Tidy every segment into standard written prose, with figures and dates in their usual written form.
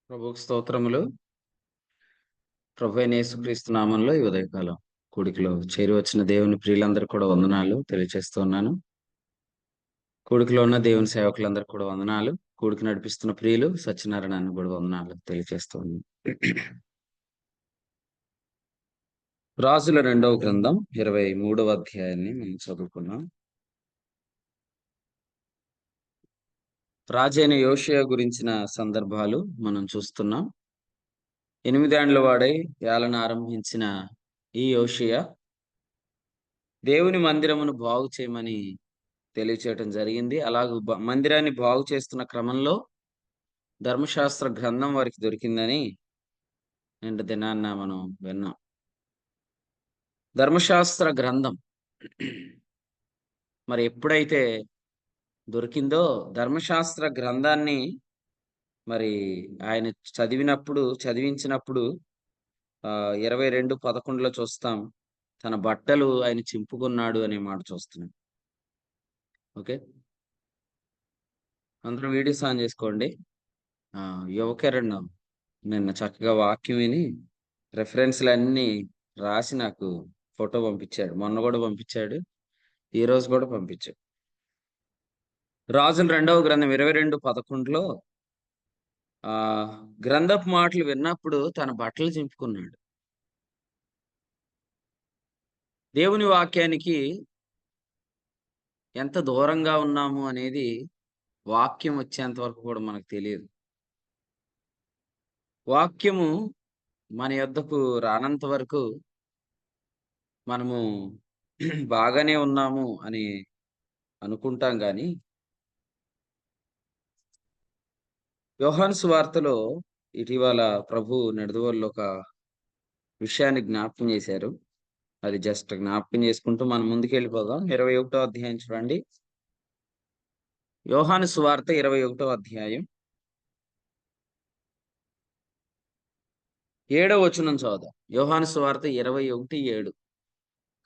ప్రభువుకు స్తోత్రములు. ప్రభువైన యేసుక్రీస్తు నామంలో ఈ ఉదయకాలం కూడికలో చేరి వచ్చిన దేవుని ప్రియులందరికీ కూడా వందనాలు తెలియజేస్తున్నాను. కూడికలో ఉన్న దేవుని సేవకులందరికీ కూడా వందనాలు. కూడిక నడిపిస్తున్న ప్రియులు సత్యనారాయణ కూడా వందనాలు తెలియజేస్తున్నాను. రాజుల 2వ గ్రంథం 23వ అధ్యాయాన్ని మనం చదువుకున్నాం. రాజైన యోషియా గురించిన సందర్భాలు మనం చూస్తున్నాం. 8 ఏండ్ల వాడై ఏలన ఆరంభించిన ఈ యోషియా దేవుని మందిరమును బాగు చేయమని తెలియచేయటం జరిగింది. మందిరాన్ని బాగు చేస్తున్న క్రమంలో ధర్మశాస్త్ర గ్రంథం వారికి దొరికిందని నిన్న దినాన్న మనం విన్నాం. ధర్మశాస్త్ర గ్రంథం మరి ఎప్పుడైతే దొరికిందో ధర్మశాస్త్ర గ్రంథాన్ని మరి ఆయన చదివించినప్పుడు 22:11 చూస్తాం. తన బట్టలు ఆయన చింపుకున్నాడు అనే మాట చూస్తున్నాం. ఓకే, అందరూ వీడియోస్ ఆన్ చేసుకోండి. యువకరణ్ నిన్న చక్కగా వాక్యం విని రెఫరెన్స్‌లన్నీ రాసి నాకు ఫోటో పంపించాడు. మొన్న కూడా పంపించాడు. ఈ రోజు కూడా పంపించాడు. రాజుల 2వ గ్రంథం 22:11లో గ్రంథపు మాటలు విన్నప్పుడు తన బట్టలు చింపుకున్నాడు. దేవుని వాక్యానికి ఎంత దూరంగా ఉన్నాము అనేది వాక్యం వచ్చేంత వరకు కూడా మనకు తెలియదు. వాక్యము మన యొద్దకు రానంత వరకు మనము బాగానే ఉన్నాము అని అనుకుంటాం గాని యోహాను సువార్తలో ఇటీవల ప్రభు నడిదివొల్లో ఒక విషయాన్ని జ్ఞాపకం చేశారు. అది జస్ట్ జ్ఞాపకం చేసుకుంటూ మనం ముందుకెళ్ళిపోదాం. 21వ అధ్యాయం చూడండి. యోహాను సువార్త 21వ అధ్యాయం 7వ వచనం చదువుదాం. యోహాను సువార్త 21:7.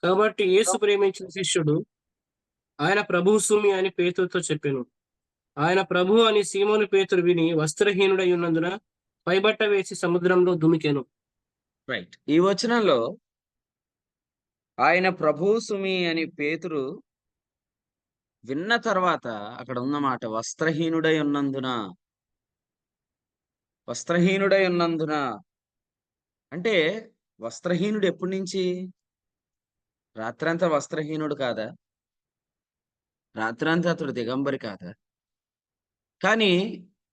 కాబట్టి యేసు ప్రేమించిన శిష్యుడు ఆయన ప్రభువు సుమి అని పేతురుతో చెప్పెను. ఆయన ప్రభువు అని సీమోను పేతురు విని వస్త్రహీనుడై ఉన్నందున పైబట్ట వేసి సముద్రంలో దుమికెను. రైట్. ఈ వచనంలో ఆయన ప్రభువు సుమి అని పేతురు విన్న తర్వాత అక్కడ ఉన్నమాట వస్త్రహీనుడై ఉన్నందున అంటే వస్త్రహీనుడు ఎప్పటి నుంచి? రాత్రంతా వస్త్రహీనుడు కాదా? రాత్రంతా అతడు దిగంబరి కాదా? కానీ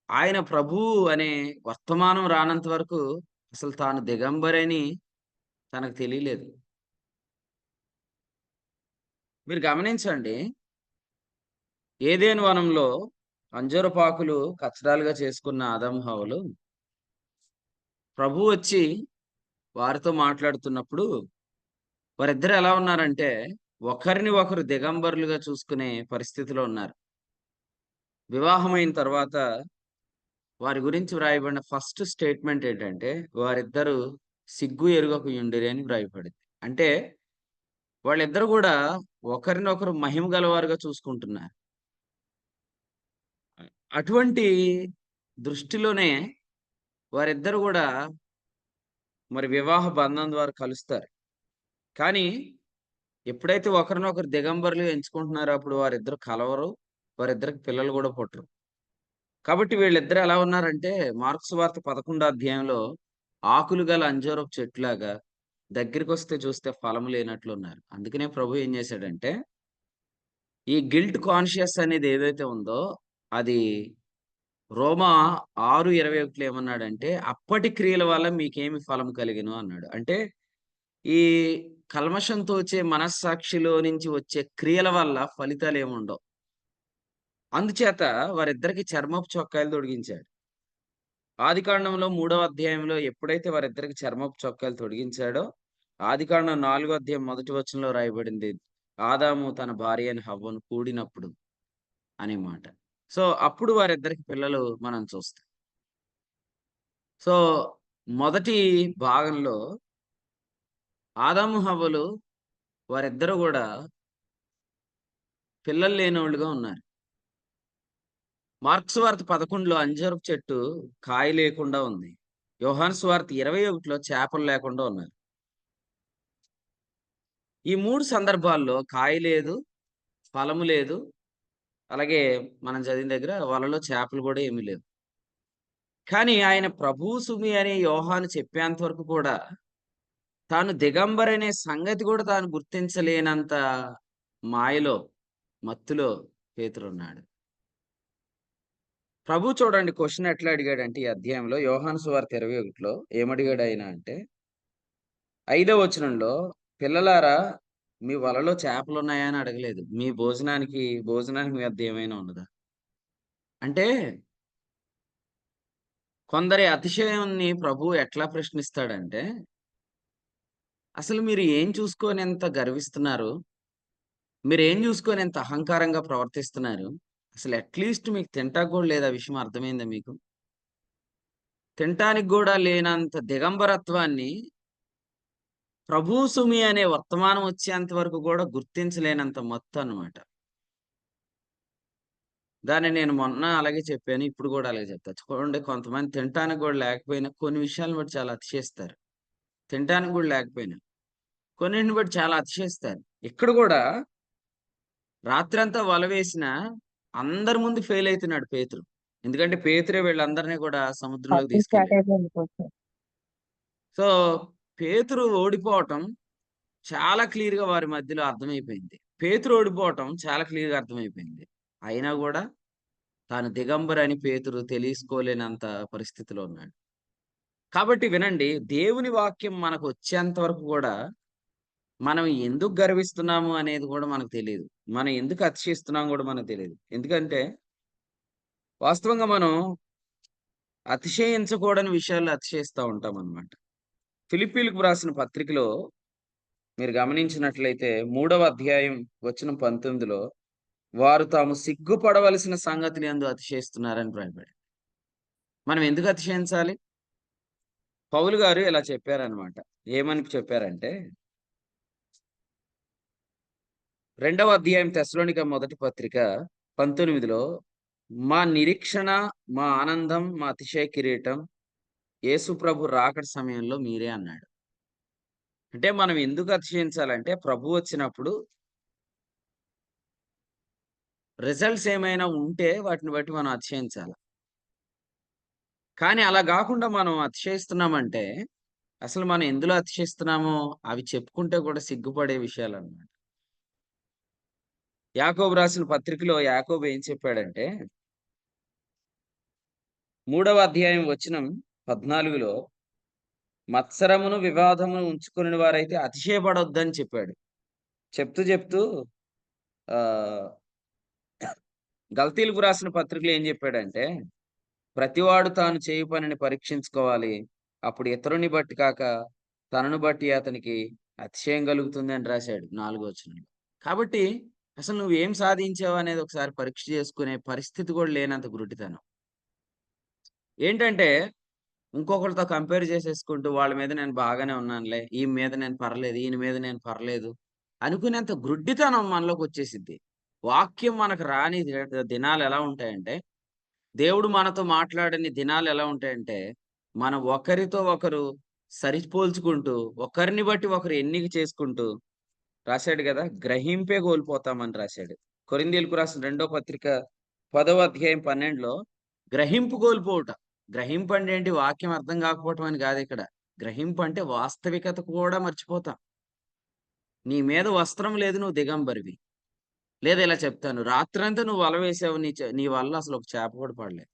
ఆయన ప్రభువు అనే వర్తమానం రానంత వరకు అసలు తాను దిగంబరని తనకు తెలియలేదు. మీరు గమనించండి, ఏదెను వనంలో అంజూరపాకులు కచ్చడాలుగా చేసుకున్న ఆదాము హవ్వలు ప్రభువు వచ్చి వారితో మాట్లాడుతున్నప్పుడు వారిద్దరు ఎలా ఉన్నారంటే ఒకరిని ఒకరు దిగంబరులుగా చూసుకునే పరిస్థితిలో ఉన్నారు. వివాహమైన తర్వాత వారి గురించి వ్రాయబడిన ఫస్ట్ స్టేట్మెంట్ ఏంటంటే వారిద్దరూ సిగ్గు ఎరుగకయుండిరి అని వ్రాయబడింది. అంటే వాళ్ళిద్దరు కూడా ఒకరినొకరు మహిమ గలవారుగా చూసుకుంటున్నారు. అటువంటి దృష్టిలోనే వారిద్దరు కూడా మరి వివాహ బంధం ద్వారా కలుస్తారు. కానీ ఎప్పుడైతే ఒకరినొకరు దిగంబరులుగా ఎంచుకుంటున్నారో అప్పుడు వారిద్దరు కలవరు, వారిద్దరికి పిల్లలు కూడా పుట్టరు. కాబట్టి వీళ్ళిద్దరు ఎలా ఉన్నారంటే మార్కు సువార్త 11వ అధ్యాయంలో ఆకులు గల అంజూరపు చెట్టులాగా దగ్గరికొస్తే చూస్తే ఫలము లేనట్లు ఉన్నారు. అందుకనే ప్రభు ఏం చేశాడంటే ఈ గిల్ట్ కాన్షియస్ అనేది ఏదైతే ఉందో అది రోమా 6:21 ఏమన్నాడంటే అప్పటి క్రియల వల్ల మీకేమి ఫలం కలిగెను అన్నాడు. అంటే ఈ కల్మషంతో వచ్చే మనస్సాక్షిలో నుంచి వచ్చే క్రియల వల్ల ఫలితాలు ఏముండవు. అందుచేత వారిద్దరికి చర్మపు చొక్కాయలు తొడిగించాడు. ఆదికాండంలో 3వ అధ్యాయంలో ఎప్పుడైతే వారిద్దరికి చర్మపు చొక్కాయలు తొడిగించాడో ఆదికాండం 4వ అధ్యాయం 1వ వచనంలో రాయబడింది ఆదాము తన భార్య అయిన హవ్వను కూడినప్పుడు అనే మాట. సో అప్పుడు వారిద్దరికి పిల్లలు మనం చూస్తాం. సో మొదటి భాగంలో ఆదాము హవ్వలు వారిద్దరూ కూడా పిల్లలు లేనోళ్ళుగా ఉన్నారు. మార్కు సువార్త 11లో అంజూరపు చెట్టు కాయ లేకుండా ఉంది. యోహాను సువార్త 21లో చేపలు లేకుండా ఉన్నారు. ఈ 3 సందర్భాల్లో కాయ లేదు, ఫలము లేదు. అలాగే మనం చదివిన దగ్గర వలలో చేపలు కూడా ఏమీ లేవు. కానీ ఆయన ప్రభువు సుమి అని యోహాను చెప్పేంత వరకు కూడా తాను దిగంబరనే సంగతి కూడా తాను గుర్తించలేనంత మాయలో, మత్తులో పేతురున్నాడు. ప్రభు చూడండి క్వెషన్ ఎట్లా అడిగాడంటే ఈ అధ్యాయంలో యోహాను సువార్త 21లో ఏమడిగాడు ఆయన అంటే 5వ వచనంలో, పిల్లలారా మీ వలలో చేపలున్నాయా అని అడగలేదు. మీ భోజనానికి మీ వద్ద ఏమైనా ఉన్నదా? అంటే కొందరి అతిశయాన్ని ప్రభువు ఎట్లా ప్రశ్నిస్తాడంటే, అసలు మీరు ఏం చూసుకొని ఎంత గర్విస్తున్నారు? మీరేం చూసుకొని ఎంత అహంకారంగా ప్రవర్తిస్తున్నారు? అసలు అట్‌లీస్ట్ మీకు తింటానికి కూడా లేదా విషయం అర్థమైందా మీకు? తినటానికి గూడా లేనంత దిగంబరత్వాన్ని ప్రభువు సుమి అనే వర్తమానం వచ్చేంత వరకు గూడా గుర్తించలేనంత మత్తన్నమాట. దాన్ని నేను మొన్న అలాగే చెప్పాను. ఇప్పుడు గూడా అలాగే చెప్తా. చూడండి కొంతమంది తినటానికి గూడా లేకపోయినా కొన్ని విషయాలను బట్టి చాలా అతిశయిస్తారు. తినటానికి గూడా లేకపోయినా. కొన్నిటిని బట్టి చాలా అతిశయిస్తారు. ఇక్కడ గూడా రాత్రంతా వల వేసినా అందరి ముందు ఫెయిల్ అయితున్నాడు పేతురు. ఎందుకంటే పేతురే వీళ్ళందరిని కూడా సముద్రంలోకి పబ్లిక్ స్టార్ట్ తీసుకెళ్ళాడు. అయిపోయింది కొంచెం. సో, పేతురు ఓడిపోవటం చాలా క్లియర్‌గా వారి మధ్యలో అర్థమైపోయింది. పేతురు ఓడిపోవటం చాలా క్లియర్‌గా అర్థమైపోయింది. అయినా గూడా తాను దిగంబరని పేతురు తెలుసుకోలేనంత పరిస్థితిలో ఉన్నాడు. కాబట్టి వినండి, దేవుని వాక్యం మనకొచ్చేంత వరకు గూడా మనం ఎందుకు గర్విస్తున్నాము అనేది గూడా మనకు తెలీదు. మనం ఎందుకు అతిశయిస్తున్నాం గూడా మనకు తెలీదు. ఎందుకంటే వాస్తవంగా మనం అతిశయించకూడని విషయాల్లో అతిశయిస్తా ఉంటామనమాట. ఫిలిప్పీయులకు వ్రాసిన పత్రికలో మీరు గమనించినట్లయితే 3వ అధ్యాయం వచనం 19లో వారు తాము సిగ్గుపడవలసిన సంగతిని యందు అతిశయిస్తున్నారని రాయబడింది. మనం ఎందుకు అతిశయించాలి? పౌలు గారు ఇలా చెప్పారనమాట. ఏమని చెప్పారంటే 2వ అధ్యాయం తెస్సలోనిక మొదటి పత్రిక 19లో మా నిరీక్షణ, మా ఆనందం, మా అతిశయ కిరీటం యేసు ప్రభు రాకడ సమయంలో మీరే అన్నాడు. అంటే మనం ఎందుకు అతిశయించాలంటే ప్రభు వచ్చినప్పుడు రిజల్ట్స్ ఏమైనా ఉంటే వాటిని బట్టి మనం అతిశయించాల. కానీ అలా గాకుండా మనం అతిశయిస్తున్నామంటే అసలు మనం ఎందులో అతిశయిస్తున్నామో అవి చెప్పుకుంటే కూడా సిగ్గుపడే విషయాలన్నమాట. యాకోబు రాసిన పత్రికలో యాకోబు ఏం చెప్పాడంటే 3వ అధ్యాయం వచనం 14లో మత్సరమును, వివాదమును ఉంచుకుని వారైతే అతిశయపడొద్దని చెప్పాడు. చెప్తూ ఆహ్, గల్తీలకు రాసిన పత్రికలో ఏం చెప్పాడంటే, ప్రతివాడు తాను చేయు పనిని పరీక్షించుకోవాలి. అప్పుడు ఇతరుని బట్టి కాక తనను బట్టి అతనికి అతిశయం కలుగుతుంది అని రాశాడు 4వ వచనంలో. కాబట్టి అసలు నువ్వేం సాధించావు అనేది ఒకసారి పరీక్ష చేసుకునే పరిస్థితి కూడా లేనంత గుడ్డితనం. ఏంటంటే ఇంకొకళ్ళతో కంపేర్ చేసేసుకుంటూ వాళ్ళ మీద నేను బాగానే ఉన్నానులే. ఈమె మీద నేను పర్లేదు. ఈయన మీద నేను పర్లేదు. అనుకునేంత గ్రుడ్డితనం మనలోకొచ్చేసిద్ది. వాక్యం మనకు రాని దినాలు ఎలా ఉంటాయంటే, దేవుడు మనతో మాట్లాడని దినాలు ఎలా ఉంటాయంటే, మనం ఒకరితో ఒకరు సరిపోల్చుకుంటూ, ఒకరిని బట్టి ఒకరు ఎన్నిక చేసుకుంటూ రాశాడు గదా! గ్రహింపే కోల్పోతామని రాశాడు. కొరింథీయులకు రాసిన రెండో పత్రిక 10వ అధ్యాయం 12లో గ్రహింపు కోల్పోవుట. గ్రహింపు అంటే ఏంటి? వాక్యం అర్థం కాకపోవటం అని కాదిక్కడ. గ్రహింపు అంటే వాస్తవికత కూడా మర్చిపోతాం. నీ మీద వస్త్రం లేదు, నువ్వు దిగంబరివి. లేదా ఇలా చెప్తాను, రాత్రంతా నువ్వు వల వేసావు. నీ వల్ల అసలు ఒక చేప కూడా పడలేదు.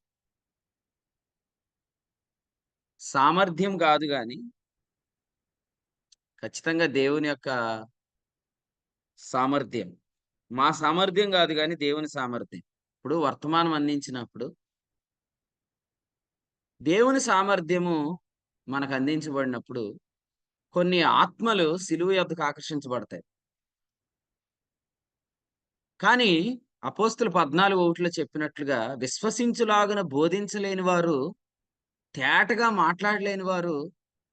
సామర్థ్యం కాదు గానీ, ఖచ్చితంగా దేవుని యొక్క సామర్థ్యం. మా సామర్థ్యం గాదు గానీ దేవుని సామర్థ్యం. ఇప్పుడు వర్తమానం అందించినప్పుడు దేవుని సామర్థ్యము మనకు అందించబడినప్పుడు కొన్ని ఆత్మలు సిలువ యొద్దకు ఆకర్షించబడతాయి. కానీ అపోస్తలు 14:1లో చెప్పినట్లుగా విశ్వసించులాగున బోధించలేని వారు, తేటగా మాట్లాడలేని వారు,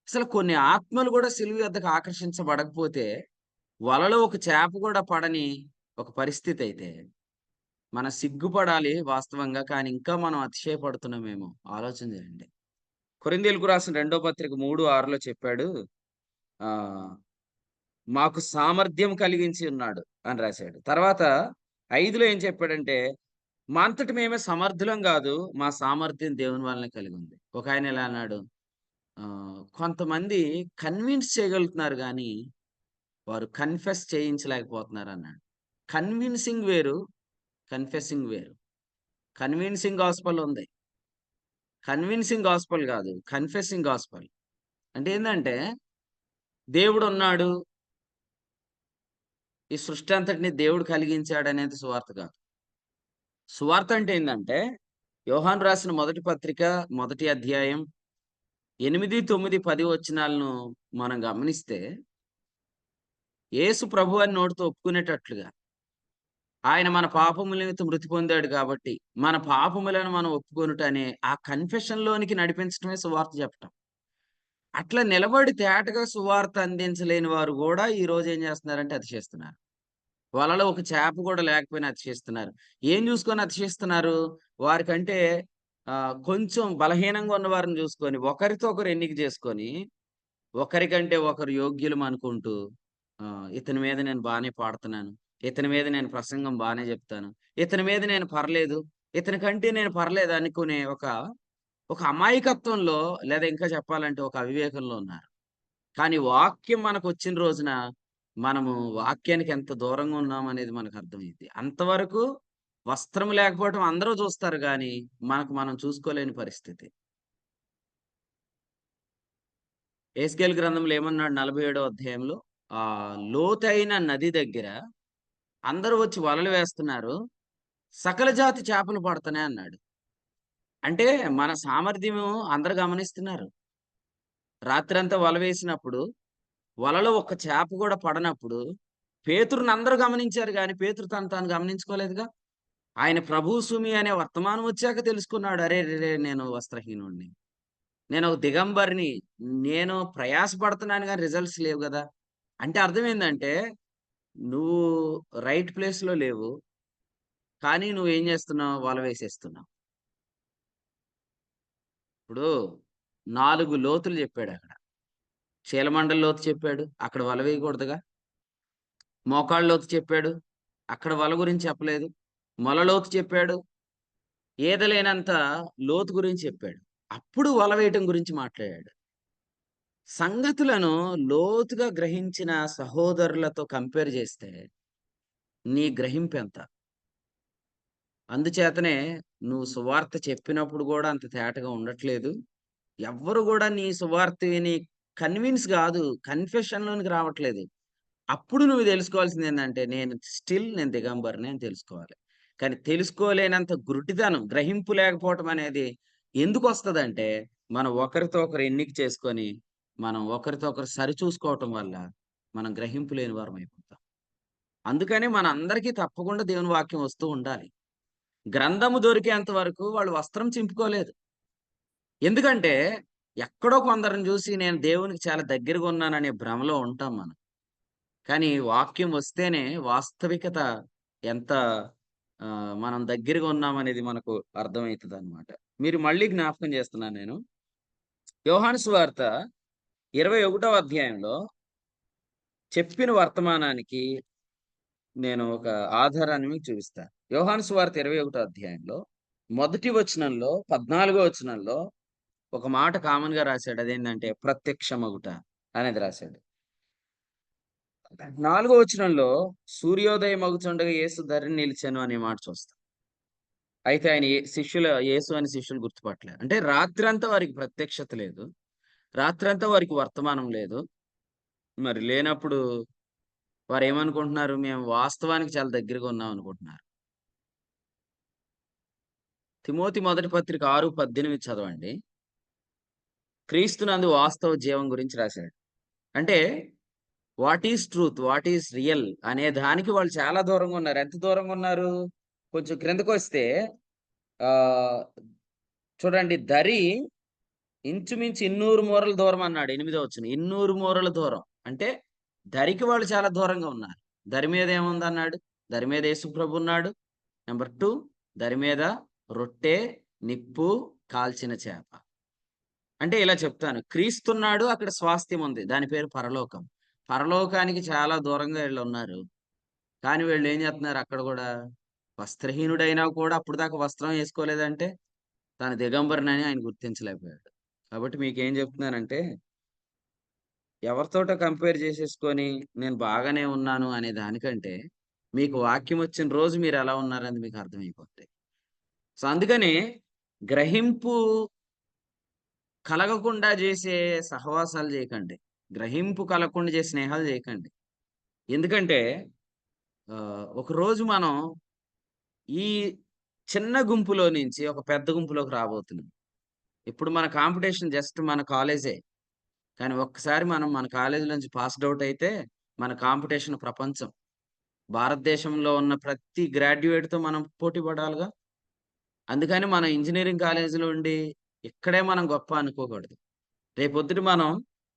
అసలు కొన్ని ఆత్మలు కూడా సిలువ యొద్దకు ఆకర్షించబడకపోతే వలలో ఒక చేప కూడా పడని ఒక పరిస్థితి అయితే మనం సిగ్గుపడాలి వాస్తవంగా. కానీ ఇంకా మనం అతిశయపడుతున్నామేమో ఆలోచన చేయండి. కొరింథీయులకు రాసిన 2 పత్రిక 3:6లో చెప్పాడు. ఆహ్, మాకు సామర్థ్యం కలిగించి ఉన్నాడు అని రాశాడు. తర్వాత 5లో ఏం చెప్పాడంటే, మా అంతట మేమే సమర్థులం గాదు. మా సామర్థ్యం దేవుని వల్లనే కలిగుంది. ఒకాయన ఇలా అన్నాడు, కొంతమంది కన్విన్స్ చేయగలుగుతున్నారు గానీ, వారు కన్ఫెస్ చేయించలేకపోతున్నారన్నాడు. కన్విన్సింగ్ వేరు, కన్ఫెసింగ్ వేరు. కన్విన్సింగ్ గాస్పెల్ ఉంది. కన్విన్సింగ్ గాస్పెల్ గాదు. Confessing gospel. అంటే ఏందంటే, దేవుడున్నాడు, ఈ సృష్టి అంతటిని దేవుడు కలిగించాడనేది సువార్త కాదు. సువార్త అంటే ఏందంటే, యోహాను రాసిన మొదటి పత్రిక, మొదటి అధ్యాయం 8, 9, 10 వచనాలను మనం గమనిస్తే, యేసు ప్రభువు అని నోటితో ఒప్పుకునేటట్లుగా, ఆయన మన పాపముల నిమిత్తం మృతి పొందాడు కాబట్టి, మన పాపములను మనం ఒప్పుకొనుట అనే ఆ కన్ఫెషన్‌లోనికి నడిపించడమే సువార్త చెప్పటం. అట్లా నిలబడి తేటగా సువార్త అందించలేని వారు గూడా ఈరోజు ఏం చేస్తున్నారంటే అతిశయిస్తున్నారు. వలలో ఒక చేప కూడా లేకపోయినా అతిశయిస్తున్నారు. ఏం చూసుకొని అతిశయిస్తున్నారు? వారికంటే కొంచెం బలహీనంగా ఉన్న వారిని చూసుకొని, ఒకరితో ఒకరు ఎన్నిక చేసుకొని, ఒకరికంటే ఒకరు యోగ్యులం అనుకుంటూ, ఇతని మీద నేను బానే పాడుతున్నాను. ఇతని మీద నేను ప్రసంగం బానే చెప్తాను. ఇతని మీద నేను పర్లేదు. ఇతని కంటే నేను పర్లేదు అనుకునే ఒక అమాయకత్వంలో, లేదా ఇంకా చెప్పాలంటే ఒక అవివేకంలో ఉన్నారు. కానీ వాక్యం మనకొచ్చిన రోజున, మనము వాక్యానికి ఎంత దూరంగా ఉన్నామనేది మనకు అర్థమైద్ది. అంతవరకు వస్త్రం లేకపోవటం అందరూ చూస్తారు గానీ, మనకు మనం చూసుకోలేని పరిస్థితి. యెహెజ్కేలు గ్రంథంలో ఏమన్నాడు 47 అధ్యాయంలో, లోతైన నది దగ్గర అందరూ వచ్చి వలలు వేస్తున్నారు. సకల జాతి చేపలు పడుతున్నాయి అన్నాడు. అంటే మన సామర్థ్యము అందరూ గమనిస్తున్నారు. రాత్రంతా వల వేసినప్పుడు, వలలో ఒక్క చేప కూడా పడనప్పుడు, పేతురుని అందరూ గమనించారు గానీ, పేతురు తను తాను గమనించుకోలేదుగా. ఆయన ప్రభువు సుమి అనే వర్తమానం వచ్చాక తెలుసుకున్నాడు. అరెరెరే! నేను వస్త్రహీనుడిని. నేనొక దిగంబరిని. నేను ప్రయాస పడుతున్నాను గానీ రిజల్ట్స్ లేవు గదా! అంటే అర్థమేందంటే, నువ్వు రైట్ ప్లేస్‌లో లేవు. కానీ నువ్వేం జేస్తున్నావు? వల వేసేస్తున్నావు. ఇప్పుడు 4 లోతులు జెప్పాడక్కడ. చీలమండల లోతు చెప్పాడు. అక్కడ వల వేయకూడదుగా. మోకాళ్ళ లోతు చెప్పాడు. అక్కడ వల గురించి చెప్పలేదు. మొల లోతు చెప్పాడు. ఈదలేనంత లోతు గురించి చెప్పాడు. అప్పుడు వల వేయటం గురించి మాట్లాడాడు. సంగతులను లోతుగా గ్రహించిన సహోదరులతో కంపేర్ చేస్తే నీ గ్రహింపెంత? అందుచేతనే నువ్వు సువార్త చెప్పినప్పుడు గూడా అంత తేటగా ఉండట్లేదు. ఎవ్వరు గూడా నీ సువార్త విని కన్విన్స్ గాదు, కన్ఫెషన్‌లోనికి రావట్లేదు. అప్పుడు నువ్వు తెలుసుకోవాల్సిందేందంటే, నేను దిగంబరిని అని తెలుసుకోవాలి. కానీ తెలుసుకోలేనంత గుడ్డితనం, గ్రహింపు లేకపోవటం అనేది ఎందుకొస్తదంటే, మనం ఒకరితో ఒకరు ఎన్నిక చేసుకొని, మనం ఒకరితో ఒకరు సరిచూసుకోవటం వల్ల, మనం గ్రహింపు లేని వారమైపోతాం. అందుకనే మనందరికీ తప్పకుండా దేవుని వాక్యం వస్తూ ఉండాలి. గ్రంథము దొరికేంత వరకు వాళ్ళు వస్త్రం చింపుకోలేదు. ఎందుకంటే, ఎక్కడో కొందరిని జూసి నేను దేవునికి చాలా దగ్గరగా ఉన్నాననే భ్రమలో ఉంటాం మనం. కానీ వాక్యం వస్తేనే వాస్తవికత ఎంత మనం దగ్గరగా ఉన్నామనేది మనకు అర్థమైతదనమాట. మీరు మళ్ళీ జ్ఞాపకం చేస్తున్నాను నేను. యోహాను సువార్త 21వ అధ్యాయంలో చెప్పిన వర్తమానానికి నేను ఒక ఆధారాన్ని మీకు చూపిస్తా. యోహాను సువార్త 21వ అధ్యాయంలో మొదటి వచనంలో 14వ వచనంలో ఒక మాట కామన్‌గా రాసాడు. అదేంటంటే ప్రత్యక్షమగుట అనేది రాసాడు. 4వ వచనంలో సూర్యోదయమగుచుండగా యేసు ధరణి నిలిచెను అనే మాట చూస్తాం. అయితే ఆయన యేసు అని శిష్యులు గుర్తుపట్టలేదు. అంటే రాత్రంతా వారికి ప్రత్యక్షత లేదు. రాత్రంతా వారికి వర్తమానం లేదు. మరి లేనప్పుడు వారేమనుకుంటున్నారు? మేము వాస్తవానికి చాలా దగ్గరగా ఉన్నాం అనుకుంటున్నారు. తిమోతి మొదటి పత్రిక 6:18 చదవండి. క్రీస్తునందు వాస్తవ జీవం గురించి రాశాడు. అంటే what is truth? What is real? అనే దానికి వాళ్ళు చాలా దూరంగా ఉన్నారు. ఎంత దూరంగా ఉన్నారు? కొంచెం క్రిందకొస్తే ఆహ్, చూడండి, ఇంచుమించు 200 మూరల దూరం అన్నాడు. 8దో వచనం. 200 మూరల దూరం. అంటే దరికి వాళ్ళు చాలా దూరంగా ఉన్నారు. దరి మీద ఏముందన్నాడు? దరి మీద యేసు ప్రభువున్నాడు. నెంబర్ 2 దాని మీద రొట్టె, నిప్పు, కాల్చిన చేప. అంటే ఇలా చెప్తాను. క్రీస్తున్నాడు, అక్కడ స్వాస్థ్యం ఉంది. దాని పేరు పరలోకం. పరలోకానికి చాలా దూరంగా వీళ్ళున్నారు. కానీ వీళ్ళేం చేస్తున్నారు అక్కడ గూడా, వస్త్రహీనుడైనా కూడా అప్పటిదాకా వస్త్రం ఏసుకోలేదంటే, తాను దిగంబరునని ఆయన గుర్తించలేకపోయాడు. కాబట్టి మీకేం చెప్తున్నానంటే, ఎవరితోటో కంపేర్ చేసేసుకొని, నేను బాగానే ఉన్నాను అనే దానికంటే, మీకు వాక్యమొచ్చిన రోజు మీరెలా ఉన్నారని మీకు అర్థమైపోద్ది. సో, అందుకని గ్రహింపు కలగకుండా జేసే సహవాసాలు జేయకండి. గ్రహింపు కలగకుండా చేసే స్నేహాలు జేయకండి. ఎందుకంటే ఒకరోజు మనం ఈ చిన్న గుంపులో నుంచి ఒక పెద్ద గుంపులోకి రాబోతున్నాం. ఇప్పుడు మన కాంపిటీషన్ జస్ట్ మన కాలేజే. కానీ ఒక్కసారి మనం మన కాలేజీ నుంచి పాస్డ్ ఔట్ అయితే మన కాంపిటీషన్ ప్రపంచం. భారతదేశంలో ఉన్న ప్రతి గ్రాడ్యుయేట్‌తో మనం పోటీ పడాలిగా. అందుకని మనం ఇంజినీరింగ్ కాలేజీలో ఉండి ఇక్కడే మనం గొప్ప అనుకోకూడదు. రేపొద్దుట మనం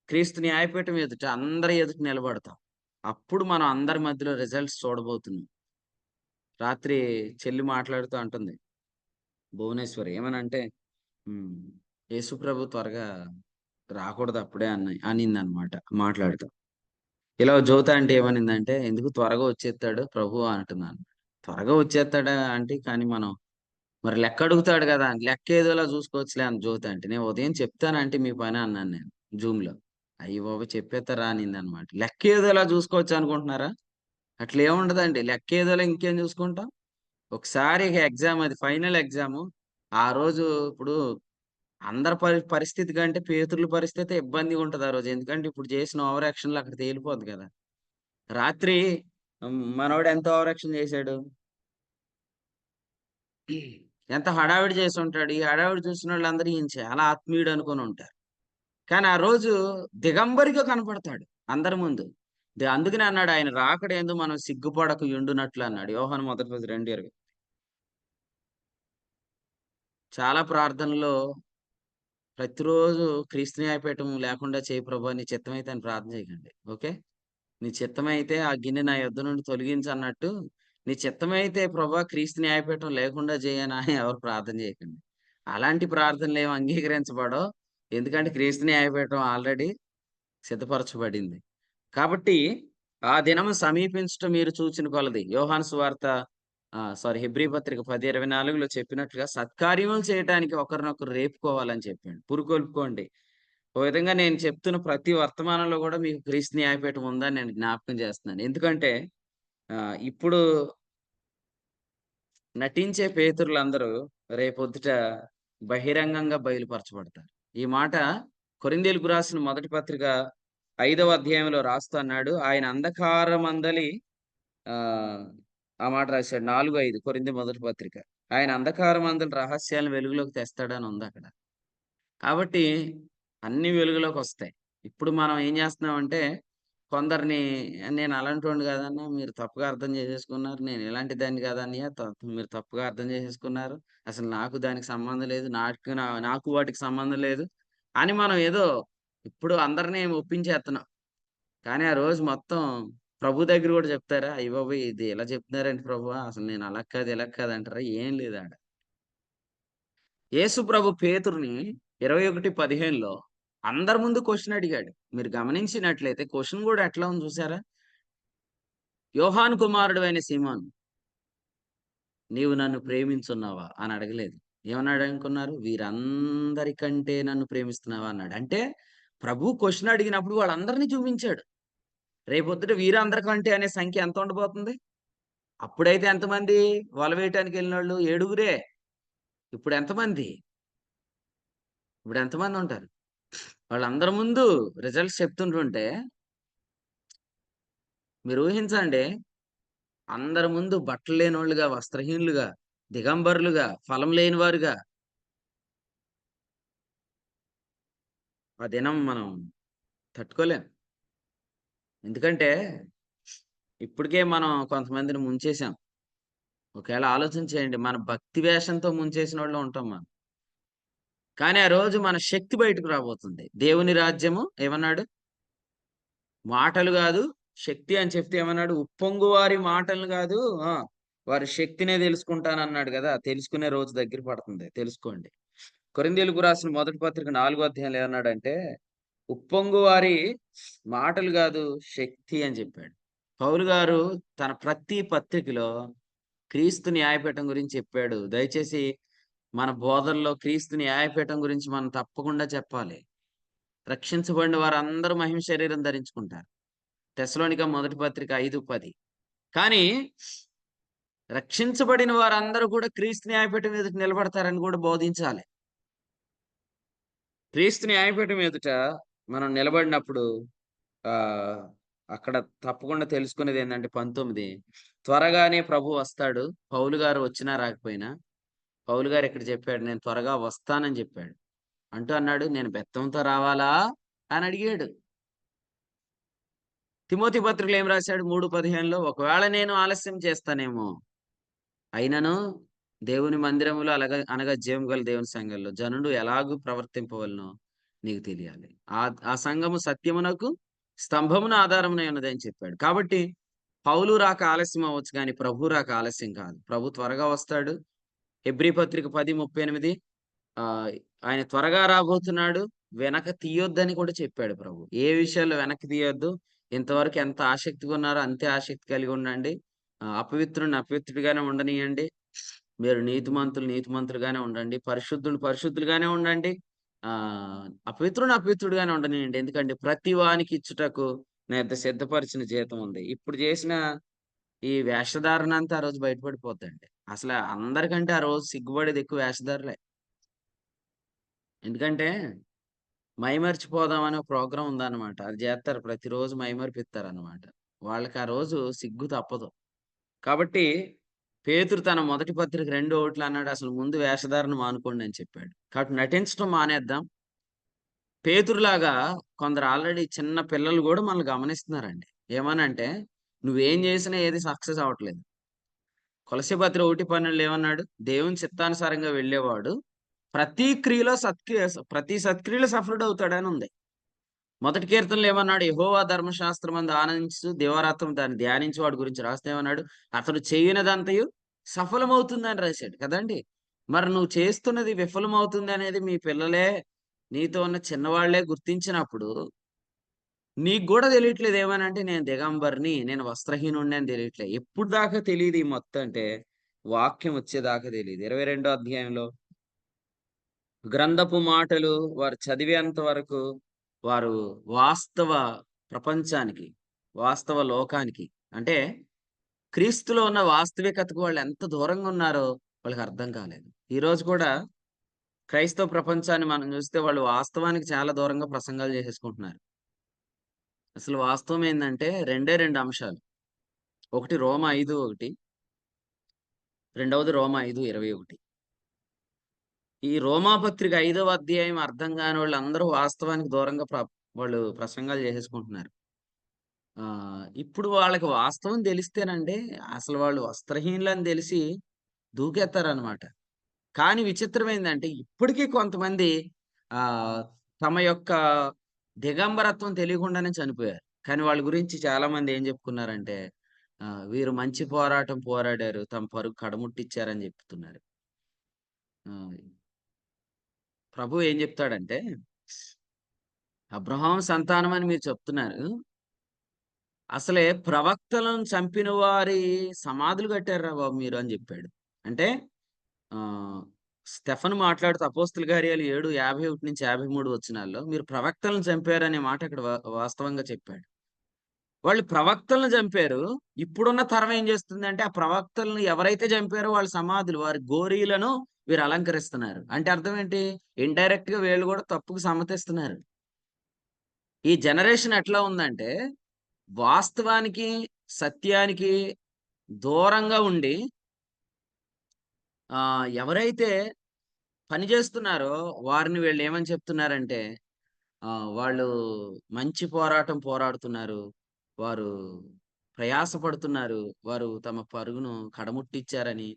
క్రీస్తు న్యాయపీఠం ఎదుట అందరి ఎదుట నిలబడతాం. అప్పుడు మనం అందరి మధ్యలో రిజల్ట్స్ చూడబోతున్నాం. రాత్రి చెల్లి మాట్లాడుతూ అంటుంది భువనేశ్వరి ఏమనంటే, హ్మ్. యేసుప్రభు త్వరగా రాకూడదు అప్పుడే అనిందనమాట మాట్లాడుతూ. ఇలా జ్యోతి ఆంటీ ఏమనిందంటే, "ఎందుకు త్వరగా వచ్చేత్తాడు ప్రభువు" అంటున్నాను. త్వరగా వచ్చేత్తాడా ఆంటీ కానీ మనం మరి లెక్క అడుగుతాడు గదా! లెక్క ఏదోలా చూసుకోవచ్చులే అంది జ్యోతి ఆంటీ. నేను ఉదయం చెప్తాను ఆంటీ మీ పని అన్నాను నేను జూమ్‌లో. అయ్య బాబోయ్! చెప్పేత్తారా అనిందనమాట. లెక్క ఏదోలా చూసుకోవచ్చు అనుకుంటున్నారా? అట్లేముండదండి. లెక్క ఏదోలా ఇంకేం చూసుకుంటాం? ఒకసారి ఇక ఎగ్జామ్ అది ఫైనల్ ఎగ్జాము. ఆ రోజు ఇప్పుడు అందరి పరిస్థితి కంటే పేతురుల పరిస్థితి ఇబ్బందిగుంటది ఆ రోజు. ఎందుకంటే ఇప్పుడు చేసిన ఓవర్ యాక్షన్‌లో అక్కడ తేలిపోద్ది కదా! రాత్రి మనోడు ఎంత ఓవర్ యాక్షన్ చేసాడు? ఎంత హడావిడి చేసుంటాడు. ఈ హడావిడి చూసినోళ్ళందరూ ఈయన చాలా ఆత్మీయుడు అనుకోనుంటారు. కానీ ఆ రోజు దిగంబరిగా కనపడతాడు అందరి ముందు. అందుకనే అన్నాడు ఆయన రాకడేందో మనం సిగ్గుపడక యుండునట్లు అన్నాడు. యోహాను మొదటి రోజు 2:20. చాలా ప్రార్థనలో ప్రతిరోజు క్రీస్తు న్యాయపీఠం లేకుండా చేయి ప్రభా! నీ చిత్తమైతే అని ప్రార్థన చేయకండి. ఓకే. నీ చిత్తమైతే ఆ గిన్నె నా యొద్ద నుండి తొలగించన్నట్టు, నీ చిత్తమైతే ప్రభా క్రీస్తు న్యాయపీఠం లేకుండా చేయనా అని ఎవరు ప్రార్థన చేయకండి. అలాంటి ప్రార్థనలేమి అంగీకరించబడవు. ఎందుకంటే క్రీస్తు న్యాయపీఠం ఆల్రెడీ సిద్ధపరచబడింది. కాబట్టి ఆ దినము సమీపించటం మీరు చూచిన కొలది యోహాను సువార్త హెబ్రీ పత్రిక 10:24లో చెప్పినట్లుగా సత్కార్యములు చేయటానికి ఒకరినొకరు రేపుకోవాలని చెప్పాడు. పురికొల్పుకోండి. ఓ విధంగా నేను చెప్తున్న ప్రతి వర్తమానంలో గూడా మీకు క్రీస్తు న్యాయపీఠం ఉందని నేను జ్ఞాపకం చేస్తున్నాను. ఎందుకంటే ఇప్పుడు నటించే పేతురులందరూ రేపొద్దుట బహిరంగంగా బయలుపరచబడతారు. ఈ మాట కొరింథీయులకు రాసిన మొదటి పత్రిక 5వ అధ్యాయంలో రాస్తూ అన్నాడు. ఆయన అంధకారమందలి ఆ మాట రాశాడు 4, 5 కొరింథీ మొదటి పత్రిక. ఆయన అంధకారమందలి రహస్యాలను వెలుగులోకి తెస్తాడని ఉందక్కడ. కాబట్టి అన్నీ వెలుగులోకొస్తాయి. ఇప్పుడు మనం ఏం చేస్తున్నామంటే కొందరిని నేను అలాంటోడిని కాదన్నా మీరు తప్పుగా అర్థం చేసేసుకున్నారు. నేను ఇలాంటి దాన్ని కాదన్నయ్య మీరు తప్పుగా అర్థం చేసేసుకున్నారు. అసలు నాకు దానికి సంబంధం లేదు. నాకు వాటికి సంబంధం లేదు. అని మనం ఏదో ఇప్పుడు అందరిని ఒప్పించేస్తున్నాం. కానీ ఆ రోజు మొత్తం ప్రభు దగ్గర కూడా చెప్తారా? అయ్య బాబోయ్! ఇది ఇలా చెప్తున్నారేంటి ప్రభువా? అసలు నేను అలా కాదు, ఇలా కాదు అంటారా? ఏం లేదు ఆడ. యేసు ప్రభు పేతురుని 21:15లో అందరి ముందు క్వెషన్ అడిగాడు. మీరు గమనించినట్లయితే క్వెషన్ గూడా ఎట్లా ఉంది చూసారా? యోహాను కుమారుడవైన సీమోను, నీవు నన్ను ప్రేమించున్నావా? అని అడగలేదు. ఏమన్నాడు అనుకున్నారు? వీరందరికంటే నన్ను ప్రేమిస్తున్నావా అన్నాడు. అంటే ప్రభు క్వెషన్ అడిగినప్పుడు వాళ్ళందరిని చూపించాడు. రేపొద్దుట వీరందరికంటే అనే సంఖ్య ఎంత ఉండబోతుంది? అప్పుడైతే ఎంతమంది వల వేయటానికి ఎళ్ళినోళ్ళు? 7గురే. ఇప్పుడు ఎంతమంది? ఇప్పుడు ఎంతమందుంటారు? వాళ్ళందరి ముందు రిజల్ట్స్ చెప్తుంటుంటే మీరు ఊహించండి. అందరి ముందు బట్టలు లేనోళ్ళుగా, వస్త్రహీనులుగా, దిగంబరులుగా, ఫలం లేనివారుగా ఆ దినం మనం తట్టుకోలేం. ఎందుకంటే ఇప్పటికే మనం కొంతమందిని ముంచేసాం. ఒకవేళ ఆలోచన చేయండి. మన భక్తి వేషంతో ముంచేసినోళ్ళం ఉంటాం మనం. కానీ ఆ రోజు మన శక్తి బయటకు రాబోతుంది. దేవుని రాజ్యము ఏమన్నాడు? మాటలు గాదు, శక్తి అని చెప్తే ఏమన్నాడు? ఉప్పొంగు వారి మాటలు గాదు. ఆ! వారి శక్తినే తెలుసుకుంటానన్నాడు కదా! తెలుసుకునే రోజు దగ్గర పడుతుంది. తెలుసుకోండి. కొరింథీయులకు రాసిన మొదటి పత్రిక 4 అధ్యాయంలో ఏమన్నాడంటే, ఉప్పొంగు వారి మాటలు గాదు, శక్తి అని చెప్పాడు. పౌలు గారు తన ప్రతి పత్రికలో క్రీస్తు న్యాయపీఠం గురించి చెప్పాడు. దయచేసి మన బోధనలో క్రీస్తు న్యాయపీఠం గురించి మనం తప్పకుండా చెప్పాలి. రక్షించబడిన వారందరూ మహిమ శరీరం ధరించుకుంటారు. తెస్సలోనిక మొదటి పత్రిక 5:10. కానీ రక్షించబడిన వారందరూ కూడా క్రీస్తు న్యాయపీఠం ఎదుట నిలబడతారని కూడా బోధించాలి. క్రీస్తు న్యాయపీఠం ఎదుట మనం నిలబడినప్పుడు ఆహ్, అక్కడ తప్పకుండా తెలుసుకునేదేందంటే 19 త్వరగానే ప్రభు వస్తాడు. పౌలు గారు వచ్చినా రాకపోయినా, పౌలు గారు ఇక్కడ చెప్పాడు, నేను త్వరగా వస్తానని చెప్పాడు. అంటూ అన్నాడు, నేను బెత్తంతో రావాలా అని అడిగాడు. తిమోతి పత్రికలో ఏం రాశాడు 3:15లో ఒకవేళ నేను ఆలస్యం చేస్తానేమో, అయినను దేవుని మందిరములో అనగా జీవము గల దేవుని సంఘంలో జనులు ఎలాగూ ప్రవర్తింపవలెనో నీకు తెలియాలి. ఆ సంఘము సత్యమునకు స్తంభమున ఆధారమునై ఉన్నదని చెప్పాడు. కాబట్టి పౌలు రాక ఆలస్యం అవ్వచ్చు గానీ ప్రభు రాక ఆలస్యం కాదు. ప్రభు త్వరగా వస్తాడు. హెబ్రీ పత్రిక 10:38 ఆహ్, ఆయన త్వరగా రాబోతున్నాడు. వెనక తీయొద్దని కూడా చెప్పాడు ప్రభు. ఏ విషయాల్లో వెనక్కి తీయొద్దు. ఇంతవరకు ఎంత ఆసక్తిగా ఉన్నారో అంతే ఆసక్తి కలిగి ఉండండి. అపవిత్రుడిని అపవిత్రుడిగానే ఉండనియండి. మీరు నీతిమంతులుగానే ఉండండి. పరిశుద్ధులు పరిశుద్ధులుగానే ఉండండి. అపవిత్రుడిని అపవిత్రుడుగానే ఉండనియండి. ఎందుకంటే ప్రతి వానికి ఇచ్చుటకు నా యొద్ద సిద్ధపరిచిన జీతం ఉంది. ఇప్పుడు చేసిన ఈ వేషధారణ అంతా ఆ రోజు బయటపడిపోద్దండి. అసల అందరికంటే ఆ రోజు సిగ్గుపడేది ఎక్కువ వేషధారులే. ఎందుకంటే మైమరిచిపోదాం అనే ఒక ప్రోగ్రామ్ ఉందన్నమాట. అది జేత్తారు. ప్రతిరోజు మైమరిపిత్తారన్నమాట. వాళ్ళకి ఆ రోజు సిగ్గు తప్పదు. కాబట్టి పేతురు తన మొదటి పత్రిక 2:1 అన్నాడు. అసలు ముందు వేషధారణ మానుకోండి అని చెప్పాడు. కాబట్టి నటించడం మానేద్దాం. పేతురులాగా కొందరు ఆల్రెడీ చిన్న పిల్లలు గూడా మనల్ని గమనిస్తున్నారండి. ఏమనంటే, నువ్వేం జేసినా ఏది సక్సెస్ అవ్వట్లేదు. కొలస్సీ పత్రిక 1:12 ఏమన్నాడు? దేవుని చిత్తానుసారంగా వెళ్ళేవాడు ప్రతి సత్క్రియలో సఫలుడవుతాడని ఉంది. మొదటి కీర్తనలో ఏమన్నాడు? యెహోవా ధర్మశాస్త్రమందు ఆనందించు దివారాత్రం దాన్ని ధ్యానించు వాడి గురించి రాస్తే ఏమన్నాడు? అతడు చేయనిదంతయు సఫలమవుతుందని రాశాడు కదండీ! మరి నువ్వు చేస్తున్నది విఫలమవుతుందనేది మీ పిల్లలే, నీతో ఉన్న చిన్నవాళ్ళే గుర్తించినప్పుడు, నీకు గూడా తెలియట్లేదు ఏమనంటే నేను దిగంబరిని, నేను వస్త్రహీనుడిని అని తెలియట్లే. ఎప్పుడు దాకా తెలీదు ఈ మొత్తం అంటే, వాక్యం వచ్చేదాకా తెలీదు. 22 అధ్యాయంలో గ్రంథపు మాటలు వారు చదివేంత వరకు వారు వాస్తవ ప్రపంచానికి, వాస్తవ లోకానికి అంటే క్రీస్తులో ఉన్న వాస్తవికతకు వాళ్ళు ఎంత దూరంగా ఉన్నారో వాళ్ళకి అర్థం కాలేదు. ఈరోజు కూడా క్రైస్తవ ప్రపంచాన్ని మనం చూస్తే వాళ్ళు వాస్తవానికి చాలా దూరంగా ప్రసంగాలు చేసేసుకుంటున్నారు. అసలు వాస్తవం ఏందంటే 2 అంశాలు. ఒకటి రోమా 5:1 రెండవది రోమా 5:21. ఈ రోమా పత్రిక 5వ అధ్యాయం అర్థం కానోళ్ళందరూ వాస్తవానికి దూరంగా వాళ్ళు ప్రసంగాలు చేసేసుకుంటున్నారు. ఇప్పుడు వాళ్ళకి వాస్తవం తెలిస్తేనండి అసలు వాళ్ళు వస్త్రహీనులని తెలిసి దూకేత్తారనమాట. కానీ విచిత్రం ఏందంటే ఇప్పటికీ కొంతమంది ఆహ్, తమ యొక్క దిగంబరత్వం తెలియకుండానే చనిపోయారు. కానీ వాళ్ళ గురించి చాలామంది ఏం చెప్పుకున్నారంటే వీరు మంచి పోరాటం పోరాడారు. తమ పరుగు కడముట్టిచ్చారని చెప్తున్నారు. ఆ! ప్రభువు ఏం చెప్తాడంటే, అబ్రహాము సంతానం అని మీరు చెప్తున్నారు. అసలే ప్రవక్తలను చంపిన వారి సమాధులు కట్టారురా బాబు మీరు అని చెప్పాడు. అంటే ఆహ్, స్టెఫెను మాట్లాడుతూ అపోస్తలుల కార్యాలు 7:51-53 వచనాల్లో మీరు ప్రవక్తలను చంపారనే మాట అక్కడ వాస్తవంగా చెప్పాడు. వాళ్ళు ప్రవక్తలను చంపారు. ఇప్పుడున్న తరం ఏం చేస్తుందంటే, ఆ ప్రవక్తలను ఎవరైతే చంపారో వాళ్ళ సమాధులు, వారి గోరీలను వీరు అలంకరిస్తున్నారు. అంటే అర్థం ఏంటి? ఇండైరెక్ట్‌గా వీళ్ళు కూడా తప్పుకు సమ్మతిస్తున్నారు. ఈ జనరేషన్ ఎట్లా ఉందంటే, వాస్తవానికి, సత్యానికి దూరంగా ఉండి ఎవరైతే పని చేస్తున్నారో వారిని వీళ్ళేమని చెప్తున్నారంటే, వాళ్ళు మంచి పోరాటం పోరాడుతున్నారు. వారు ప్రయాసపడుతున్నారు. వారు తమ పరుగును కడముట్టిచ్చారని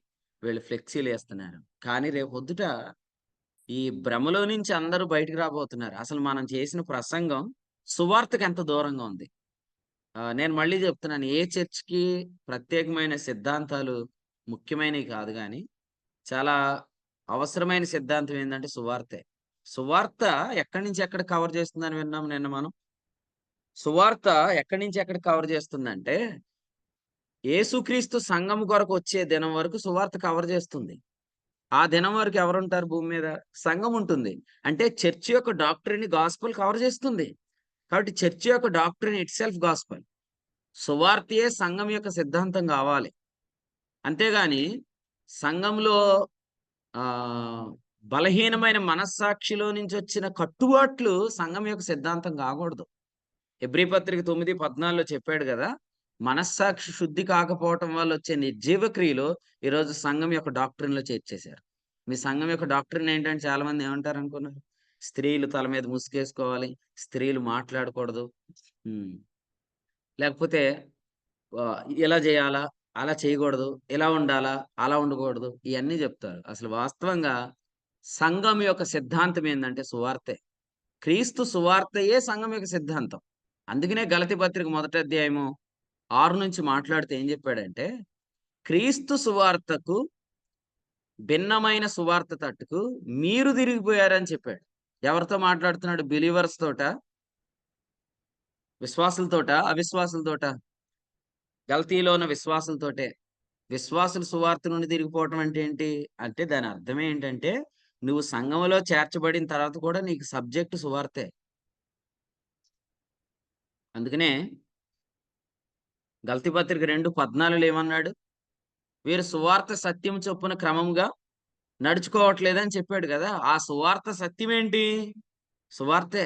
వీళ్ళు ఫ్లెక్సీలేస్తున్నారు. కానీ రేపొద్దుట ఈ భ్రమలో నుంచి అందరూ బయటికి రాబోతున్నారు. అసలు మనం చేసిన ప్రసంగం సువార్తకి ఎంత దూరంగా ఉంది. నేను మళ్ళీ చెప్తున్నాను. ఏ చర్చ్‌కి ప్రత్యేకమైన సిద్ధాంతాలు ముఖ్యమైనవి కాదు గాని, చాలా అవసరమైన సిద్ధాంతం ఏందంటే సువార్తే. సువార్త ఎక్కడి నుంచి ఎక్కడికి కవర్ చేస్తుందని విన్నాం నిన్న మనం. సువార్త ఎక్కడి నుంచి ఎక్కడికి కవర్ చేస్తుందంటే, యేసుక్రీస్తు సంఘం కొరకు వచ్చే దినం వరకు సువార్త కవర్ చేస్తుంది. ఆ దినం వరకు ఎవరుంటారు భూమి మీద? సంఘం ఉంటుంది. అంటే చర్చ్ యొక్క డాక్ట్రిన్ గాస్పెల్ కవర్ చేస్తుంది. కాబట్టి చర్చ్ యొక్క డాక్ట్రిన్ ఇట్‌సెల్ఫ్ గాస్పెల్. సువార్తయే సంఘం యొక్క సిద్ధాంతం కావాలి. అంతేగాని సంఘంలో ఆహ్, బలహీనమైన మనస్సాక్షిలో నుంచి వచ్చిన కట్టుబాట్లు సంఘం యొక్క సిద్ధాంతం కాకూడదు. హెబ్రీ పత్రిక 9:14లో చెప్పాడు గదా! మనస్సాక్షి శుద్ధి కాకపోవటం వల్ల వచ్చే నిర్జీవ క్రియలు ఈరోజు సంఘం యొక్క డాక్ట్రిన్‌లో చేర్చేశారు. మీ సంఘం యొక్క డాక్ట్రిన్ ఏంటంటే చాలామంది ఏమంటారనుకున్నారు? స్త్రీలు తల మీద ముసుగేసుకోవాలి, స్త్రీలు మాట్లాడకూడదు. హ్మ్. లేకపోతే ఇలా జేయాలా, అలా చేయకూడదు, ఇలా ఉండాలా, అలా ఉండకూడదు. ఇయన్నీ జెప్తారు. అసలు వాస్తవంగా సంఘం యొక్క సిద్ధాంతం ఏందంటే సువార్తే. క్రీస్తు సువార్తయే సంఘం యొక్క సిద్ధాంతం. అందుకనే గలతీ పత్రిక మొదటి అధ్యాయము 6 నుంచి మాట్లాడుతూ ఏం జెప్పాడంటే, క్రీస్తు సువార్తకు భిన్నమైన సువార్త తట్టుకు మీరు తిరిగిపోయారని చెప్పాడు. ఎవరితో మాట్లాడుతున్నాడు? బిలీవర్స్ తోటా? విశ్వాసులతోటా? అవిశ్వాసులతోటా? గల్తీలో ఉన్న విశ్వాసులతోటే. విశ్వాసులు సువార్త నుండి తిరిగిపోవటం అంటే ఏంటి? అంటే దాని అర్థం ఏంటంటే, నువ్వు సంఘంలో చేర్చబడిన తర్వాత కూడా నీకు సబ్జెక్ట్ సువార్తే. అందుకనే గలతీ పత్రిక 2:14లో ఏమన్నాడు? వీరు సువార్త సత్యం చొప్పున క్రమంగా నడుచుకోవట్లేదని చెప్పాడు గదా! ఆ సువార్త సత్యమేంటి? సువార్తే.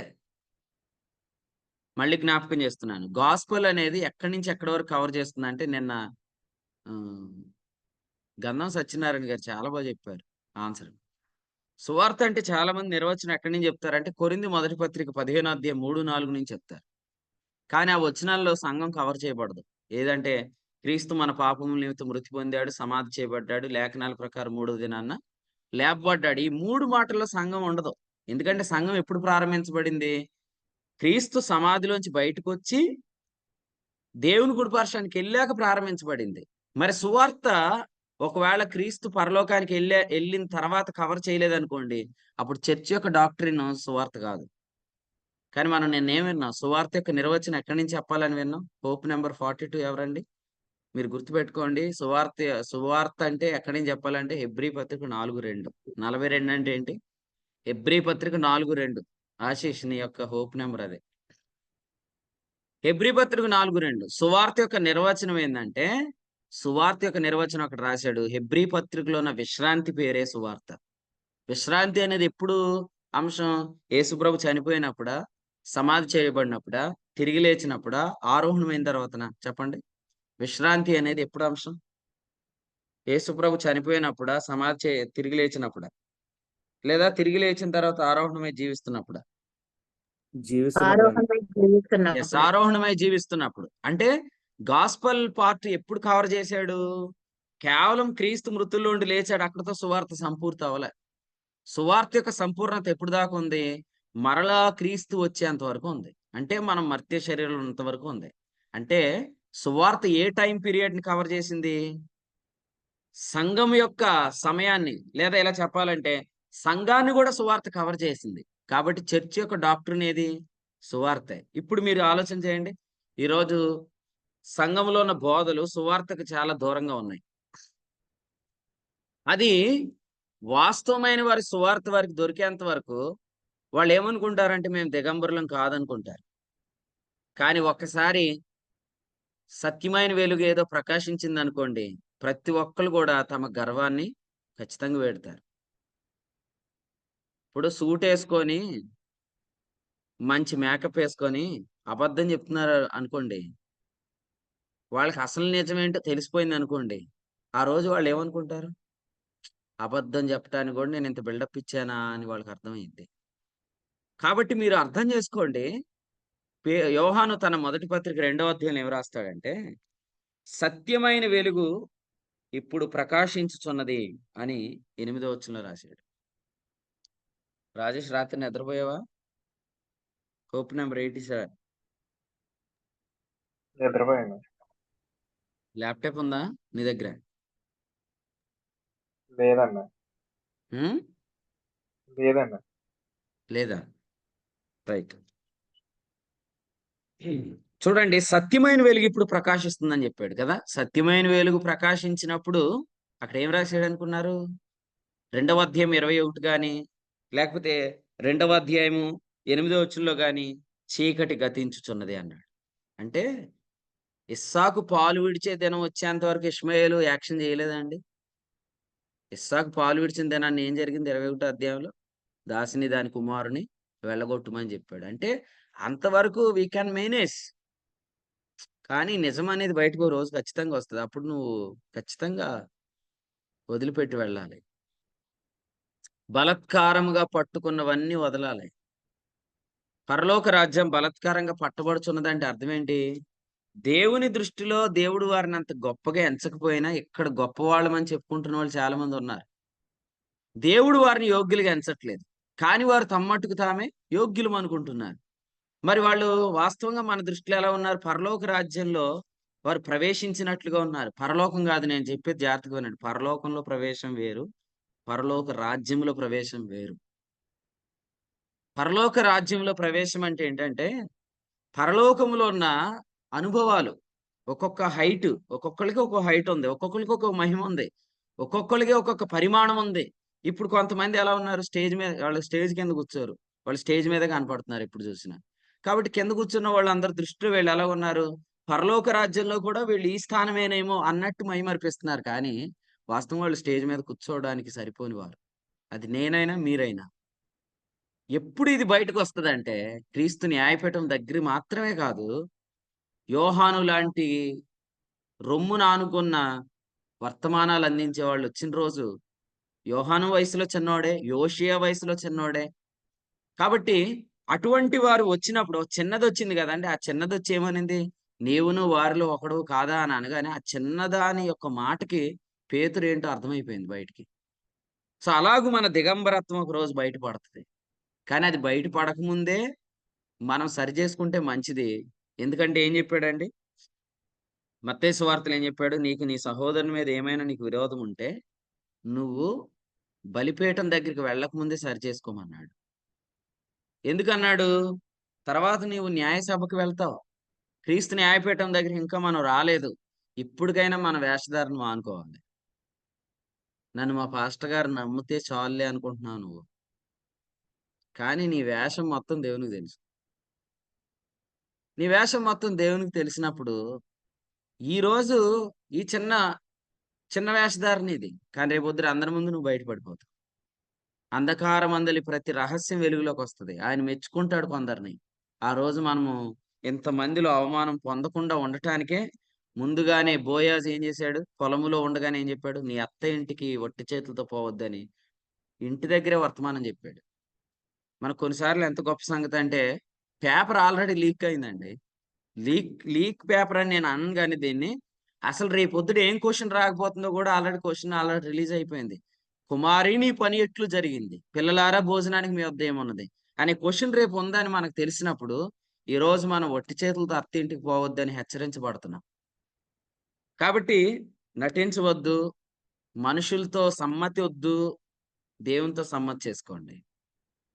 మళ్ళీ జ్ఞాపకం చేస్తున్నాను. గాస్పెల్ అనేది ఎక్కడి నుంచి ఎక్కడి వరకు కవర్ చేస్తుందంటే నిన్న ఆహ్, గంధం సత్యనారాయణ గారు చాలా చెప్పారు ఆన్సర్. సువార్త అంటే చాలా మంది నిర్వచనం ఎక్కడి నుంచి చెప్తారంటే కొరింథీ మొదటి పత్రిక 15 అధ్యాయం 3, 4 నుంచి చెప్తారు. కానీ ఆ వచనాల్లో సంఘం కవర్ చేయబడదు. ఏదంటే క్రీస్తు మన పాపముల నిమిత్తం మృతి పొందాడు, సమాధి చేయబడ్డాడు, లేఖనాల ప్రకారం మూడవ దినాన లేపబడ్డాడు. ఈ 3 మాటల్లో సంఘం ఉండదు. ఎందుకంటే సంఘం ఎప్పుడు ప్రారంభించబడింది? క్రీస్తు సమాధిలోంచి బయటకొచ్చి దేవుని కుడిపార్శ్వానికెళ్ళాక ప్రారంభించబడింది. మరి సువార్త ఒకవేళ క్రీస్తు పరలోకానికి ఎళ్ళిన తర్వాత కవర్ చేయలేదనుకోండి, అప్పుడు చర్చ్ యొక్క డాక్ట్రిన్ సువార్త కాదు. కానీ మనం నిన్నేం విన్నాం? సువార్త యొక్క నిర్వచనం ఎక్కడి నుంచి చెప్పాలని విన్నాం? హోప్ నంబర్ 42 ఎవరండి? మీరు గుర్తుపెట్టుకోండి. సువార్త అంటే ఎక్కడి నుంచి చెప్పాలంటే హెబ్రీ పత్రిక 4:2. 42 అంటే ఏంటి? హెబ్రీ పత్రిక 4:2. ఆశీష్ నీ యొక్క హోప్ నంబర్ అదే. హెబ్రీ పత్రిక 4:2 సువార్త యొక్క నిర్వచనం ఏందంటే, సువార్త యొక్క నిర్వచనం అక్కడ రాశాడు. హెబ్రీ పత్రికలో ఉన్న విశ్రాంతి పేరే సువార్త. విశ్రాంతి అనేది ఎప్పుడు అంశం? యేసుప్రభు చనిపోయినప్పుడా? సమాధి చేయబడినప్పుడా? తిరిగి లేచినప్పుడా? ఆరోహణమైన తర్వాతనా? చెప్పండి. విశ్రాంతి అనేది ఎప్పుడు అంశం? యేసుప్రభు చనిపోయినప్పుడా? తిరిగి లేచినప్పుడా? లేదా తిరిగి లేచిన తర్వాత ఆరోహణమై జీవిస్తున్నప్పుడా? జీవిస్తున్నప్పుడు అండి. ఆరోహణమై జీవిస్తున్నప్పుడు. ఆరోహణమై జీవిస్తున్నప్పుడు. అంటే గాస్పెల్ పార్ట్ ఎప్పుడు కవర్ చేశాడు? కేవలం క్రీస్తు మృతుల్లో నుండి లేచాడు. అక్కడితో సువార్త సంపూర్తి అవ్వలే. సువార్త యొక్క సంపూర్ణత ఎప్పుడు దాకా ఉంది? మరలా క్రీస్తు వచ్చేంత వరకు ఉంది. అంటే మనం మర్త్య శరీరంలో ఉన్నంత వరకు ఉంది. అంటే సువార్త ఏ టైమ్ పీరియడ్‌ని కవర్ చేసింది? సంఘం యొక్క సమయాన్ని లేదా ఇలా చెప్పాలంటే సంఘాన్ని కూడా సువార్త కవర్ చేసింది. కాబట్టి చర్చ్ యొక్క డాక్ట్రిన్ ఏది? సువార్తే. ఇప్పుడు మీరు ఆలోచన చేయండి. ఈరోజు సంఘంలో ఉన్న బోధలు సువార్తకు చాలా దూరంగా ఉన్నాయి. అది వాస్తవమైన వారి సువార్త వారికి దొరికేంత వరకు వాళ్ళేమనుకుంటారంటే మేము దిగంబరులం కాదనుకుంటారు. కానీ ఒక్కసారి సత్యమైన వెలుగు ఏదో ప్రకాశించిందనుకోండి, ప్రతి ఒక్కళ్ళు కూడా తమ గర్వాన్ని ఖచ్చితంగా వేడతారు. ఇప్పుడు సూటేసుకొని, మంచి మేకప్ ఏసుకొని అబద్ధం చెప్తున్నారు అనుకోండి. వాళ్ళకి అసలు నిజమేంటో తెలిసిపోయిందనుకోండి. ఆ రోజు వాళ్ళేమనుకుంటారు? అబద్ధం చెప్పటానికి కూడా నేనింత బిల్డప్ ఇచ్చానా అని వాళ్ళకర్థమైద్ది. కాబట్టి మీరు అర్థం చేసుకోండి. యోహాను తన మొదటి పత్రిక 2వ అధ్యాయంలో ఏమి రాస్తాడంటే, సత్యమైన వెలుగు ఇప్పుడు ప్రకాశించుచున్నది అని 8వ వచనంలో రాశాడు. రాజేష్ రాత్రి నిద్రపోయావా? Hope number 87. నిద్రపోయాను. ల్యాప్‌టాప్ ఉందా నీ దగ్గర? లేదన్నా. ఉమ్? లేదన్నా. లేదా? రైట్. చూడండి, సత్యమైన వెలుగు ఇప్పుడు ప్రకాశిస్తుందని చెప్పాడు కదా. సత్యమైన వెలుగు ప్రకాశించినప్పుడు అక్కడ ఏం రాశాడు అనుకున్నారు? 2వ అధ్యాయం 21 గాని, లేకపోతే 2వ అధ్యాయము 8వ వచనంలో గాని, చీకటి గతించుచున్నది అన్నాడు. అంటే ఇస్సాకు పాలు విడిచే దినం వచ్చేంత వరకు ఇష్మాయేలు యాక్షన్ చేయలేదండి. ఇస్సాకు పాలు విడిచిన దినాన్ని ఏం జరిగింది? 21వ అధ్యాయంలో దాసిని దాని కుమారుని వెళ్ళగొట్టుమని చెప్పాడు. అంటే అంతవరకు వీ క్యాన్ మేనేజ్. కానీ నిజం అనేది బయటకు ఓ రోజు ఖచ్చితంగా వస్తది. అప్పుడు నువ్వు ఖచ్చితంగా వదిలిపెట్టి వెళ్ళాలి. బలాత్కారముగా పట్టుకున్నవన్నీ వదలాలి. పరలోక రాజ్యం బలాత్కారంగా పట్టబడుచున్నదంటే అర్థం ఏంటి? దేవుని దృష్టిలో దేవుడు వారిని అంత గొప్పగా ఎంచకపోయినా ఇక్కడ గొప్పవాళ్ళమని చెప్పుకుంటున్న వాళ్ళు చాలా మంది ఉన్నారు. దేవుడు వారిని యోగ్యులుగా ఎంచట్లేదు. కానీ వారు తమ మట్టుకు తామే యోగ్యులం అనుకుంటున్నారు. మరి వాళ్ళు వాస్తవంగా మన దృష్టిలో ఎలా ఉన్నారు? పరలోక రాజ్యంలో వారు ప్రవేశించినట్లుగా ఉన్నారు. పరలోకం కాదు, నేను చెప్పేది జాగ్రత్తగా వినండి. పరలోకంలో ప్రవేశం వేరు, పరలోక రాజ్యంలో ప్రవేశం వేరు. పరలోక రాజ్యంలో ప్రవేశం అంటే ఏంటంటే, పరలోకములో ఉన్న అనుభవాలు ఒక్కొక్క హైట్, ఒక్కొక్కళ్ళకి ఒక్కొక్క హైట్ ఉంది, ఒక్కొక్కళ్ళకి ఒక్కొక్క మహిమ ఉంది, ఒక్కొక్కళ్ళకి ఒక్కొక్క పరిమాణం ఉంది. ఇప్పుడు కొంతమంది ఎలా ఉన్నారు? స్టేజ్ మీద, వాళ్ళు స్టేజ్ కింద కూర్చోరు, వాళ్ళు స్టేజ్ మీద కనపడుతున్నారు ఎప్పుడు చూసినా. కాబట్టి కింద కూర్చున్న వాళ్ళందరి దృష్టిలో వీళ్ళు ఎలా ఉన్నారు? పరలోక రాజ్యంలో కూడా వీళ్ళు ఈ స్థానమేనేమో అన్నట్టు మైమరిపిస్తున్నారు. కానీ వాస్తవం వాళ్ళు స్టేజ్ మీద కూర్చోవడానికి సరిపోని వారు. అది నేనైనా మీరైనా. ఎప్పుడు ఇది బయటకు వస్తుందంటే, క్రీస్తు న్యాయపీఠం దగ్గర మాత్రమే కాదు, యోహాను లాంటి రొమ్మున ఆనుకున్న వర్తమానాలు అందించే వాళ్ళు వచ్చిన రోజు, యోహాను వయసులో చిన్నోడే, యోషియా వయసులో చిన్నోడే. కాబట్టి అటువంటి వారు వచ్చినప్పుడు చిన్నది వచ్చింది కదండి. ఆ చిన్నది వచ్చి ఏమనింది? నీవును వారిలో ఒకడు కాదా అని అనగానే ఆ చిన్నదాని యొక్క మాటకి పేతురు ఏంటో అర్థమైపోయింది బయటికి. సో అలాగూ మన దిగంబరత్వం ఒక రోజు బయటపడుతుంది. కానీ అది బయట పడకముందే మనం సరి చేసుకుంటే మంచిది. ఎందుకంటే ఏం చెప్పాడండి? మత్తయి సువార్తలో ఏం చెప్పాడు? నీకు నీ సహోదరుని మీద ఏమైనా నీకు విరోధం ఉంటే నువ్వు బలిపీఠం దగ్గరికి వెళ్ళక ముందే సరి చేసుకోమన్నాడు. ఎందుకన్నాడు? తర్వాత నీవు న్యాయసభకు వెళ్తావు. క్రీస్తు న్యాయపీఠం దగ్గరికి ఇంకా మనం రాలేదు. ఇప్పటికైనా మన వేషధారణ మానుకోవాలి. నన్ను మా పాస్టర్ గారు నమ్మితే చాలులే అనుకుంటున్నావు నువ్వు. కానీ నీ వేషం మొత్తం దేవునికి తెలుసు. నీ వేషం మొత్తం దేవునికి తెలిసినప్పుడు ఈరోజు ఈ చిన్న చిన్న వేషధారణ ఇది. కానీ రేపొద్దున అందరి ముందు నువ్వు బయటపడిపోతావు. అంధకారం అందలి ప్రతి రహస్యం వెలుగులోకి వస్తుంది. ఆయన మెచ్చుకుంటాడు కొందరిని. ఆ రోజు మనము ఇంతమందిలో అవమానం పొందకుండా ఉండటానికే ముందుగానే బోయాజు ఏం చేశాడు? పొలములో ఉండగానే ఏం చెప్పాడు? నీ అత్త ఇంటికి వట్టి చేతులతో పోవద్దని ఇంటి దగ్గరే వర్తమానం చెప్పాడు. మనకు కొన్నిసార్లు ఎంత గొప్ప సంగతి అంటే, పేపర్ ఆల్రెడీ లీక్ అయిందండి. లీక్ పేపర్ అని నేను అనను గాని దీన్ని. అసలు రేపొద్దున ఏం క్వెషన్ రాకపోతుందో కూడా క్వెషన్ ఆల్రెడీ రిలీజ్ అయిపోయింది. కుమారి నీ పని ఎట్లు జరిగింది? పిల్లలారా భోజనానికి మీ వద్ద ఏమున్నది? అనే క్వెషన్ రేపు ఉందని మనకు తెలిసినప్పుడు, ఈ రోజు మనం వట్టి చేతులతో అత్త ఇంటికి పోవద్దని హెచ్చరించబడుతున్నాం. కాబట్టి నటించవద్దు, మనుషులతో సమ్మతి వద్దు, దేవునితో సమ్మతి చేసుకోండి.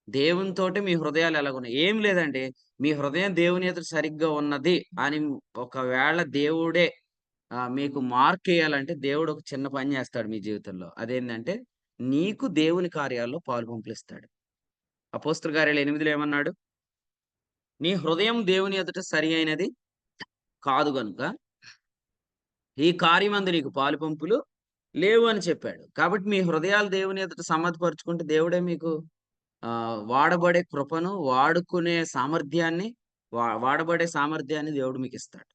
దేవునితోటి మీ హృదయాలు ఎలాగున్నాయి? ఏం లేదండి, మీ హృదయం దేవుని ఎదుట సరిగ్గా ఉన్నది అని ఒకవేళ దేవుడే మీకు మార్క్ వేయాలంటే దేవుడు ఒక చిన్న పని చేస్తాడు మీ జీవితంలో. అదేంటంటే నీకు దేవుని కార్యాల్లో పాలు పంపిస్తాడు. అపోస్తలుల కార్యాలు 8లో ఏమన్నాడు? నీ హృదయం దేవుని ఎదుట సరి అయినది కాదు గనుక ఈ కార్యమందు నీకు పాలు పంపులు లేవు అని చెప్పాడు. కాబట్టి మీ హృదయాలు దేవుని ఎదుట సమ్మతిపరుచుకుంటే దేవుడే మీకు వాడబడే కృపను, వాడుకునే సామర్థ్యాన్ని, వాడబడే సామర్థ్యాన్ని దేవుడు మీకు ఇస్తాడు.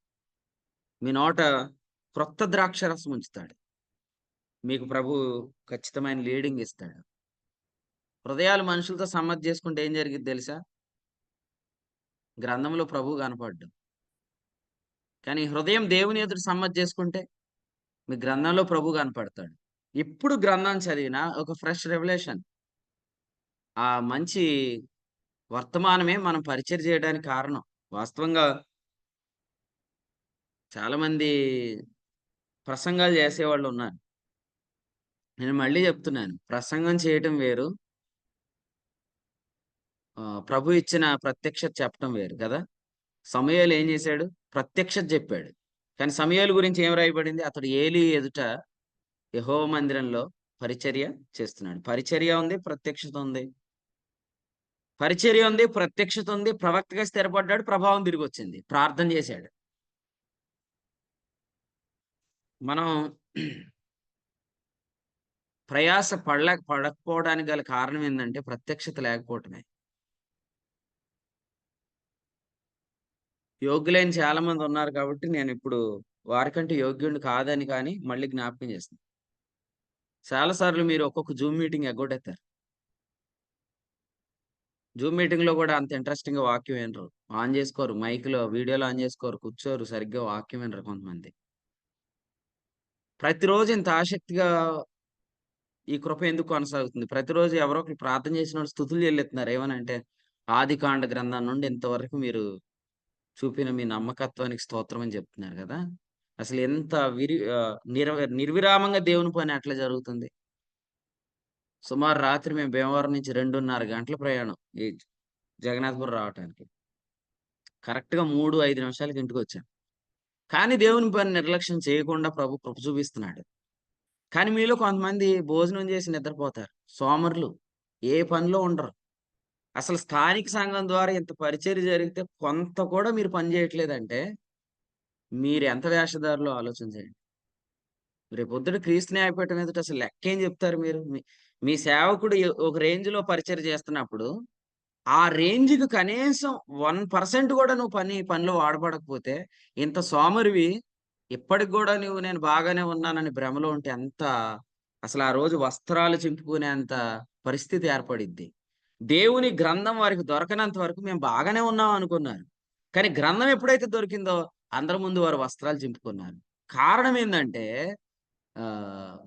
మీ నోట క్రొత్త ద్రాక్షరసం ఉంచుతాడు. మీకు ప్రభు ఖచ్చితమైన లీడింగ్ ఇస్తాడు. హృదయాలు మనుషులతో సమ్మతి చేసుకుంటే ఏం జరిగింది తెలుసా? గ్రంథంలో ప్రభు కనపడ్డు. కానీ హృదయం దేవుని ఎదుట సమ్మతి చేసుకుంటే మీ గ్రంథంలో ప్రభు కనపడతాడు. ఇప్పుడు గ్రంథం చదివినా ఒక ఫ్రెష్ రెవల్యూషన్, ఆ మంచి వర్తమానమే మనం పరిచయం చేయడానికి కారణం. వాస్తవంగా చాలా మంది ప్రసంగాలు చేసేవాళ్ళు ఉన్నారు. నేను మళ్ళీ చెప్తున్నాను, ప్రసంగం చేయటం వేరు, ప్రభు ఇచ్చిన ప్రత్యక్షత చెప్పటం వేరు కదా. సమూయేలు ఏం చేశాడు? ప్రత్యక్షత చెప్పాడు. కానీ సమూయేలు గురించి ఏం రాయబడింది? అతడు ఏలీ ఎదుట యెహోవా మందిరంలో పరిచర్య చేస్తున్నాడు. పరిచర్య ఉంది, ప్రత్యక్షత ఉంది. పరిచర్య ఉంది, ప్రత్యక్షత ఉంది. ప్రవక్తగా స్థిరపడ్డాడు, ప్రభావం తిరిగి వచ్చింది, ప్రార్థన చేశాడు. మనం ప్రయాస పడకపోవడానికి గల కారణం ఏంటంటే ప్రత్యక్షత లేకపోవటమే. యోగ్యులైన చాలా మంది ఉన్నారు కాబట్టి నేను ఇప్పుడు వారికంటే యోగ్యుడిని కాదని కానీ మళ్ళీ జ్ఞాపకం చేస్తున్నాను. చాలా సార్లు మీరు ఒక్కొక్క జూమ్ మీటింగ్ ఎగ్గొట్టేస్తారు. జూమ్ మీటింగ్ లో కూడా అంత ఇంట్రెస్టింగ్ గా వాక్యం వినరు, ఆన్ చేసుకోరు, మైక్లో వీడియోలో ఆన్ చేసుకోరు, కూర్చోరు, సరిగ్గా వాక్యం వినరు కొంతమంది. ప్రతిరోజు ఇంత ఆసక్తిగా ఈ కృప ఎందుకు కొనసాగుతుంది? ప్రతిరోజు ఎవరో ఒకరు ప్రార్థన చేసిన వాళ్ళు స్తుతులు చెల్లిస్తున్నారు. ఏమనంటే, ఆది కాండ గ్రంథం నుండి ఇంతవరకు మీరు చూపిన మీ నమ్మకత్వానికి స్తోత్రం అని చెప్తున్నారు కదా. అసలు ఎంత నిర్విరామంగా దేవుని పని అట్లా జరుగుతుంది. సుమారు రాత్రి మేము భీమవరం నుంచి 2:30 గంటల ప్రయాణం ఈ జగన్నాథపురం రావటానికి. కరెక్ట్ గా 3-5 నిమిషాలకి ఇంటికి వచ్చాను. కానీ దేవుని పని నిర్లక్ష్యం చేయకుండా ప్రభు కృప చూపిస్తున్నాడు. కానీ మీలో కొంతమంది భోజనం చేసి నిద్రపోతారు, సోమరులు, ఏ పనిలో ఉండరు. అసలు స్థానిక సంఘం ద్వారా ఇంత పరిచర్య జరిగితే కొంత కూడా మీరు పని చేయట్లేదంటే మీరు ఎంత వేషధారులో ఆలోచన చేయండి. రేపొద్దుట క్రీస్తు న్యాయపీఠం ఎదుట అసలు లెక్కేం చెప్తారు మీరు? మీ సేవకుడు ఒక రేంజ్ లో పరిచర్య చేస్తున్నప్పుడు ఆ రేంజ్‌కి కనీసం 1% కూడా నువ్వు పనిలో వాడబడకపోతే, ఇంత సోమరివి, ఇప్పటికి గూడా నేను బాగానే ఉన్నానని భ్రమలో ఉంటే అసలు ఆ రోజు వస్త్రాలు చింపుకునేంత పరిస్థితి ఏర్పడిద్ది. దేవుని గ్రంథం వారికి దొరకనంత వరకు మేము బాగానే ఉన్నాం అనుకున్నారు. కానీ గ్రంథం ఎప్పుడైతే దొరికిందో అందరి ముందు వారు వస్త్రాలు చింపుకున్నారు. కారణం ఏందంటే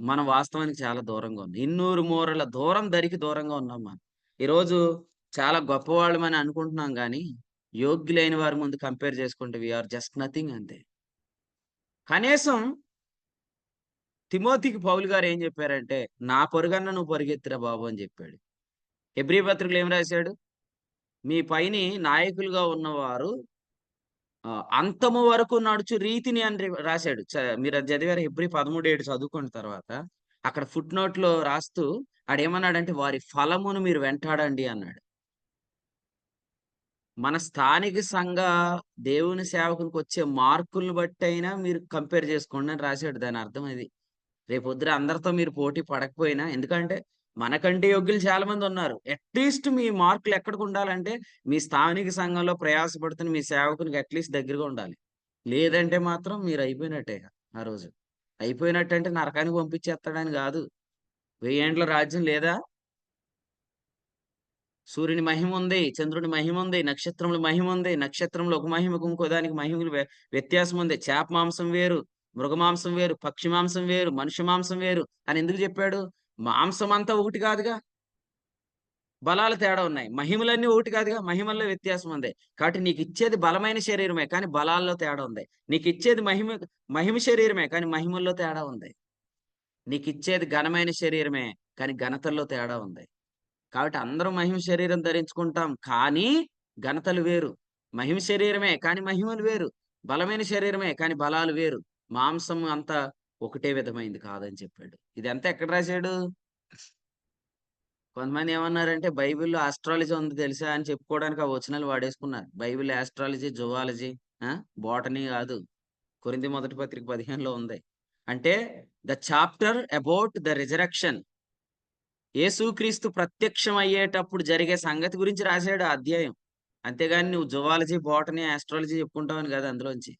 మనం వాస్తవానికి చాలా దూరంగా ఉన్నాం. 200 మూరల దూరం దూరంగా ఉన్నాం మనం. ఈరోజు చాలా గొప్పవాళ్ళమని అనుకుంటున్నాం గానీ, యోగ్యులైన వారి ముందు కంపేర్ చేసుకుంటే వి ఆర్ జస్ట్ నథింగ్ అంతే. కనీసం తిమోతికి పౌలు గారు ఏం చెప్పారంటే, "నా పరుగన్న నువ్వు పరుగెత్తురా బాబు" అని చెప్పాడు. హెబ్రీ పత్రికలో ఏం రాశాడు? మీ పైని నాయకులుగా ఉన్నవారు అంతము వరకు నడుచు రీతిని అని రాశాడు. మీరు అది చదివారు, హెబ్రీ 13:7 చదువుకున్న తర్వాత అక్కడ ఫుట్ నోట్ లో రాస్తూ ఆడేమన్నాడంటే, వారి ఫలమును మీరు వెంటాడండి అన్నాడు. మన స్థానిక సంఘ దేవుని సేవకునికి వచ్చే మార్కులను బట్టి అయినా మీరు కంపేర్ చేసుకోండి అని రాశాడు. దాని అర్థం అది. రేపొద్దున అందరితో మీరు పోటీ పడకపోయినా, ఎందుకంటే మనకంటే యోగ్యులు చాలా మంది ఉన్నారు. అట్లీస్ట్ మీ మార్కులు ఎక్కడికి ఉండాలంటే మీ స్థానిక సంఘంలో ప్రయాసపడుతున్న మీ సేవకునికి అట్లీస్ట్ దగ్గరగా ఉండాలి. లేదంటే మాత్రం మీరు అయిపోయినట్టే ఆ రోజు. అయిపోయినట్టంటే నరకానికి పంపించేస్తాడని కాదు. 1000 ఏండ్ల రాజ్యం లేదా? సూర్యుని మహిమ ఉంది, చంద్రుని మహిమ ఉంది, నక్షత్రముల మహిమ ఉంది. నక్షత్రంలో ఒక మహిమకు ఇంకో దానికి మహిమలు వ్యత్యాసం ఉంది. చేప మాంసం వేరు, మృగ మాంసం వేరు, పక్షి మాంసం వేరు, మనుష్య మాంసం వేరు అని ఎందుకు చెప్పాడు? మాంసం అంతా ఒకటి కాదుగా, బలాలు తేడా ఉన్నాయి. మహిమలన్నీ ఒకటి కాదుగా, మహిమల్లో వ్యత్యాసం ఉంది. కాబట్టి నీకు ఇచ్చేది బలమైన శరీరమే కానీ బలాల్లో తేడా ఉంది. నీకు ఇచ్చేది మహిమ శరీరమే కానీ మహిమల్లో తేడా ఉంది. నీకు ఇచ్చేది ఘనమైన శరీరమే కానీ ఘనతల్లో తేడా ఉంది. కాబట్టి అందరం మహిమ శరీరం ధరించుకుంటాం కానీ ఘనతలు వేరు. మహిమ శరీరమే కానీ మహిమలు వేరు. బలమైన శరీరమే కానీ బలాలు వేరు. మాంసం అంతా ఒకటే విధమైంది కాదని చెప్పాడు. ఇదంతా ఎక్కడ రాశాడు? కొంతమంది ఏమన్నారంటే బైబిల్‌లో ఆస్ట్రాలజీ ఉంది తెలుసా అని చెప్పుకోవడానికి ఆ వచనాలు వాడేసుకున్నారు. బైబిల్ ఆస్ట్రాలజీ, జువాలజీ, బోటనీ కాదు. కొరింథీ మొదటి పత్రిక 15లో ఉంది. అంటే the chapter about the resurrection, యేసుక్రీస్తు ప్రత్యక్షం అయ్యేటప్పుడు జరిగే సంగతి గురించి రాశాడు ఆ అధ్యాయం. అంతేగాని నువ్వు జువాలజీ, బోటనీ, ఆస్ట్రాలజీ చెప్పుకుంటావని కాదు అందులోంచి.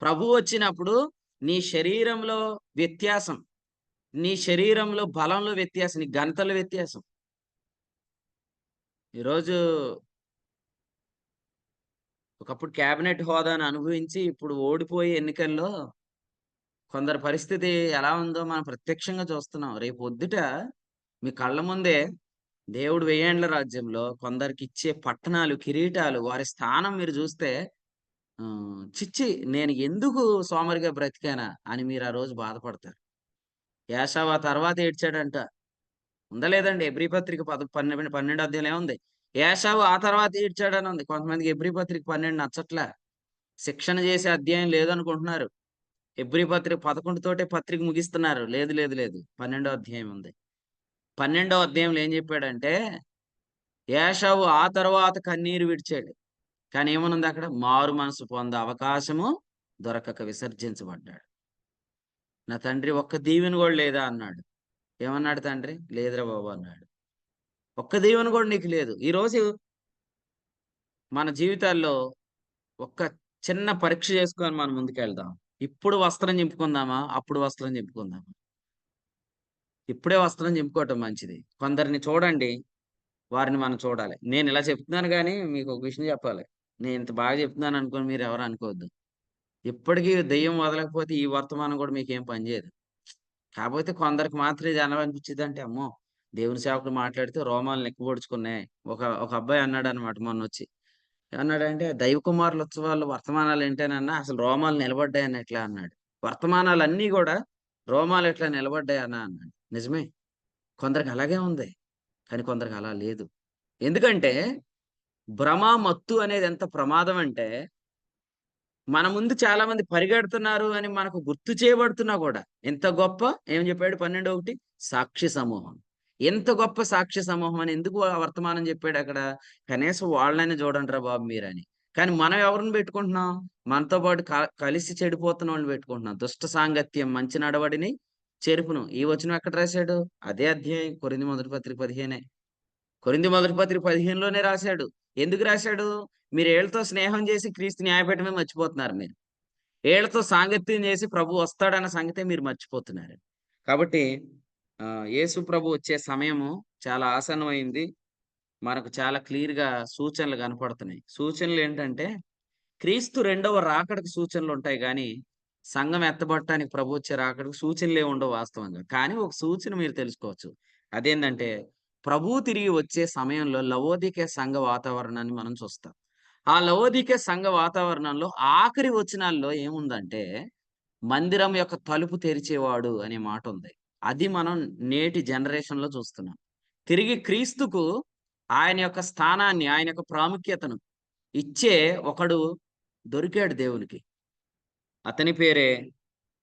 ప్రభువు వచ్చినప్పుడు నీ శరీరంలో వ్యత్యాసం, నీ శరీరంలో బలంలో వ్యత్యాసం, నీ ఘనతలో వ్యత్యాసం. ఈరోజు ఒకప్పుడు క్యాబినెట్ హోదాను అనుభవించి ఇప్పుడు ఓడిపోయి ఎన్నికల్లో కొందరి పరిస్థితి ఎలా ఉందో మనం ప్రత్యక్షంగా చూస్తున్నాం. రేపు పొద్దుట మీ కళ్ళ ముందే దేవుడు 1000 ఏండ్ల రాజ్యంలో కొందరికి ఇచ్చే పట్టణాలు, కిరీటాలు, వారి స్థానం మీరు చూస్తే చిచ్చి నేను ఎందుకు సోమరిగా బ్రతికానా అని మీరు ఆ రోజు బాధపడతారు. ఏశావు ఆ తర్వాత ఏడ్చాడంట. ఉందా లేదండి? ఎబ్రీ పత్రిక 12 అధ్యాయం ఏముంది? ఏశావు ఆ తర్వాత ఏడ్చాడని ఉంది. కొంతమందికి ఎబ్రీ పత్రిక 12 నచ్చట్లా. శిక్షణ చేసే అధ్యాయం లేదనుకుంటున్నారు. ఎబ్రీ పత్రిక 11 తోటే పత్రిక ముగిస్తున్నారు. లేదు లేదు లేదు. 12 అధ్యాయం ఉంది. 12 అధ్యాయంలో ఏం చెప్పాడంటే, ఏశావు ఆ తర్వాత కన్నీరు విడిచాడు. కానీ ఏమనుంది అక్కడ? మారు మనసు పొందే అవకాశము దొరకక విసర్జించబడ్డాడు. నా తండ్రి ఒక్క దీవెన కూడా లేదా అన్నాడు. ఏమన్నాడు తండ్రి? లేదురా బాబు అన్నాడు. ఒక్క దీవెన కూడా నీకు లేదు. ఈరోజు మన జీవితాల్లో ఒక్క చిన్న పరీక్ష చేసుకొని మనం ముందుకెళ్దాం. ఇప్పుడు వస్త్రం చింపుకుందామా? అప్పుడు వస్త్రం చింపుకుందామా? ఇప్పుడే వస్త్రం చింపుకోవటం మంచిది. కొందరిని చూడండి, వారిని మనం చూడాలి. నేను ఇలా చెప్తున్నాను గానీ మీకు ఒక విషయం చెప్పాలి. నేను ఇంత బాగా చెప్తున్నాను అనుకోని మీరు ఎవరు అనుకోవద్దు. ఇప్పటికీ దెయ్యం వదలకపోతే ఈ వర్తమానం కూడా మీకేం పనిచేయదు. కాపోతే కొందరికి మాత్రం ఇది ఎలా అనిపించిదంటే, అమ్మో! దేవుని సేవకుడు మాట్లాడితే రోమాలు నిక్కబొడుచుకున్నాయి. ఒక ఒక అబ్బాయి అన్నాడన్నమాట మొన్నొచ్చి. ఏమన్నాడంటే, దైవ కుమారుల ఉత్సవాల్లో వర్తమానాలు ఏంటనన్నా అసలు రోమాలు నిలబడ్డాయని ఎట్లా అన్నాడు. వర్తమానాలన్నీ గూడా రోమాలు ఎట్లా నిలబడ్డాయనా అన్నాడు. నిజమే. కొందరికి అలాగే ఉంది. కానీ కొందరికి అలా లేదు. ఎందుకంటే భ్రమ, మత్తు అనేది ఎంత ప్రమాదం అంటే, మన ముందు చాలా మంది పరిగెడుతున్నారు అని మనకు గుర్తు చేయబడుతున్నా కూడా ఎంత గొప్ప ఏం చెప్పాడు 12:1 సాక్షి సమూహం. ఎంత గొప్ప సాక్షి సమూహం అని ఎందుకు ఆ వర్తమానం చెప్పాడు అక్కడ? కనీసం వాళ్ళని చూడండిరా బాబు మీరని. కానీ మనం ఎవరిని పెట్టుకుంటున్నాం? మనతో పాటు కలిసి చెడిపోతున్న వాళ్ళని పెట్టుకుంటున్నాం. దుష్ట సాంగత్యం మంచి నడవడిని చెరుపును. ఈ వచనం ఎక్కడ రాశాడు? అదే అధ్యాయం కొరింథీ మొదటి పత్రిక 15. కొరింథీ మొదటి పత్రిక 15లోనే రాశాడు. ఎందుకు రాశాడు? మీరు ఈళ్ళతో స్నేహం చేసి క్రీస్తు న్యాయపీఠమే మర్చిపోతున్నారు మీరు. ఈళ్ళతో సాంగత్యం చేసి ప్రభు వస్తాడన్న సంగతే మీరు మర్చిపోతున్నారు. కాబట్టి యేసు ప్రభు వచ్చే సమయము చాలా ఆసన్నమైంది. మనకు చాలా క్లియర్‌గా సూచనలు కనపడుతున్నాయి. సూచనలేంటంటే, క్రీస్తు రెండవ రాకడకు సూచనలుంటాయి గానీ, సంఘం ఎత్తబడటానికి ప్రభు వచ్చే రాకడకు సూచనలేమి ఉండవు వాస్తవంగా. కానీ ఒక సూచన మీరు తెలుసుకోవచ్చు. అదేందంటే, ప్రభువు తిరిగి వచ్చే సమయంలో లవోదికీయ సంఘ వాతావరణాన్ని మనం చూస్తాం. ఆ లవోదికీయ సంఘ వాతావరణంలో ఆఖరి వచనాల్లో ఏముందంటే, మందిరం యొక్క తలుపు తెరిచేవాడు అనే మాటుంది. అది మనం నేటి జనరేషన్‌లో చూస్తున్నాం. తిరిగి క్రీస్తుకు ఆయన యొక్క స్థానాన్ని, ఆయన యొక్క ప్రాముఖ్యతను ఇచ్చే ఒకడు దొరికాడు దేవునికి. అతని పేరే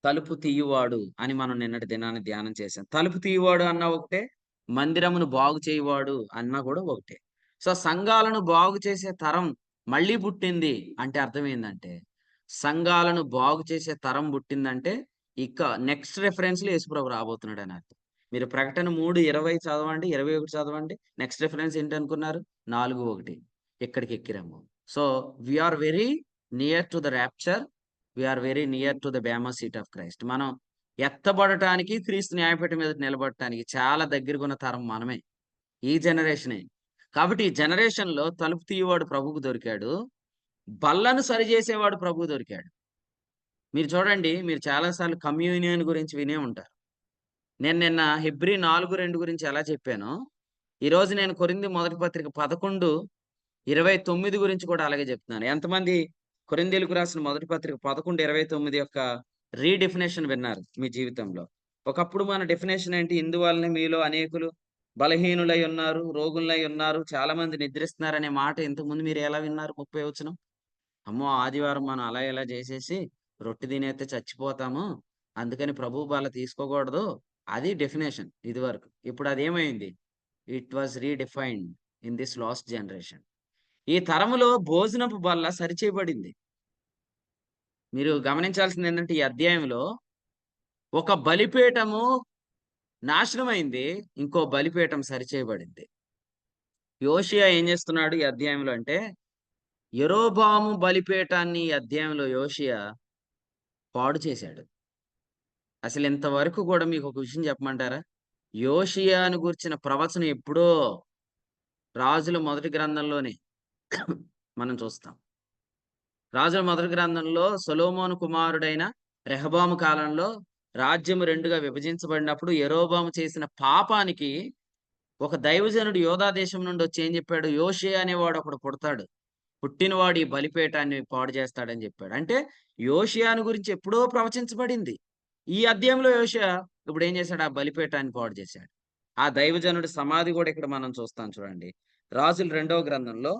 తలుపు తీయువాడు అని మనం నిన్నటి దినాన ధ్యానం చేశాం. తలుపు తీయువాడు అన్నా ఒకటే, మందిరమును బాగు చేయువాడు అన్నా కూడా ఒకటే. సో, సంఘాలను బాగు చేసే తరం మళ్ళీ పుట్టింది అంటే అర్థం ఏందంటే, సంఘాలను బాగు చేసే తరం పుట్టిందంటే, ఇక నెక్స్ట్ రిఫరెన్స్‌లో యేసుప్రభు రాబోతున్నాడని అర్థం. మీరు ప్రకటన 3:20 చదవండి, 21 చదవండి. నెక్స్ట్ రిఫరెన్స్ ఏంటనుకున్నారు? 4:1 ఇక్కడికి ఎక్కిరమ్ము. So, we are very near to the rapture. We are very near to the bema seat of Christ. మనం ఎత్తబడటానికి, క్రీస్తు న్యాయపీఠం మీద నిలబడటానికి చాలా దగ్గరగున్న తరం మనమే. ఈ జనరేషనే. కాబట్టి ఈ జనరేషన్‌లో తలుపు తీయువాడు ప్రభువుకు దొరికాడు. బల్లను సరిజేసేవాడు ప్రభువు దొరికాడు. మీరు చూడండి, మీరు చాలా సార్లు కమ్యూనియన్ గురించి వినే ఉంటారు. నేను నిన్న హెబ్రీ 4:2 గురించి ఎలా చెప్పానో, ఈరోజు నేను కొరింథీ మొదటి పత్రిక 11:29 గురించి కూడా అలాగే చెప్తున్నాను. ఎంతమంది కొరింథీయులకు రాసిన మొదటి పత్రిక 11:29 యొక్క రీడెఫినిషన్ విన్నారు మీ జీవితంలో? ఒకప్పుడు మన డెఫినిషన్ ఏంటి? ఇందువల్లనే మీలో అనేకులు బలహీనులై ఉన్నారు, రోగులై ఉన్నారు, చాలా మంది నిద్రిస్తున్నారనే మాట ఇంతకుముందు మీరు ఎలా విన్నారు? 30 వచనం. అమ్మో! ఆదివారం మనం అలా ఇలా చేసేసి రొట్టె తినేస్తే చచ్చిపోతాము. అందుకని ప్రభువు బల్ల తీసుకోకూడదు. అది డెఫినిషన్ ఇదివరకు. ఇప్పుడు అదేమైంది? It was redefined in this last generation. ఈ తరములో భోజనపు బల్ల సరిచేయబడింది. మీరు గమనించాల్సింది ఏంటంటే ఈ అధ్యాయంలో ఒక బలిపీఠము నాశనమైంది. ఇంకో బలిపీఠం సరిచేయబడింది. యోషియా ఏం చేస్తున్నాడు ఈ అధ్యాయంలో అంటే, యరొబాము బలిపీఠాన్ని ఈ అధ్యాయంలో యోషియా పాడు చేశాడు. అసలు ఇంతవరకు కూడా మీకు ఒక విషయం చెప్పమంటారా? యోషియాను గూర్చిన ప్రవచనం ఎప్పుడో రాజుల మొదటి గ్రంథంలోనే మనం చూస్తాం. రాజుల మొదటి గ్రంథంలో సొలొమోను కుమారుడైన రెహబాము కాలంలో రాజ్యం 2గా విభజించబడినప్పుడు యరొబాము చేసిన పాపానికి ఒక దైవజనుడు యోధా దేశం నుండి వచ్చి ఏం చెప్పాడు? యోషియా అనేవాడు ఒకడు పుడతాడు. పుట్టినవాడు ఈ బలిపీఠాన్ని పాడు చేస్తాడని చెప్పాడు. అంటే యోషియాను గురించి ఎప్పుడో ప్రవచించబడింది. ఈ అధ్యాయంలో యోషియా ఇప్పుడు ఏం చేశాడు? ఆ బలిపీఠాన్ని పాడు చేశాడు. ఆ దైవజనుడి సమాధి కూడా ఇక్కడ మనం చూస్తాం చూడండి. రాజుల 2వ గ్రంథంలో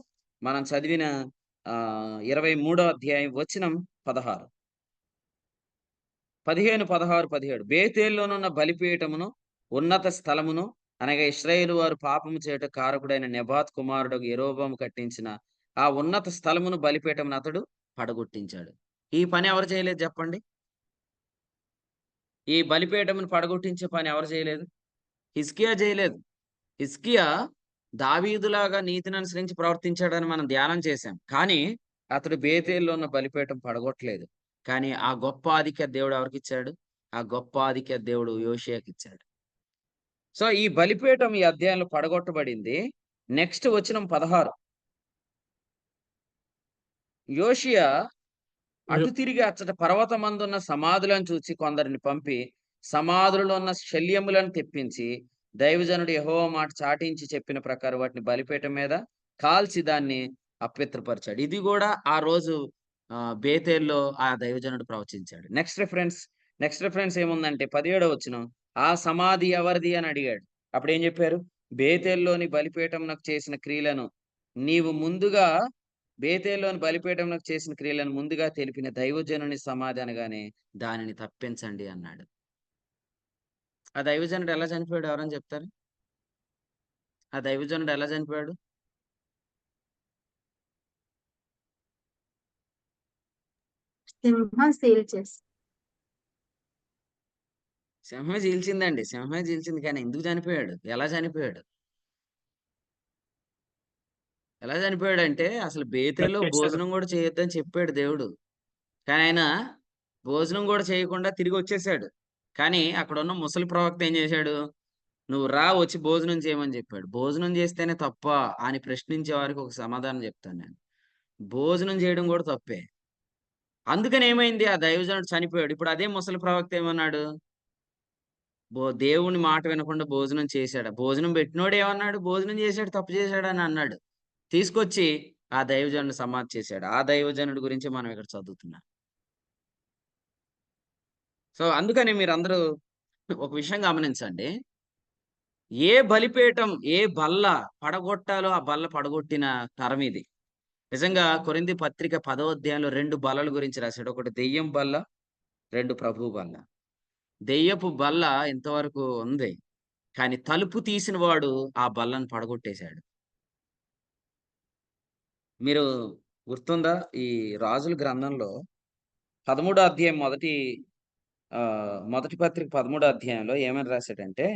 మనం చదివిన 23వ అధ్యాయం వచనం 16, 15, 16, 17 బేతేలులోనున్న బలిపీఠమును ఉన్నత స్థలమును అనగా ఇశ్రాయేలు వారు పాపము చేయుట కారకుడైన నెబాత్ కుమారుడు యెరోబోము కట్టించిన ఆ ఉన్నత స్థలమును బలిపీఠమును అతడు పడగొట్టించాడు. ఈ పని ఎవరు చేయలేదు చెప్పండి? ఈ బలిపీఠమును పడగొట్టించే పని ఎవరు చేయలేదు? హిజ్కియా చేయలేదు. హిజ్కియా దావీదులాగా నీతిని అనుసరించి ప్రవర్తించాడని మనం ధ్యానం చేశాం. కానీ అతడు బేతేలులో ఉన్న బలిపీఠం పడగొట్టలేదు. కానీ ఆ గొప్ప ఆధిక్యత దేవుడు ఎవరికిచ్చాడు? ఆ గొప్ప ఆధిక్యత దేవుడు యోషియాకిచ్చాడు. సో ఈ బలిపీఠం ఈ అధ్యాయంలో పడగొట్టబడింది. నెక్స్ట్ వచనం 16, యోషియా అటు తిరిగి అచ్చట పర్వతమందున్న సమాధులను చూచి కొందరిని పంపి సమాధులలో ఉన్న శల్యములను తెప్పించి దైవజనుడు యెహోవా మాట చాటించి చెప్పిన ప్రకారం వాటిని బలిపీఠం మీద కాల్చి దాన్ని అపవిత్రపరిచాడు. ఇది కూడా ఆ రోజు బేతేల్లో ఆ దైవజనుడు ప్రవచించాడు. నెక్స్ట్ రిఫరెన్స్ ఏముందంటే 17వ వచనం, ఆ సమాధి ఎవరిది అని అడిగాడు. అప్పుడు ఏం చెప్పారు? బేతేల్లోని బలిపీఠంనకు చేసిన క్రియలను నీవు ముందుగా బేతేల్లోని బలిపీఠంనకు చేసిన క్రియలను ముందుగా తెలిపిన దైవజనుని సమాధి అనగానే దానిని తప్పించండి అన్నాడు. ఆ దైవజనుడు ఎలా చనిపోయాడు? ఎవరని చెప్తారు? ఆ దైవజనుడు ఎలా చనిపోయాడు? సింహం చీల్చేసి. సింహమే చీల్చిందండి. సింహమే చీల్చింది. కానీ ఎందుకు చనిపోయాడు? ఎలా చనిపోయాడు? ఎలా చనిపోయాడంటే అసలు బేతేల్లో కట్టేశారు. భోజనం కూడా చేయొద్దని చెప్పాడు దేవుడు. కానీ ఆయన భోజనం కూడా చేయకుండా తిరిగి వచ్చేసాడు. కానీ అక్కడ ఉన్న ముసలి ప్రవక్త ఏం చేశాడు? నువ్వు రా వచ్చి భోజనం చేయమని చెప్పాడు. భోజనం చేస్తేనే తప్ప అని ప్రశ్నించే వారికి ఒక సమాధానం చెప్తాను నేను. భోజనం చేయడం కూడా తప్పే. అందుకని ఏమైంది? ఆ దైవజనుడు చనిపోయాడు. ఇప్పుడు అదే ముసలి ప్రవక్త ఏమన్నాడు? దేవుని మాట వినకుండా భోజనం చేశాడు. భోజనం పెట్టినోడు ఏమన్నాడు? భోజనం చేశాడు, తప్పు చేశాడు అని అన్నాడు. తీసుకొచ్చి ఆ దైవజనుడు సమాధి చేశాడు. ఆ దైవజనుడి గురించి మనం ఇక్కడ చదువుతున్నాం. సో అందుకని మీరందరూ ఒక విషయం గమనించండి. ఏ బలిపీఠం, ఏ బల్ల పడగొట్టాలో ఆ బల్ల పడగొట్టిన తరం ఇది. నిజంగా కొరింథీ పత్రిక 10వ అధ్యాయంలో 2 బల్లల గురించి రాశాడు. ఒకటి దెయ్యం బల్ల, 2 ప్రభువు బల్ల. దెయ్యపు బల్ల ఇంతవరకు ఉంది. కానీ తలుపు తీసిన వాడు ఆ బల్లను పడగొట్టేశాడు. మీరు గుర్తుందా? ఈ రాజుల గ్రంథంలో 13వ అధ్యాయం మొదటి పత్రిక 13వ అధ్యాయంలో ఏమని రాశాడంటే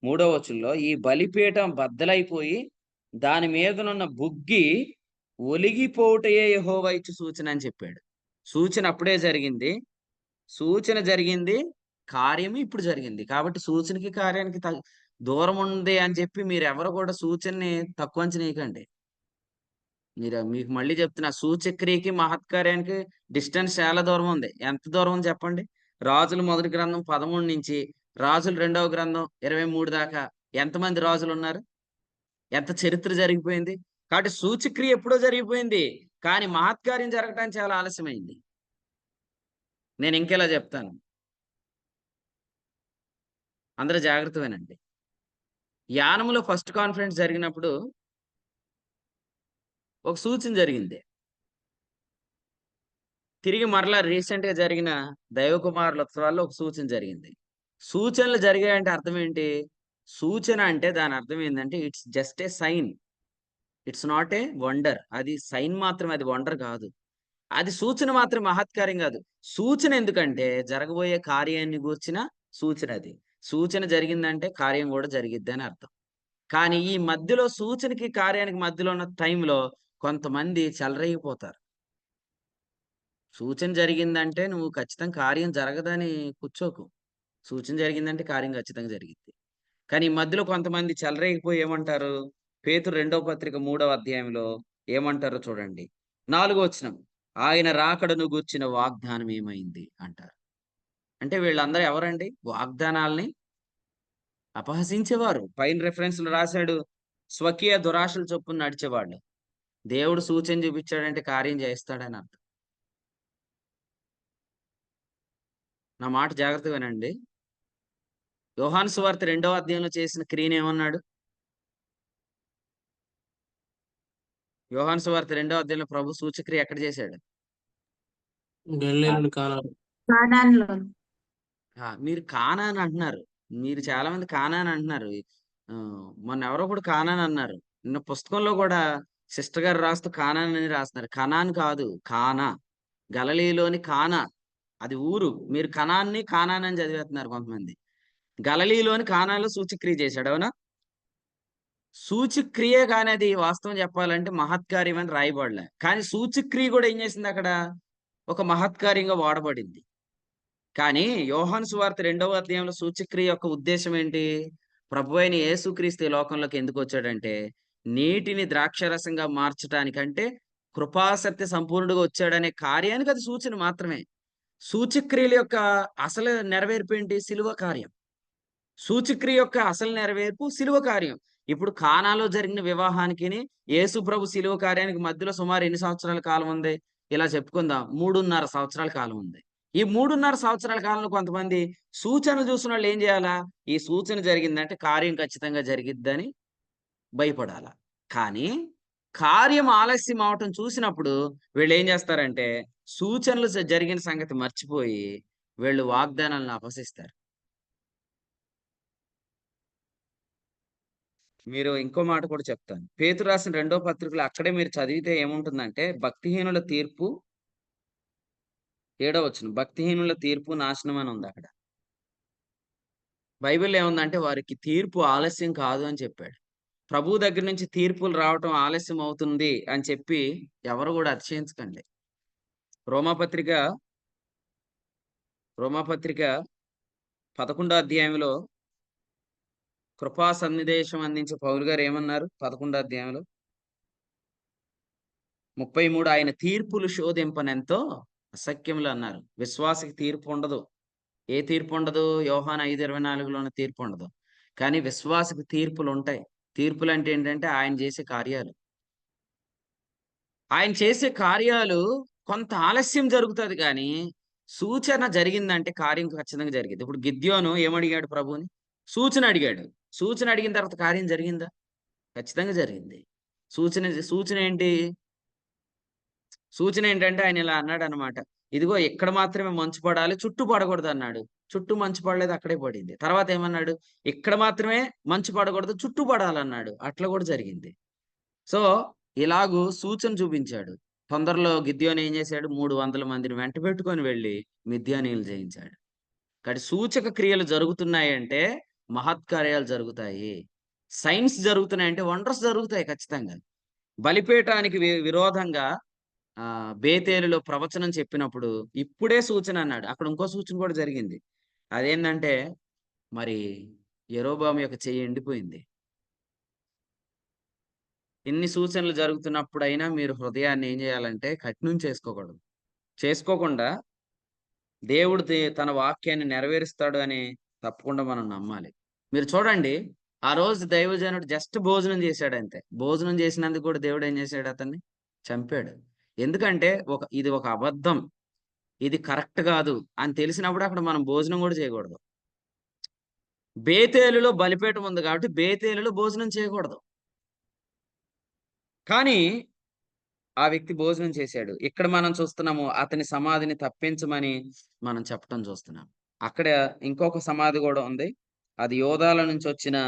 3వ వచనంలో ఈ బలిపీఠం బద్దలైపోయి దాని మీదనున్న బుగ్గి ఒలిగిపోవుటయే యెహోవా ఇచ్చు సూచన అని చెప్పాడు. సూచన అప్పుడే జరిగింది. సూచన జరిగింది. కార్యం ఇప్పుడు జరిగింది. కాబట్టి సూచనకి కార్యానికి దూరం ఉంది అని చెప్పి మీరెవరు కూడా సూచనని తక్కువ అంచనా వేయకండి. మీకు మళ్ళీ చెప్తున్నా, సూచక్రియకి మహత్కార్యానికి డిస్టెన్స్ చాలా దూరం ఉంది. ఎంత దూరం ఉంది చెప్పండి? రాజుల మొదటి గ్రంథం 13 నుంచి రాజుల 2వ గ్రంథం 23 దాకా ఎంతమంది రాజులు ఉన్నారు? ఎంత చరిత్ర జరిగిపోయింది? కాబట్టి సూచక్రియ ఎప్పుడో జరిగిపోయింది. కానీ మహత్కార్యం జరగటానికి చాలా ఆలస్యమైంది. నేను ఇంకెలా చెప్తాను, అందరూ జాగ్రత్త వినండి. యానములో ఫస్ట్ కాన్ఫరెన్స్ జరిగినప్పుడు ఒక సూచన జరిగింది. తిరిగి మరలా రీసెంట్ గా జరిగిన దైవ కుమారుల ఉత్సవాల్లో ఒక సూచన జరిగింది. సూచనలు జరిగాయంటే అర్థం ఏంటి? సూచన అంటే దాని అర్థం ఏంటంటే it's just a sign. It's not a wonder. అది సైన్ మాత్రమే, అది వండర్ కాదు. అది సూచన మాత్రం, మహత్కార్యం కాదు. సూచన ఎందుకంటే జరగబోయే కార్యాన్ని గూర్చిన సూచన అది. సూచన జరిగిందంటే కార్యం కూడా జరిగిద్ది అని అర్థం. కానీ ఈ మధ్యలో సూచనకి కార్యానికి మధ్యలో ఉన్న టైంలో కొంతమంది చెలరేగిపోతారు. సూచన జరిగిందంటే నువ్వు ఖచ్చితంగా కార్యం జరగదని కూర్చోకు. సూచన జరిగిందంటే కార్యం ఖచ్చితంగా జరిగిద్ది. కానీ ఈ మధ్యలో కొంతమంది చెలరేగిపోయి ఏమంటారు? పేతురు 2వ పత్రిక 3వ అధ్యాయంలో ఏమంటారో చూడండి. 4వ వచనం, ఆయన రాకడను గూర్చిన వాగ్దానం ఏమైంది అంటారు. అంటే వీళ్ళందరూ ఎవరండి? వాగ్దానాల్ని అపహసించేవారు. పైన రెఫరెన్స్ లో రాశాడు, స్వకీయ దురాశల చొప్పున నడిచేవాళ్ళు. దేవుడు సూచన చూపించాడంటే కార్యం చేస్తాడని అర్థం. నా మాట జాగ్రత్తగా వినండి. యోహాను సువార్త 2వ అధ్యాయంలో చేసిన క్రియను ఏమన్నాడు? యోహాను సువార్త 2వ అధ్యాయంలో ప్రభు సూచక్రియ ఎక్కడ చేశాడు? గలిలయలోని కానాను. కానాన్‌లో. మీరు కానాన్ అంటున్నారు. మీరు చాలా మంది కానాన్ అంటున్నారు. మొన్న ఎవరో కూడా కానాన్ అన్నారు. నిన్న పుస్తకంలో కూడా సిస్టర్ గారు రాస్తూ కానాన్ అని రాస్తున్నారు. కనాన్ కాదు, కానా. గలిలయలోని కానా. అది ఊరు. మీరు కనాన్ని కానాన్ అని చదివేస్తున్నారు కొంతమంది. గలిలయలోని కానాలో సూచక్రియ చేశాడు. అవునా? సూచక్రియ కానీ అది వాస్తవం చెప్పాలంటే మహత్కార్యం అని రాయబడలే. కానీ సూచక్రియ కూడా ఏం చేసింది అక్కడ? ఒక మహత్కార్యంగా వాడబడింది. కానీ యోహాను సువార్త 2వ అధ్యాయంలో సూచక్రియ యొక్క ఉద్దేశం ఏంటి? ప్రభువైన యేసుక్రీస్తు ఈ లోకంలోకి ఎందుకు వచ్చాడంటే, నీటిని ద్రాక్షరసంగా మార్చటానికంటే కృపాసత్య సంపూర్ణుడుగా వచ్చాడనే కార్యానికి అది సూచన మాత్రమే. సూచక్రియల యొక్క అసలు నెరవేర్పు ఏంటి? సిలువ కార్యం. సూచక్రియ యొక్క అసలు నెరవేర్పు సిలువ కార్యం. ఇప్పుడు కానాలో జరిగిన వివాహానికిని యేసు ప్రభు సిలువ కార్యానికి మధ్యలో సుమారు ఎన్ని సంవత్సరాల కాలం ఉంది? ఇలా చెప్పుకుందాం. 3.5 సంవత్సరాల కాలం ఉంది. ఈ 3.5 సంవత్సరాల కాలంలో కొంతమంది సూచనలు చూసిన వాళ్ళు ఏం చేయాలా? ఈ సూచన జరిగిందంటే కార్యం ఖచ్చితంగా జరిగిద్దని భయపడాల. కానీ కార్యం ఆలస్యం అవటం చూసినప్పుడు వీళ్ళు ఏం చేస్తారంటే సూచనలు జరిగిన సంగతి మర్చిపోయి వీళ్ళు వాగ్దానాలను అపహసిస్తారు. మీరు ఇంకో మాట కూడా చెప్తాను. పేతురు రాసిన 2వ పత్రికలో అక్కడే మీరు చదివితే ఏముంటుందంటే భక్తిహీనుల తీర్పు 7వ వచనం. భక్తిహీనుల తీర్పు నాశనం అని ఉంది అక్కడ. బైబిల్ ఏముందంటే వారికి తీర్పు ఆలస్యం కాదు అని చెప్పాడు. ప్రభువు దగ్గర నుంచి తీర్పులు రావటం ఆలస్యం అవుతుంది అని చెప్పి ఎవరు కూడా అతిశయించకండి. రోమాపత్రిక 11వ అధ్యాయంలో కృపా సందేశం అందించే పౌలు గారు ఏమన్నారు? 11వ అధ్యాయంలో 33 ఆయన తీర్పులు శోధింపనెంతో అసఖ్యములు అన్నారు. విశ్వాసకి తీర్పు ఉండదు. ఏ తీర్పు ఉండదు? యోహాను 5:24లోని తీర్పు ఉండదు. కానీ విశ్వాసకి తీర్పులు ఉంటాయి. తీర్పులు అంటే ఏంటంటే ఆయన చేసే కార్యాలు. ఆయన చేసే కార్యాలు కొంత ఆలస్యం జరుగుతుంది కానీ సూచన జరిగిందంటే కార్యం ఖచ్చితంగా జరిగింది. ఇప్పుడు గిద్యోను ఏమడిగాడు ప్రభువుని? సూచన అడిగాడు. సూచన అడిగిన తర్వాత కార్యం జరిగిందా? ఖచ్చితంగా జరిగింది. సూచన ఏంటి? సూచన ఏంటంటే ఆయన ఇలా అన్నాడు అనమాట. ఇదిగో ఇక్కడ మాత్రమే మంచు పడాలి, చుట్టూ పడకూడదు అన్నాడు. చుట్టూ మంచు పడలేదు, అక్కడే పడింది. తర్వాత ఏమన్నాడు? ఇక్కడ మాత్రమే మంచు పడకూడదు, చుట్టూ పడాలన్నాడు. అట్లా కూడా జరిగింది. సో ఇలాగూ సూచన చూపించాడు. తొందరలో గిద్యోను ఏం చేశాడు? 300 మందిని వెంట పెట్టుకొని వెళ్ళి మిద్యానీయులు జయించాడు. కానీ సూచక క్రియలు జరుగుతున్నాయంటే మహత్కార్యాలు జరుగుతాయి. సైన్స్ జరుగుతున్నాయంటే వండర్స్ జరుగుతాయి ఖచ్చితంగా. బలిపీఠానికి విరోధంగా బేతేలులో ప్రవచనం చెప్పినప్పుడు ఇప్పుడే సూచన అన్నాడు. అక్కడ ఇంకో సూచన కూడా జరిగింది. అదేంటంటే మరి యెరోబాము యొక్క చెయ్యి ఎండిపోయింది. ఇన్ని సూచనలు జరుగుతున్నప్పుడైనా మీరు హృదయాన్ని ఏం చేయాలంటే కఠినం చేసుకోకూడదు. చేసుకోకుండా దేవుడు తన వాక్యాన్ని నెరవేరుస్తాడు అని తప్పకుండా మనం నమ్మాలి. మీరు చూడండి, ఆ రోజు దైవజనుడు జస్ట్ భోజనం చేశాడు అంతే. భోజనం చేసినందుకు కూడా దేవుడు ఏం చేశాడు? అతన్ని చంపాడు. ఎందుకంటే ఇది ఒక అబద్ధం, ఇది కరెక్ట్ కాదు అని తెలిసినప్పుడు అక్కడ మనం భోజనం కూడా చేయకూడదు. బేతేలులో బలిపీఠం ఉంది కాబట్టి బేతేలులో భోజనం చేయకూడదు. కానీ ఆ వ్యక్తి భోజనం చేశాడు. ఇక్కడ మనం చూస్తున్నాము అతని సమాధిని తప్పించమని మనం చెప్పటం చూస్తున్నాం. అక్కడ ఇంకొక సమాధి కూడా ఉంది. అది యోధాల నుంచి వచ్చిన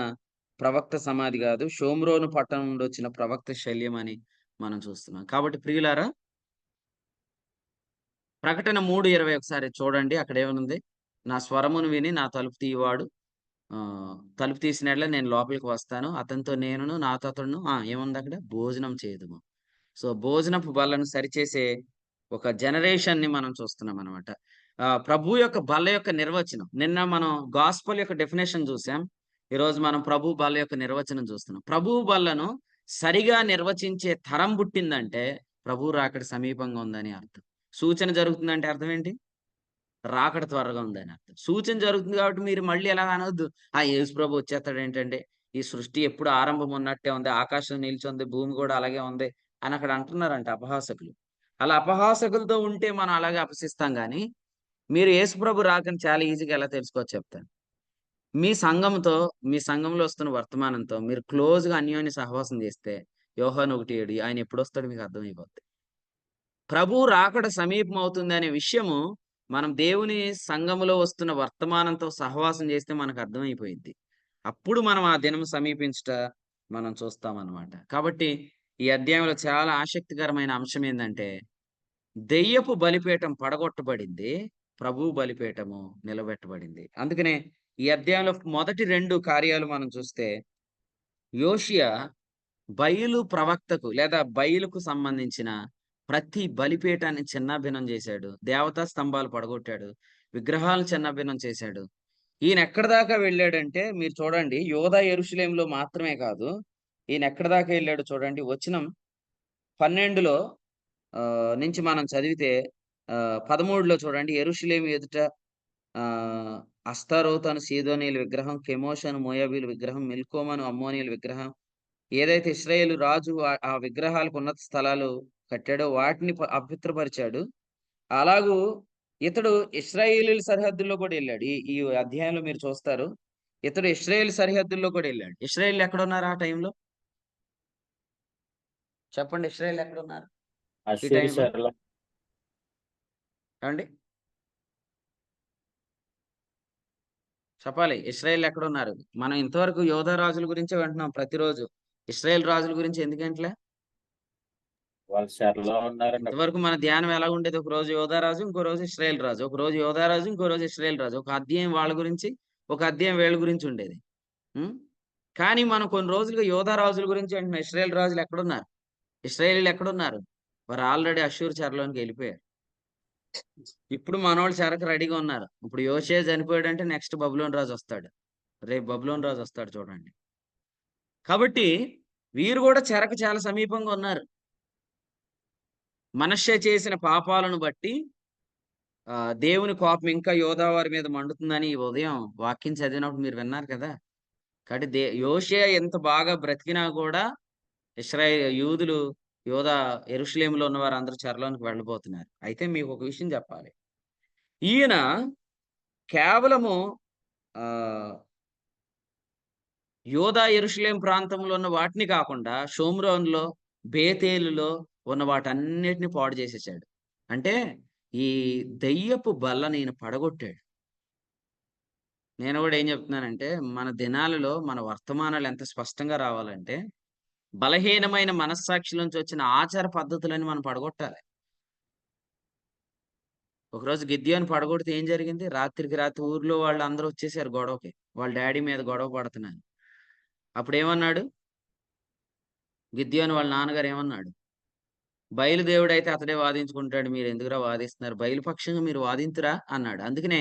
ప్రవక్త సమాధి కాదు, షోమ్రోను పట్టణం నుండి వచ్చిన ప్రవక్త శల్యం అని మనం చూస్తున్నాం. కాబట్టి ప్రియులారా, ప్రకటన 3:20 ఒకసారి చూడండి. అక్కడ ఏమనుంది? నా స్వరమును విని నా తలుపు తీయవాడు తలుపు తీసినట్లే నేను లోపలికి వస్తాను, అతనితో నేనును నాతో అతడును ఏముంది అక్కడ? భోజనం చేదుము. సో భోజనపు బల్లను సరిచేసే ఒక జనరేషన్ ని మనం చూస్తున్నాం అనమాట. ప్రభు యొక్క బల్ల యొక్క నిర్వచనం, నిన్న మనం గాస్పల్ యొక్క డెఫినేషన్ చూసాం. ఈరోజు మనం ప్రభు బల్ల యొక్క నిర్వచనం చూస్తున్నాం. ప్రభు బల్లను సరిగా నిర్వచించే తరం పుట్టిందంటే ప్రభు రాకడ సమీపంగా ఉందని అర్థం. సూచన జరుగుతుందంటే అర్థం ఏంటి? రాకడ త్వరగా ఉందని అర్థం. సూచన జరుగుతుంది కాబట్టి మీరు మళ్ళీ ఎలా అనవద్దు, యేసు ప్రభు వచ్చేస్తాడు ఏంటంటే, ఈ సృష్టి ఎప్పుడు ఆరంభం ఉన్నట్టే ఉంది, ఆకాశం నిల్చుంది, భూమి కూడా అలాగే ఉంది అని అక్కడ అంటున్నారంట అపహాసకులు. అలా అపహాసకులతో ఉంటే మనం అలాగే అపహసిస్తాం. కానీ మీరు యేసుప్రభు రాకని చాలా ఈజీగా ఎలా తెలుసుకోవచ్చు చెప్తాను. మీ సంఘంలో వస్తున్న వర్తమానంతో మీరు క్లోజ్‌గా అన్యోన్య సహవాసం చేస్తే యోహాను 1:7 ఆయన ఎప్పుడొస్తాడో మీకు అర్థమైపోద్ది. ప్రభువు రాకడ సమీపమవుతుందనే విషయము మనం దేవుని సంఘములో వస్తున్న వర్తమానంతో సహవాసం చేస్తే మనకు అర్థమైపోయిద్ది. అప్పుడు మనం ఆ దినం సమీపించుట మనం చూస్తామన్నమాట. కాబట్టి ఈ అధ్యాయంలో చాలా ఆసక్తికరమైన అంశం ఏందంటే, దెయ్యపు బలిపీఠం పడగొట్టబడింది. ప్రభువు బలిపీఠము నిలబెట్టబడింది. అందుకనే ఈ అధ్యాయంలో మొదటి 2 కార్యాలు మనం చూస్తే, యోషియా బయలు ప్రవక్తకు లేదా బయలుకు సంబంధించిన ప్రతి బలిపీఠాన్ని చిన్నాభిన్నం చేశాడు. దేవతా స్తంభాలు పడగొట్టాడు. విగ్రహాలను చిన్నాభిన్నం చేశాడు. ఈయన ఎక్కడి దాకా వెళ్ళాడంటే మీరు చూడండి, యూదా యెరూషలేములో మాత్రమే కాదు. ఈయన ఎక్కడి దాకా వెళ్ళాడో చూడండి. వచనం 12లో నుంచి మనం చదివితే 13లో చూడండి. యెరూషలేము ఎదుట అస్తారోతు అను సీదోనీయుల విగ్రహం, కెమోషు అను మోయాబీయుల విగ్రహం, మిల్కోము అను అమ్మోనీయుల విగ్రహం, ఏదైతే ఇశ్రాయేలు రాజు ఆ విగ్రహాలకు ఉన్నత స్థలాలు కట్టాడో వాటిని అపవిత్రపరిచాడు. అలాగూ ఇతడు ఇశ్రాయేలీయుల సరిహద్దుల్లో కూడా వెళ్ళాడు. ఈ ఈ అధ్యాయంలో మీరు చూస్తారు. ఇతడు ఇశ్రాయేల్ సరిహద్దుల్లో కూడా వెళ్ళాడు. ఇశ్రాయేలీయులు ఎక్కడున్నారు ఆ టైంలో? చెప్పండి, ఇశ్రాయేలీయులు ఎక్కడున్నారు ఈ అశ్షూరు టైంలో? చెరలో ఏమండి? చెప్పాలి. ఇశ్రాయేలీయులు ఎక్కడున్నారు? మనం ఇంతవరకు యోధా రాజుల గురించే వింటున్నాం ప్రతిరోజు. ఇశ్రాయేల్ రాజుల గురించి ఎందుకంట్లే? వాళ్ళ చెరలో ఉన్నారండి. ఇంతవరకు మన ధ్యానం ఎలా ఉండేది? ఒక రోజు యోధా రాజు, ఇంకో రోజు ఇశ్రాయేల్ రాజు. ఒక రోజు యోధా రాజు, ఇంకో రోజు ఇశ్రాయేల్ రాజు. ఒక అధ్యాయం వాళ్ళ గురించి, ఒక అధ్యాయం వీళ్ళ గురించి ఉండేది. కానీ మనం కొన్ని రోజులుగా యోధా రాజుల గురించి వింటున్నాం. ఇశ్రాయేల్ రాజులు ఎక్కడున్నారు? ఇశ్రాయేలీయులు ఎక్కడున్నారు? వారు ఆల్రెడీ అష్షూరు చెరలోనికి వెళ్ళిపోయారు. ఇప్పుడు మనోళ్ళు చెరకు రెడీగా ఉన్నారు. ఇప్పుడు యోషియా చనిపోయాడంటే నెక్స్ట్ బబులోను రాజు వస్తాడు. రేపు బబులోను రాజు వస్తాడు చూడండి. కాబట్టి వీరు కూడా చెరకు చాలా సమీపంగా ఉన్నారు. మనష్షే చేసిన పాపాలను బట్టి దేవుని కోపం ఇంకా యోధా వారి మీద మండుతుందని ఈ ఉదయం వాక్యం చదివినప్పుడు మీరు విన్నారు కదా. కాబట్టి యోషియా ఎంత బాగా బ్రతికినా కూడా యూదులు యోధా యెరూషలేములో ఉన్న వారందరూ చెరలోనికి వెళ్ళబోతున్నారు. అయితే మీకు ఒక విషయం చెప్పాలి. ఈయన కేవలము యోధా యెరూషలేం ప్రాంతంలో ఉన్న వాటిని కాకుండా షోమ్రోన్‌లో, బేతేలులో ఉన్న వాటన్నిటిని పాడు చేసేసాడు. అంటే ఈ దెయ్యపు బల్లని ఈయన పడగొట్టాడు. నేను కూడా ఏం చెప్తున్నానంటే, మన దినాలలో మన వర్తమానాలు ఎంత స్పష్టంగా రావాలంటే, బలహీనమైన మనస్సాక్షి నుంచి వచ్చిన ఆచార పద్ధతులని మనం పడగొట్టాలి. ఒకరోజు గిద్యోను పడగొడితే ఏం జరిగింది? రాత్రికి రాత్రి ఊర్లో వాళ్ళందరూ వచ్చేసారు గొడవకి. వాళ్ళ డాడీ మీద గొడవ పడుతున్నారు. అప్పుడేమన్నాడు? గిద్యోను వాళ్ళ నాన్నగారు ఏమన్నాడు? బయలుదేవుడైతే అతడే వాదించుకుంటాడు. మీరు ఎందుకురా వాదిస్తున్నారు? బయలుపక్షంగా మీరు వాదింతురా అన్నాడు. అందుకనే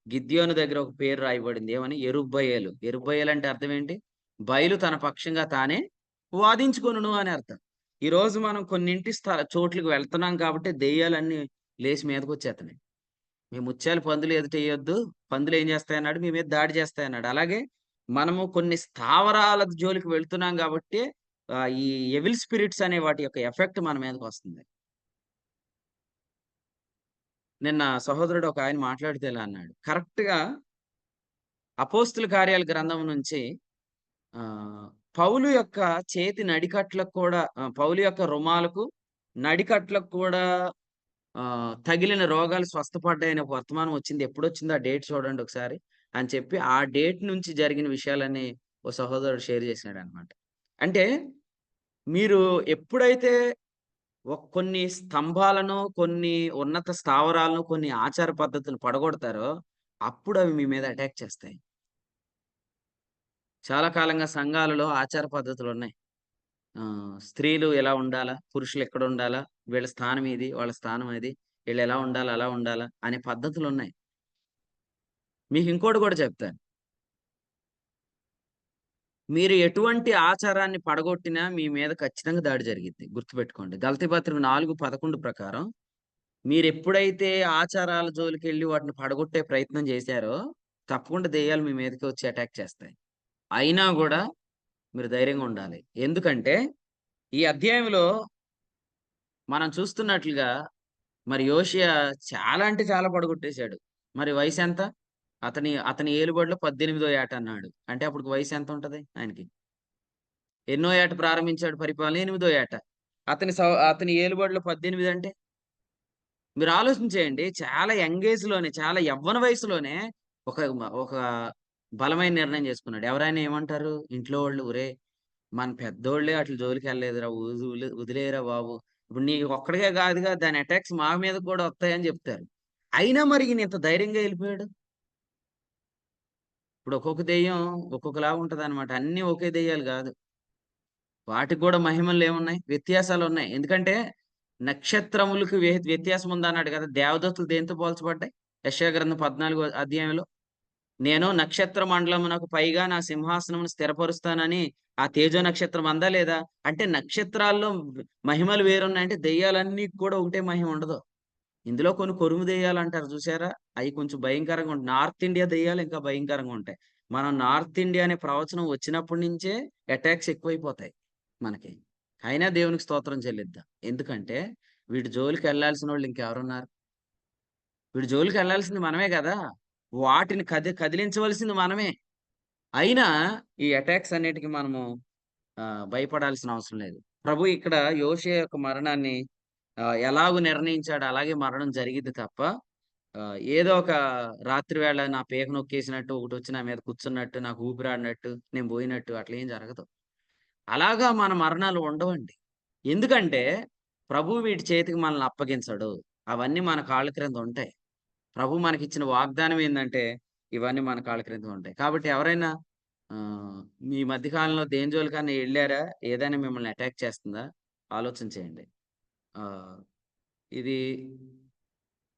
గిద్యోను దగ్గర ఒక పేరు రాయబడింది. ఏమని? యెరుబ్బయలు. యెరుబ్బయలు అంటే అర్థం ఏంటి? బయలు తన పక్షంగా తానే వాదించుకొనును అని అర్థం. ఈ రోజు మనం కొన్నింటి చోట్లకి వెళ్తున్నాం కాబట్టి దెయ్యాలన్నీ లేచి మీదకొచ్చేస్తున్నాయి. మీ ముత్యాలు పందులు ఎదుట వేయొద్దు. పందులు ఏం చేస్తాయన్నాడు? మీ మీద దాడి చేస్తాయన్నాడు. అలాగే మనము కొన్ని స్థావరాల జోలికి వెళ్తున్నాం కాబట్టి ఈ ఎవిల్ స్పిరిట్స్ అనే వాటి యొక్క ఎఫెక్ట్ మన మీదకి వస్తుంది. నిన్న సహోదరుడు ఒక ఆయన మాట్లాడితే ఇలా అన్నాడు. కరెక్ట్‌గా అపోస్తుల కార్యాల గ్రంథం నుంచి పౌలు యొక్క చేతి నడికట్లకు కూడా పౌలు యొక్క రుమాలకు నడికట్లకు కూడా తగిలిన రోగాలు స్వస్థపడ్డాయనే వర్తమానం వచ్చింది. ఎప్పుడొచ్చిందో ఆ డేట్ చూడండి ఒకసారి అని చెప్పి, ఆ డేట్ నుంచి జరిగిన విషయాలన్నీ ఓ సహోదరుడు షేర్ చేసినాడన్నమాట. అంటే మీరు ఎప్పుడైతే కొన్ని స్తంభాలను, కొన్ని ఉన్నత స్థావరాలను, కొన్ని ఆచార పద్ధతులు పడగొడతారో అప్పుడు అవి మీ మీద అటాక్ చేస్తాయి. చాలా కాలంగా సంఘాలలో ఆచార పద్ధతులున్నాయి. స్త్రీలు ఎలా ఉండాలా? పురుషులు ఎక్కడ ఉండాలా? వీళ్ళ స్థానం ఇది, వాళ్ళ స్థానం అది. వీళ్ళు ఎలా ఉండాలా? అలా ఉండాలా? అనే పద్ధతులున్నాయి. మీకు ఇంకోటి కూడా చెప్తాను. మీరు ఎటువంటి ఆచారాన్ని పడగొట్టినా మీ మీద ఖచ్చితంగా దాడి జరిగిద్ది. గుర్తుపెట్టుకోండి. గలతీ పత్రిక 4:11 ప్రకారం మీరెప్పుడైతే ఆచారాల జోలికెళ్ళి వాటిని పడగొట్టే ప్రయత్నం చేశారో తప్పకుండా దెయ్యాలు మీ మీదకి వచ్చి అటాక్ చేస్తాయి. అయినా గూడా మీరు ధైర్యంగా ఉండాలి. ఎందుకంటే ఈ అధ్యాయంలో మనం చూస్తున్నట్లుగా మరి యోషియా చాలా అంటే చాలా పడగొట్టేశాడు. మరి వయసు ఎంత? అతని ఏలుబడిలో 18వ ఏట అన్నాడు. అంటే అప్పుడు వయసు ఎంత ఉంటది ఆయనకి? ఎన్నో ఏట ప్రారంభించాడు పరిపాలన? 8వ ఏట. అతని ఏలుబడిలో 18 అంటే మీరు ఆలోచించేయండి. చాలా యంగ్ ఏజ్‌లోనే, చాలా యవ్వన వయసులోనే ఒక బలమైన నిర్ణయం చేసుకున్నాడు. ఎవరైనా ఏమంటారు? ఇంట్లో వాళ్ళు, "ఒరేయ్! మన పెద్దోళ్ళే అట్ల జోలికెళ్ళలేదురా! వదిలేయరా బాబు. ఇప్పుడు నీకు ఒక్కడికే కాదుగా దాని అటాక్స్ మా మీదకి కూడా వస్తాయని" చెప్తారు. అయినా మరి ఈయన ఇంత ధైర్యంగా ఎళ్ళిపోయాడు. ఇప్పుడు ఒక్కొక్క దెయ్యం ఒక్కొక్కలాగా ఉంటదనమాట. అన్నీ ఒకే దెయ్యాలు గాదు. వాటికి గూడా మహిమలేమున్నాయి? వ్యత్యాసాలున్నాయి. ఎందుకంటే నక్షత్రములకు వ్యత్యాసం ఉందన్నాడు గదా! దేవదూతలు దేనితో పోల్చబడ్డాయి? యెషయా గ్రంథం 14 అధ్యాయంలో. నేను నక్షత్ర మండలమునకు పైగా నా సింహాసనమును స్థిరపరుస్తానని ఆ తేజో నక్షత్రం అందా లేదా? అంటే నక్షత్రాల్లో మహిమలు వేరున్నాయంటే దెయ్యాలన్నీ కూడా ఒకటే మహిమ ఉండదు. ఇందులో కొన్ని కొరుము దెయ్యాలంటారు చూసారా? అయి కొంచెం భయంకరంగా ఉంటాయి. నార్త్ ఇండియా దెయ్యాలు ఇంకా భయంకరంగా ఉంటాయి. మనం నార్త్ ఇండియా అనే ప్రవచనం వచ్చినప్పటి నుంచే అటాక్స్ ఎక్కువైపోతాయి మనకి. అయినా దేవునికి స్తోత్రం చెల్లిద్దాం. ఎందుకంటే వీటి జోలికెళ్ళాల్సినోళ్ళు ఇంకెవరున్నారు? వీడి జోలికెళ్ళాల్సింది మనమే గదా! వాటిని కదిలించవలసింది మనమే. అయినా ఈ అటాక్స్ అన్నిటికి మనము భయపడాల్సిన అవసరం లేదు. ప్రభు ఇక్కడ యోషీయా యొక్క మరణాన్ని ఎలాగో నిర్ణయించాడో అలాగే మరణం జరిగిద్ది తప్ప ఏదో ఒక రాత్రి వేళ నా పీక నొక్కేసినట్టు ఒకటొచ్చి నా మీద కూర్చున్నట్టు, నాకు ఊపిరాడినట్టు, నేను బోయినట్టు అట్లా ఏం జరగదు. అలాగా మన మరణాలు ఉండవండి. ఎందుకంటే ప్రభువు వీటి చేతికి మనల్ని అప్పగించడు. అవన్నీ మన కాళ్ళ క్రింద ఉంటాయి. ప్రభు మనకిచ్చిన వాగ్దానం ఏందంటే, ఇవన్నీ మన కాళ్ళ క్రింద ఉంటాయి. కాబట్టి ఎవరైనా మీ మధ్య కాలంలో దేని జోలికన్నా ఎళ్లారా? ఏదైనా మిమ్మల్ని అటాక్ చేస్తుందా? ఆలోచన చేయండి. ఆహ్, ఇది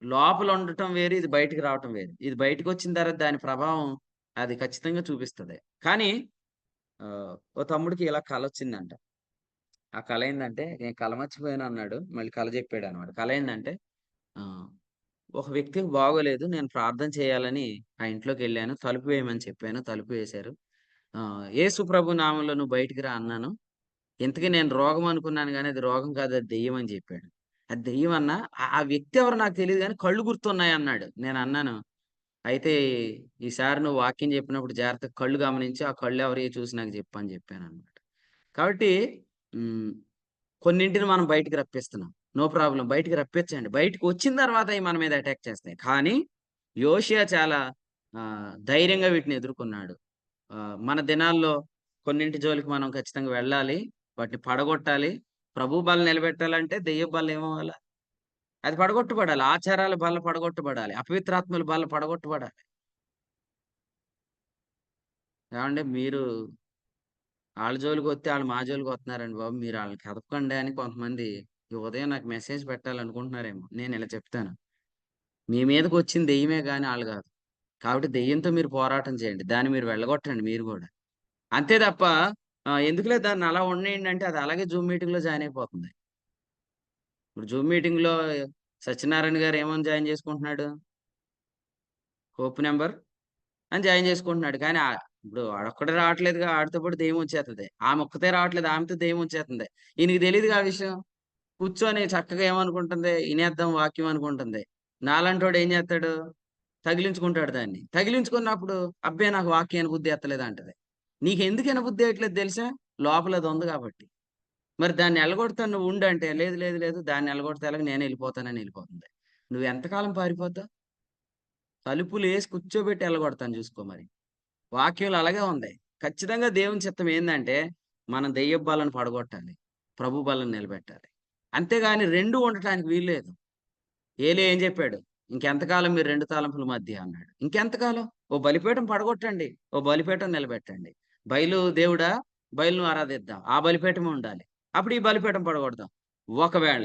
లోపల ఉండటం వేరు, ఇది బయటికి రావటం వేరు. ఇది బయటికొచ్చిన తర్వాత దాని ప్రభావం అది ఖచ్చితంగా చూపిస్తది. కానీ ఓ తమ్ముడికి ఇలా కలొచ్చిందంట. ఆ కల ఏందంటే, నేను కల మర్చిపోయాను అన్నాడు. మళ్ళీ కల చెప్పాడన్నమాట. కల ఏందంటే ఆహ్ ఒక వ్యక్తికి బాగోలేదు. నేను ప్రార్థన చేయాలని ఆ ఇంట్లోకెళ్ళాను. తలుపు వేయమని చెప్పాను. తలుపు వేశారు. యేసు ప్రభు నామంలో నువ్వు బయటికి రా అన్నాను. ఇంతకీ నేను రోగం అనుకున్నాను గానీ, అది రోగం కాదు అది దెయ్యం అని చెప్పాడు. అది దెయ్యం అన్నా, ఆ వ్యక్తి ఎవరో నాకు తెలీదు గానీ కళ్ళు గుర్తున్నాయన్నాడు. నేనన్నాను, అయితే ఈసారి నువ్వు వాక్యం చెప్పినప్పుడు జాగ్రత్తగా కళ్ళు గమనించి, ఆ కళ్ళు ఎవరియి చూసి నాకు చెప్పు అని చెప్పానన్నమాట. కాబట్టి హ్మ్. కొన్నింటిని మనం బయటికి రప్పిస్తున్నాం. నో ప్రాబ్లమ్ బయటికి రప్పించండి. బయటికొచ్చిన తర్వాత అయి మన మీద అటాక్ చేస్తాయి. కానీ యోషియా చాలా ధైర్యంగా వీటిని ఎదుర్కొన్నాడు. మన దినాల్లో కొన్నింటి జోలికి మనం ఖచ్చితంగా వెళ్ళాలి. వాటిని పడగొట్టాలి. ప్రభు బల్ల నిలబెట్టాలంటే దెయ్యపు బల్ల ఏమవ్వాల? అది పడగొట్టబడాలి. ఆచారాల బల్ల పడగొట్టబడాలి. అపవిత్రాత్మల బల్ల పడగొట్టబడాలి. ఏవండీ మీరు ఆళ్ళ జోలికొత్తే ఆళ్ళు మా జోలికొత్తున్నారండి బాబు. మీరు ఆళ్ళని కదపకండి అని కొంతమంది ఈ ఉదయం నాకు మెసేజ్ పెట్టాలనుకుంటున్నారేమో. నేనిలా చెప్తాను. మీ మీదకొచ్చింది దెయ్యమే గాని ఆళ్ళు గాదు. కాబట్టి దెయ్యంతో మీరు పోరాటం చేయండి. దాన్ని మీరు వెళ్ళగొట్టండి మీరు గూడా. అంతే తప్ప ఎందుకులే దాన్ని అలా ఉండనీయండి అంటే అది అలాగే జూమ్ మీటింగ్‌లో జాయిన్ అయిపోతుంది. ఇప్పుడు జూమ్ మీటింగ్‌లో సత్యనారాయణ గారు ఏమని జాయిన్ చేసుకుంటున్నాడు? హోప్ నంబర్ అని జాయిన్ చేసుకుంటున్నాడు. కానీ ఇప్పుడు ఆడొక్కడే రావట్లేదుగా ఆడితో పాటు దెయ్యం వచ్చేత్తది. ఆమె ఒక్కతే రావట్లేదు ఆమెతో దెయ్యం వచ్చేత్తుంది. ఈయనకి తెలీదుగా ఆ విషయం. కూర్చొని చక్కగా ఏమనుకుంటుంది, ఇనేద్దాం వాక్యం అనుకుంటుంది. నాలాంటోడు ఏం చేత్తాడు? తగిలించుకుంటాడు దాన్ని. తగిలించుకున్నప్పుడు అబ్బే! నాకు వాక్యం ఇనబుద్ధి ఎత్తలేదు అంటది. నీకెందుకు ఇనబుద్ధి ఎయట్లేదు తెలుసా? లోపల అది ఉంది కాబట్టి. మరి దాన్ని ఎల్లగొడతాను నువ్వు ఉండంటే, లేదు లేదు లేదు దాన్ని ఎల్లగొడితే ఎలాగ నేనే ఎళ్ళిపోతానని ఎళ్ళిపోతుంది. నువ్వు ఎంతకాలం పారిపోతావు? తలుపులేసి కూర్చోబెట్టి ఎల్లగొడతాను చూసుకో మరి. వాక్యంలో అలాగే ఉంది. ఖచ్చితంగా దేవుని చిత్తం ఏందంటే, మనం దెయ్యపు బలను పడగొట్టాలి. ప్రభు బలను నిలబెట్టాలి. అంతేగాని 2 ఉండటానికి వీల్లేదు. ఏలీ ఏం చెప్పాడు? ఇంకెంతకాలం మీరు 2 తలంపుల మధ్య అన్నాడు. ఇంకెంతకాలం? ఓ బలిపీఠం పడగొట్టండి. ఓ బలిపీఠం నిలబెట్టండి. దేవుడా? బయలును ఆరాధిద్దాం. ఆ బలిపీఠమే ఉండాలి. అప్పుడు ఈ బలిపీఠం పడగొడదాం. ఒకవేళ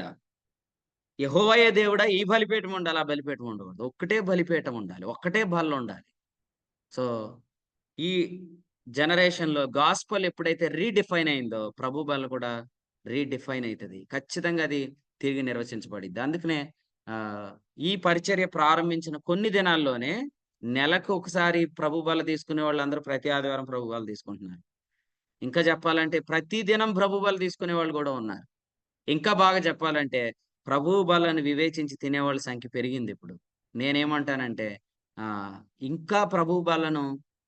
యెహోవాయే దేవుడా? ఈ బలిపీఠం ఉండాలి. ఆ బలిపీఠం ఉండకూడదు. ఒక్కటే బలిపీఠం ఉండాలి. ఒక్కటే బలుండాలి. సో, ఈ జనరేషన్‌లో గాస్పెల్ ఎప్పుడైతే రీడిఫైన్ అయిందో, ప్రభు బల్ల కూడా రీడిఫైన్ అయితది. ఖచ్చితంగా అది తిరిగి నిర్వచించబడిద్ది. అందుకనే ఆహ్, ఈ పరిచర్య ప్రారంభించిన కొన్ని దినాల్లోనే నెలకు ఒకసారి ప్రభు బల్ల తీసుకునే వాళ్ళందరూ ప్రతి ఆదివారం ప్రభు బల్ల తీసుకుంటున్నారు. ఇంకా చెప్పాలంటే ప్రతి దినం ప్రభు బల్ల తీసుకునే వాళ్ళు గూడా ఉన్నారు. ఇంకా బాగా చెప్పాలంటే ప్రభు బలను వివేచించి తినేవాళ్ళ సంఖ్య పెరిగింది ఇప్పుడు. నేనేమంటానంటే ఇంకా ప్రభు బలను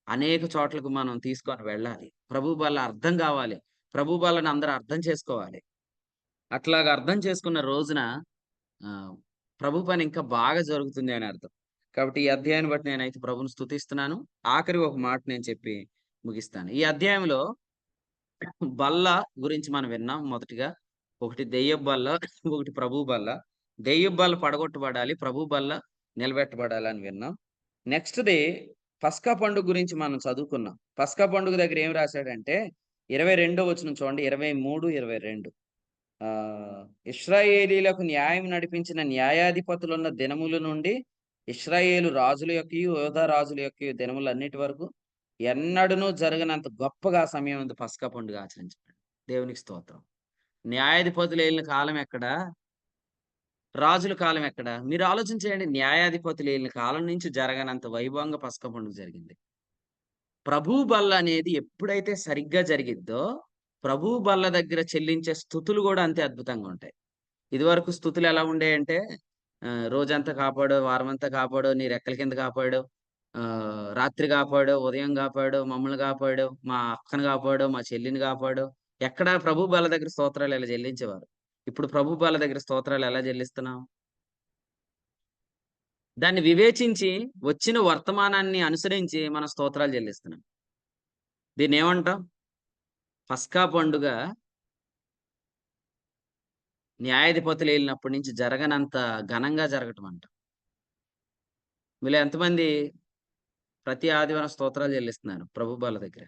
అనేక చోట్లకు మనం తీసుకొని వెళ్ళాలి. ప్రభు బల అర్థం కావాలి. ప్రభు బలను అందరూ అర్థం చేసుకోవాలి. అట్లాగా అర్థం చేసుకున్న రోజున ప్రభు పని ఇంకా బాగా జరుగుతుంది అని అర్థం. కాబట్టి ఈ అధ్యాయాన్ని బట్టి నేనైతే ప్రభుని స్తుతిస్తున్నాను. ఆఖరి ఒక మాట నేను చెప్పి ముగిస్తాను. ఈ అధ్యాయంలో బల్ల గురించి మనం విన్నాం. మొదటిగా ఒకటి దెయ్యపు బల్ల, ఒకటి ప్రభు బల్ల. దెయ్యపు బల్ల పడగొట్టబడాలి, ప్రభు బల్ల నిలబెట్టబడాలి అని విన్నాం. నెక్స్ట్‌ది పస్కా పండుగ గురించి మనం చదువుకున్నాం. పస్కా పండుగ దగ్గర ఏం రాశాడంటే 22వ వచనం చూడండి. 23, 22 ఇశ్రాయేలీలకు న్యాయం నడిపించిన న్యాయాధిపతులున్న దినముల నుండి ఇశ్రాయేలు రాజుల యొక్కయు యోధా రాజుల యొక్కయు దినములన్నిటి వరకు ఎన్నడూనూ జరగనంత గొప్పగా ఆ సమయం ఉంది పస్కా పండుగ ఆచరించబడింది. దేవునికి స్తోత్రం. న్యాయాధిపతులు ఏలిన కాలం ఎక్కడ? రాజుల కాలం ఎక్కడ? మీరు ఆలోచన చేయండి. న్యాయాధిపతులు ఏలిన కాలం నుంచి జరగనంత వైభవంగా పస్కా పండుగ జరిగింది. ప్రభు బల్ల అనేది ఎప్పుడైతే సరిగ్గా జరిగిద్దో ప్రభు బల్ల దగ్గర చెల్లించే స్తుతులు కూడా అంతే అద్భుతంగా ఉంటాయి. ఇదివరకు స్తుతులు ఎలా ఉండేయంటే రోజంతా కాపాడు, వారమంతా కాపాడు, నీ రెక్కల కింద కాపాడు, రాత్రి కాపాడు, ఉదయం కాపాడు, మమ్మల్ని కాపాడు, మా అక్కను కాపాడు, మా చెల్లిని కాపాడు. ఎక్కడ ప్రభు బల్ల దగ్గర స్తోత్రాలు ఇలా చెల్లించేవారు. ఇప్పుడు ప్రభు బల్ల దగ్గర స్తోత్రాలు ఎలా చెల్లిస్తున్నాం? దాన్ని వివేచించి వచ్చిన వర్తమానాన్ని అనుసరించి మనం స్తోత్రాలు చెల్లిస్తున్నాం. దీన్ని ఏమంటాం? పస్కా పండుగ న్యాయాధిపతులు ఏలినప్పటి నుంచి జరగనంత ఘనంగా జరగటం అంట. మీలో ఎంతమంది ప్రతి ఆదివారం స్తోత్రాలు చెల్లిస్తున్నారు ప్రభు బల్ల దగ్గర?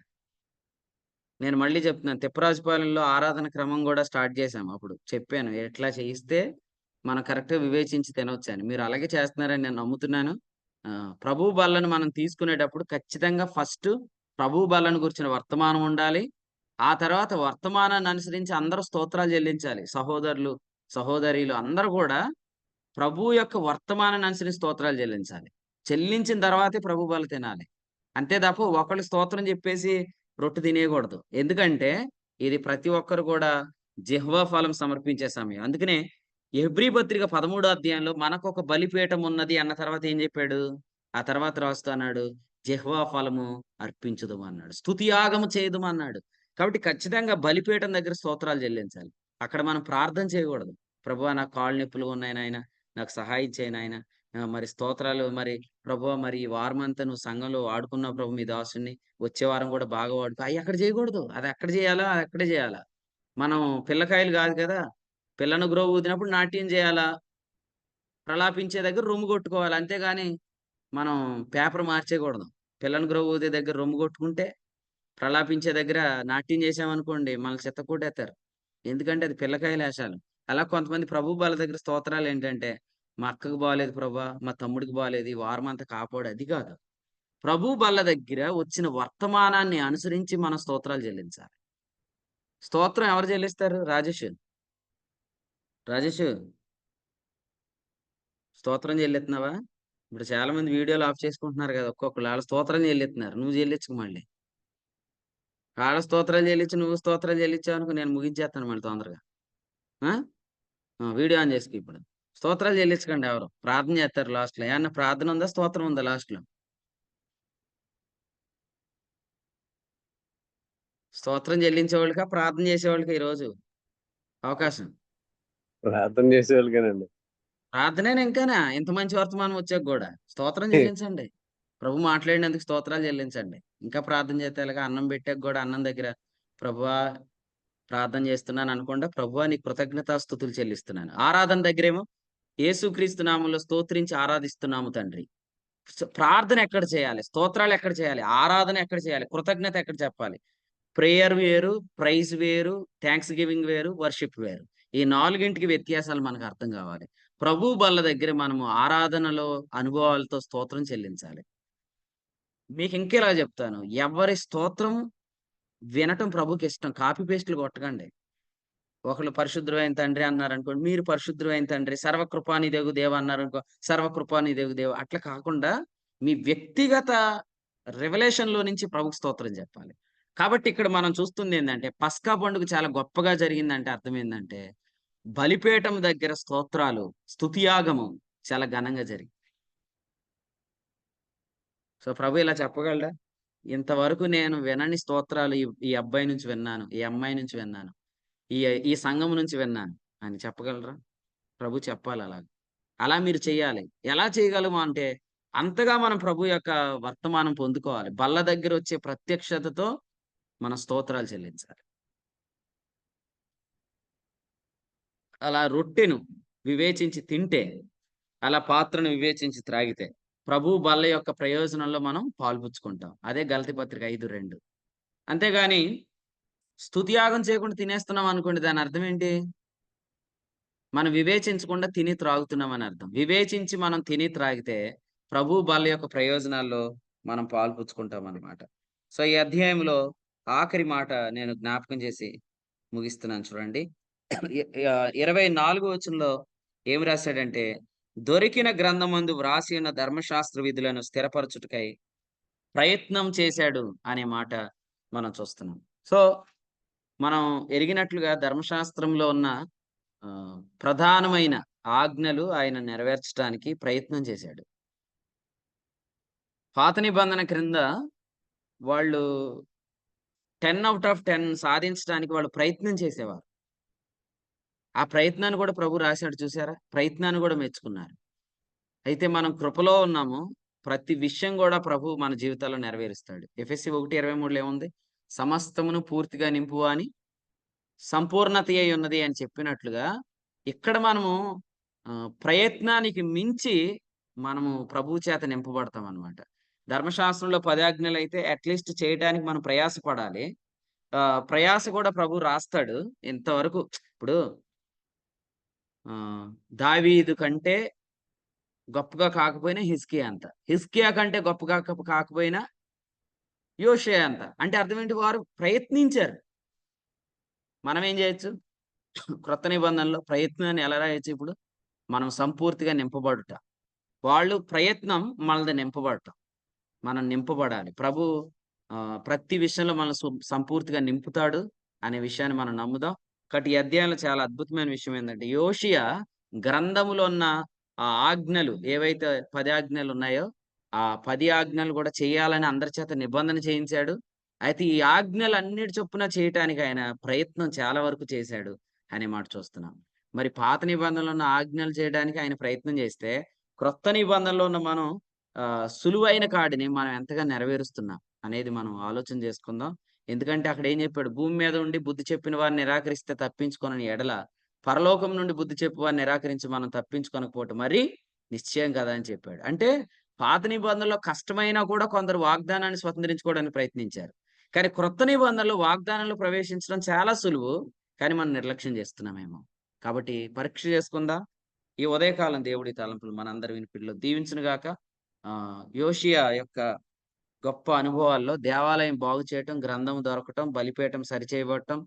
నేను మళ్ళీ చెప్తున్నాను. తిప్పరాజుపాలెంలో ఆరాధన క్రమం కూడా స్టార్ట్ చేశాము. అప్పుడు చెప్పాను ఎట్లా చేయిస్తే మనం కరెక్ట్‌గా వివేచించి తినొచ్చని. మీరు అలాగే చేస్తున్నారని నేను నమ్ముతున్నాను. ప్రభు బల్లను మనం తీసుకునేటప్పుడు ఖచ్చితంగా ఫస్ట్ ప్రభు బల్లను గురించిన వర్తమానం ఉండాలి. ఆ తర్వాత వర్తమానాన్ని అనుసరించి అందరూ స్తోత్రాలు చెల్లించాలి. సహోదరులు, సహోదరీలు అందరూ కూడా ప్రభువు యొక్క వర్తమానాన్ని అనుసరించి స్తోత్రాలు చెల్లించాలి. చెల్లించిన తర్వాతే ప్రభు బల్ల తినాలి. అంతే తప్ప ఒకళ్ళు స్తోత్రం చెప్పేసి రొట్టె తినేయకూడదు. ఎందుకంటే ఇది ప్రతి ఒక్కరు కూడా జిహ్వా ఫలం సమర్పించే సమయం. అందుకనే హెబ్రీ పత్రిక 13వ అధ్యాయంలో మనకొక బలిపీఠం ఉన్నది అన్న తర్వాత ఏం చెప్పాడు? ఆ తర్వాత రాస్తూ అన్నాడు, జిహ్వా ఫలము అర్పించుదుము అన్నాడు. స్తుతియాగము చేయుదుము అన్నాడు. కాబట్టి ఖచ్చితంగా బలిపీఠం దగ్గర స్తోత్రాలు చెల్లించాలి. అక్కడ మనం ప్రార్థన చేయకూడదు. ప్రభువా నాకు కాళ్ళు నొప్పులుగా ఉన్నాయి నాయన, నాకు సహాయం చేయి నాయన. మరి స్తోత్రాలు మరి ప్రభువా మరి ఈ వారమంతా నువ్వు సంఘంలో వాడుకున్నావు ప్రభు మీ దాసుడిని. వచ్చే వారం కూడా బాగా వాడుకో. అయి అక్కడ చేయకూడదు. అది అక్కడ చేయాలా? అది అక్కడే చేయాలా? మనం పిల్లకాయలు కాదు కదా! పిల్లను గ్రోవ్ ఊదినప్పుడు నాట్యం చేయాలా? ప్రలాపించే దగ్గర రొమ్ము కొట్టుకోవాలి. అంతేగాని మనం పేపర్ మార్చేయకూడదు. పిల్లను గ్రోవ్ ఊదే దగ్గర రొమ్ము కొట్టుకుంటే, ప్రలాపించే దగ్గర నాట్యం చేశామనుకోండి మనల్ని చితక్కొట్టేత్తారు. ఎందుకంటే అది పిల్లకాయలేశాలు. అలా కొంతమంది ప్రభు బల్ల దగ్గర స్తోత్రాలేంటంటే, మా అక్కకి బాలేదు ప్రభా, మా తమ్ముడికి బాలేదు, ఈ వారమంతా కాపాడు అది కాదు. ప్రభు బల్ల దగ్గర వచ్చిన వర్తమానాన్ని అనుసరించి మనం స్తోత్రాలు చెల్లించాలి. స్తోత్రం ఎవరు చెల్లిస్తారు? రాజేష్. రాజేష్ స్తోత్రం చెల్లిస్తున్నావా? ఇప్పుడు చాలా మంది వీడియోలు ఆఫ్ చేసుకుంటున్నారు కదా! ఒక్కొక్కళ్ళు ఆళ్ళ స్తోత్రం చెల్లిస్తున్నారు. నువ్వు చెల్లించకు మళ్ళీ. ఆళ్ళ స్తోత్రాలు చెల్లించి, నువ్వు స్తోత్రాలు చెల్లించావనుకో నేను ముగించేస్తాను మళ్ళీ తొందరగా. ఆ! వీడియో ఆన్ చేసుకో ఇప్పుడు. స్తోత్రాలు చెల్లించకండి ఎవరు. ప్రార్థన చేస్తారు లాస్ట్‌లో. ఏమన్నా ప్రార్థన ఉందా? స్తోత్రం ఉందా లాస్ట్‌లో? స్తోత్రం చెల్లించేవాళ్ళకా? ప్రార్థన చేసేవాళ్ళకా ఈరోజు అవకాశం? ప్రార్థన చేసేవాళ్ళకేనండి. ప్రార్థనేనా ఇంకానా? ఇంత మంచి వర్తమానం వచ్చాక గూడా. స్తోత్రం చెల్లించండి. ప్రభు మాట్లాడినందుకు స్తోత్రాలు చెల్లించండి. ఇంకా ప్రార్థన చేస్తే ఎలాగా? అన్నం పెట్టాక గూడా అన్నం దగ్గర ప్రభువా ప్రార్థన చేస్తున్నాను అనకుండా, ప్రభువా నీకు కృతజ్ఞతాస్తుతులు చెల్లిస్తున్నాను. ఆరాధన దగ్గరేమో యేసుక్రీస్తు నామంలో స్తోత్రించి ఆరాధిస్తున్నాము తండ్రి. ప్రార్థన ఎక్కడ చేయాలి? స్తోత్రాలు ఎక్కడ చేయాలి? ఆరాధన ఎక్కడ చేయాలి? కృతజ్ఞత ఎక్కడ చెప్పాలి? ప్రేయర్ వేరు, ప్రైజ్ వేరు, థాంక్స్ గివింగ్ వేరు, వర్షిప్ వేరు. ఈ 4గింటికి వ్యత్యాసాలు మనకు అర్థం కావాలి. ప్రభు బల్ల దగ్గర మనము ఆరాధనలో అనుభవాలతో స్తోత్రం చెల్లించాలి. మీకు ఇంకెలా చెప్తాను. ఎవరి స్తోత్రం వినటం ప్రభుకిష్టం. కాపీ పేస్టులు కొట్టకండి. ఒకళ్ళు పరిశుద్ధుడైన తండ్రి అన్నారనుకోండి, మీరు పరిశుద్ధుడైన తండ్రి, సర్వకృపానిధేగు దేవ అన్నారనుకో, సర్వకృపానిధేగు దేవ అట్లా కాకుండా మీ వ్యక్తిగత రివల్యూషన్‌లో నుంచి ప్రభుకు స్తోత్రం చెప్పాలి. కాబట్టి ఇక్కడ మనం చూస్తుంది ఏందంటే, పస్కా పండుగ చాలా గొప్పగా జరిగిందంటే అర్థం ఏందంటే, బలిపీఠం దగ్గర స్తోత్రాలు, స్తుతియాగమం చాలా ఘనంగా జరిగింది. సో ప్రభు ఇలా చెప్పగలడా? ఇంతవరకు నేను వినని స్తోత్రాలు ఈ అబ్బాయి నుంచి విన్నాను, ఈ అమ్మాయి నుంచి విన్నాను, ఈ ఈ సంఘం నుంచి విన్నాను అని చెప్పగలరా? ప్రభు చెప్పాలి అలాగ. అలా మీరు చేయాలి. ఎలా చేయగలము అంటే, అంతగా మనం ప్రభు యొక్క వర్తమానం పొందుకోవాలి. బల్ల దగ్గర వచ్చే ప్రత్యక్షతతో మన స్తోత్రాలు చెల్లించాలి. అలా రొట్టెను వివేచించి తింటే, అలా పాత్రను వివేచించి త్రాగితే, ప్రభు బల్ల యొక్క ప్రయోజనంలో మనం పాల్పుచ్చుకుంటాం. అదే గలతీ పత్రిక 5:2. అంతేగాని స్తుతియాగం చేయకుండా తినేస్తున్నాం అనుకోండి, దాని అర్థం ఏంటి? మనం వివేచించకుండా తిని త్రాగుతున్నాం అని అర్థం. వివేచించి మనం తిని త్రాగితే ప్రభు బల్ల యొక్క ప్రయోజనాల్లో మనం పాల్పుచ్చుకుంటాం అన్నమాట. సో ఈ అధ్యాయంలో ఆఖరి మాట నేను జ్ఞాపకం చేసి ముగిస్తున్నాను చూడండి. 24వ వచనంలో ఏమి రాశాడంటే, దొరికిన గ్రంథమందు వ్రాసి ఉన్న ధర్మశాస్త్ర విధులను స్థిరపరచుటకై ప్రయత్నం చేశాడు అనే మాట మనం చూస్తున్నాం. సో మనం ఎరిగినట్లుగా ధర్మశాస్త్రంలో ఉన్న ప్రధానమైన ఆజ్ఞలు ఆయన నెరవేర్చడానికి ప్రయత్నం చేశాడు. పాత నిబంధన క్రింద వాళ్ళు 10/10 సాధించడానికి వాళ్ళు ప్రయత్నం చేసేవారు. ఆ ప్రయత్నాన్ని కూడా ప్రభు రాశాడు చూసారా? ప్రయత్నాన్ని కూడా మెచ్చుకున్నారు. అయితే మనం కృపలో ఉన్నాము. ప్రతి విషయం కూడా ప్రభు మన జీవితాల్లో నెరవేరుస్తాడు. ఎఫెసీ 1:23లో ఏముంది? సమస్తమును పూర్తిగా నింపువా అని సంపూర్ణత అయి ఉన్నది అని చెప్పినట్లుగా, ఇక్కడ మనము ప్రయత్నానికి మించి మనము ప్రభువు చేత నింపబడతాం అన్నమాట. ధర్మశాస్త్రంలో 10 ఆజ్ఞలు అయితే అట్లీస్ట్ చేయడానికి మనం ప్రయాసపడాలి. ప్రయాస కూడా ప్రభు రాస్తాడు. ఇంతవరకు ఇప్పుడు దావీదు కంటే గొప్పగా కాకపోయినా హిజ్కియా అంత, హిజ్కియా కంటే గొప్పగా కాకపోయినా యోషియా అంత. అంటే అర్థం ఏంటి? వారు ప్రయత్నించారు. మనం ఏం చేయొచ్చు? క్రొత్త నిబంధనలో ప్రయత్నాన్ని ఎలా రాయొచ్చు? ఇప్పుడు మనం సంపూర్తిగా నింపబడుట. వాళ్ళు ప్రయత్నం, మనది నింపబడటం. మనం నింపబడాలి. ప్రభు ప్రతి విషయంలో మనల్ని సంపూర్తిగా నింపుతాడు అనే విషయాన్ని మనం నమ్ముదాం. కాబట్టి ఈ అధ్యాయంలో చాలా అద్భుతమైన విషయం ఏంటంటే, యోషియా గ్రంథములో ఉన్న ఆ ఆజ్ఞలు ఏవైతే 10 ఆజ్ఞలు ఉన్నాయో, ఆ 10 ఆజ్ఞలు కూడా చేయాలని అందరి చేత నిబంధన చేయించాడు. అయితే ఈ ఆజ్ఞలన్నిటి చొప్పున చేయటానికి ఆయన ప్రయత్నం చాలా వరకు చేశాడు అనే మాట చూస్తున్నాం. మరి పాత నిబంధనలో ఉన్న ఆజ్ఞలు చేయడానికి ఆయన ప్రయత్నం చేస్తే, క్రొత్త నిబంధనలో ఉన్న మనం సులువైన కాడిని మనం ఎంతగా నెరవేరుస్తున్నాం అనేది మనం ఆలోచన చేసుకుందాం. ఎందుకంటే అక్కడ ఏం చెప్పాడు? భూమి మీద ఉండి బుద్ధి చెప్పిన వారిని నిరాకరిస్తే తప్పించుకొనని ఎడల, పరలోకం నుండి బుద్ధి చెప్పు వారిని నిరాకరించి మనం తప్పించుకొనకపోవటం మరి నిశ్చయం కదా అని చెప్పాడు. అంటే పాత నిబంధనలో కష్టమైనా కూడా కొందరు వాగ్దానాన్ని స్వతంత్రించుకోవడానికి ప్రయత్నించారు. కానీ క్రొత్త నిబంధనలో వాగ్దానంలో ప్రవేశించడం చాలా సులువు. కానీ మనం నిర్లక్ష్యం చేస్తున్నామేమో. కాబట్టి పరీక్ష చేసుకుందాం. ఈ ఉదయకాలం దేవుడి తలంపులు మనందరి వినికిడిలో దీవించును గాక. యోషియా యొక్క గొప్ప అనుభవాల్లో దేవాలయం బాగు చేయటం, గ్రంథం దొరకటం, బలిపీఠం సరిచేయబడటం,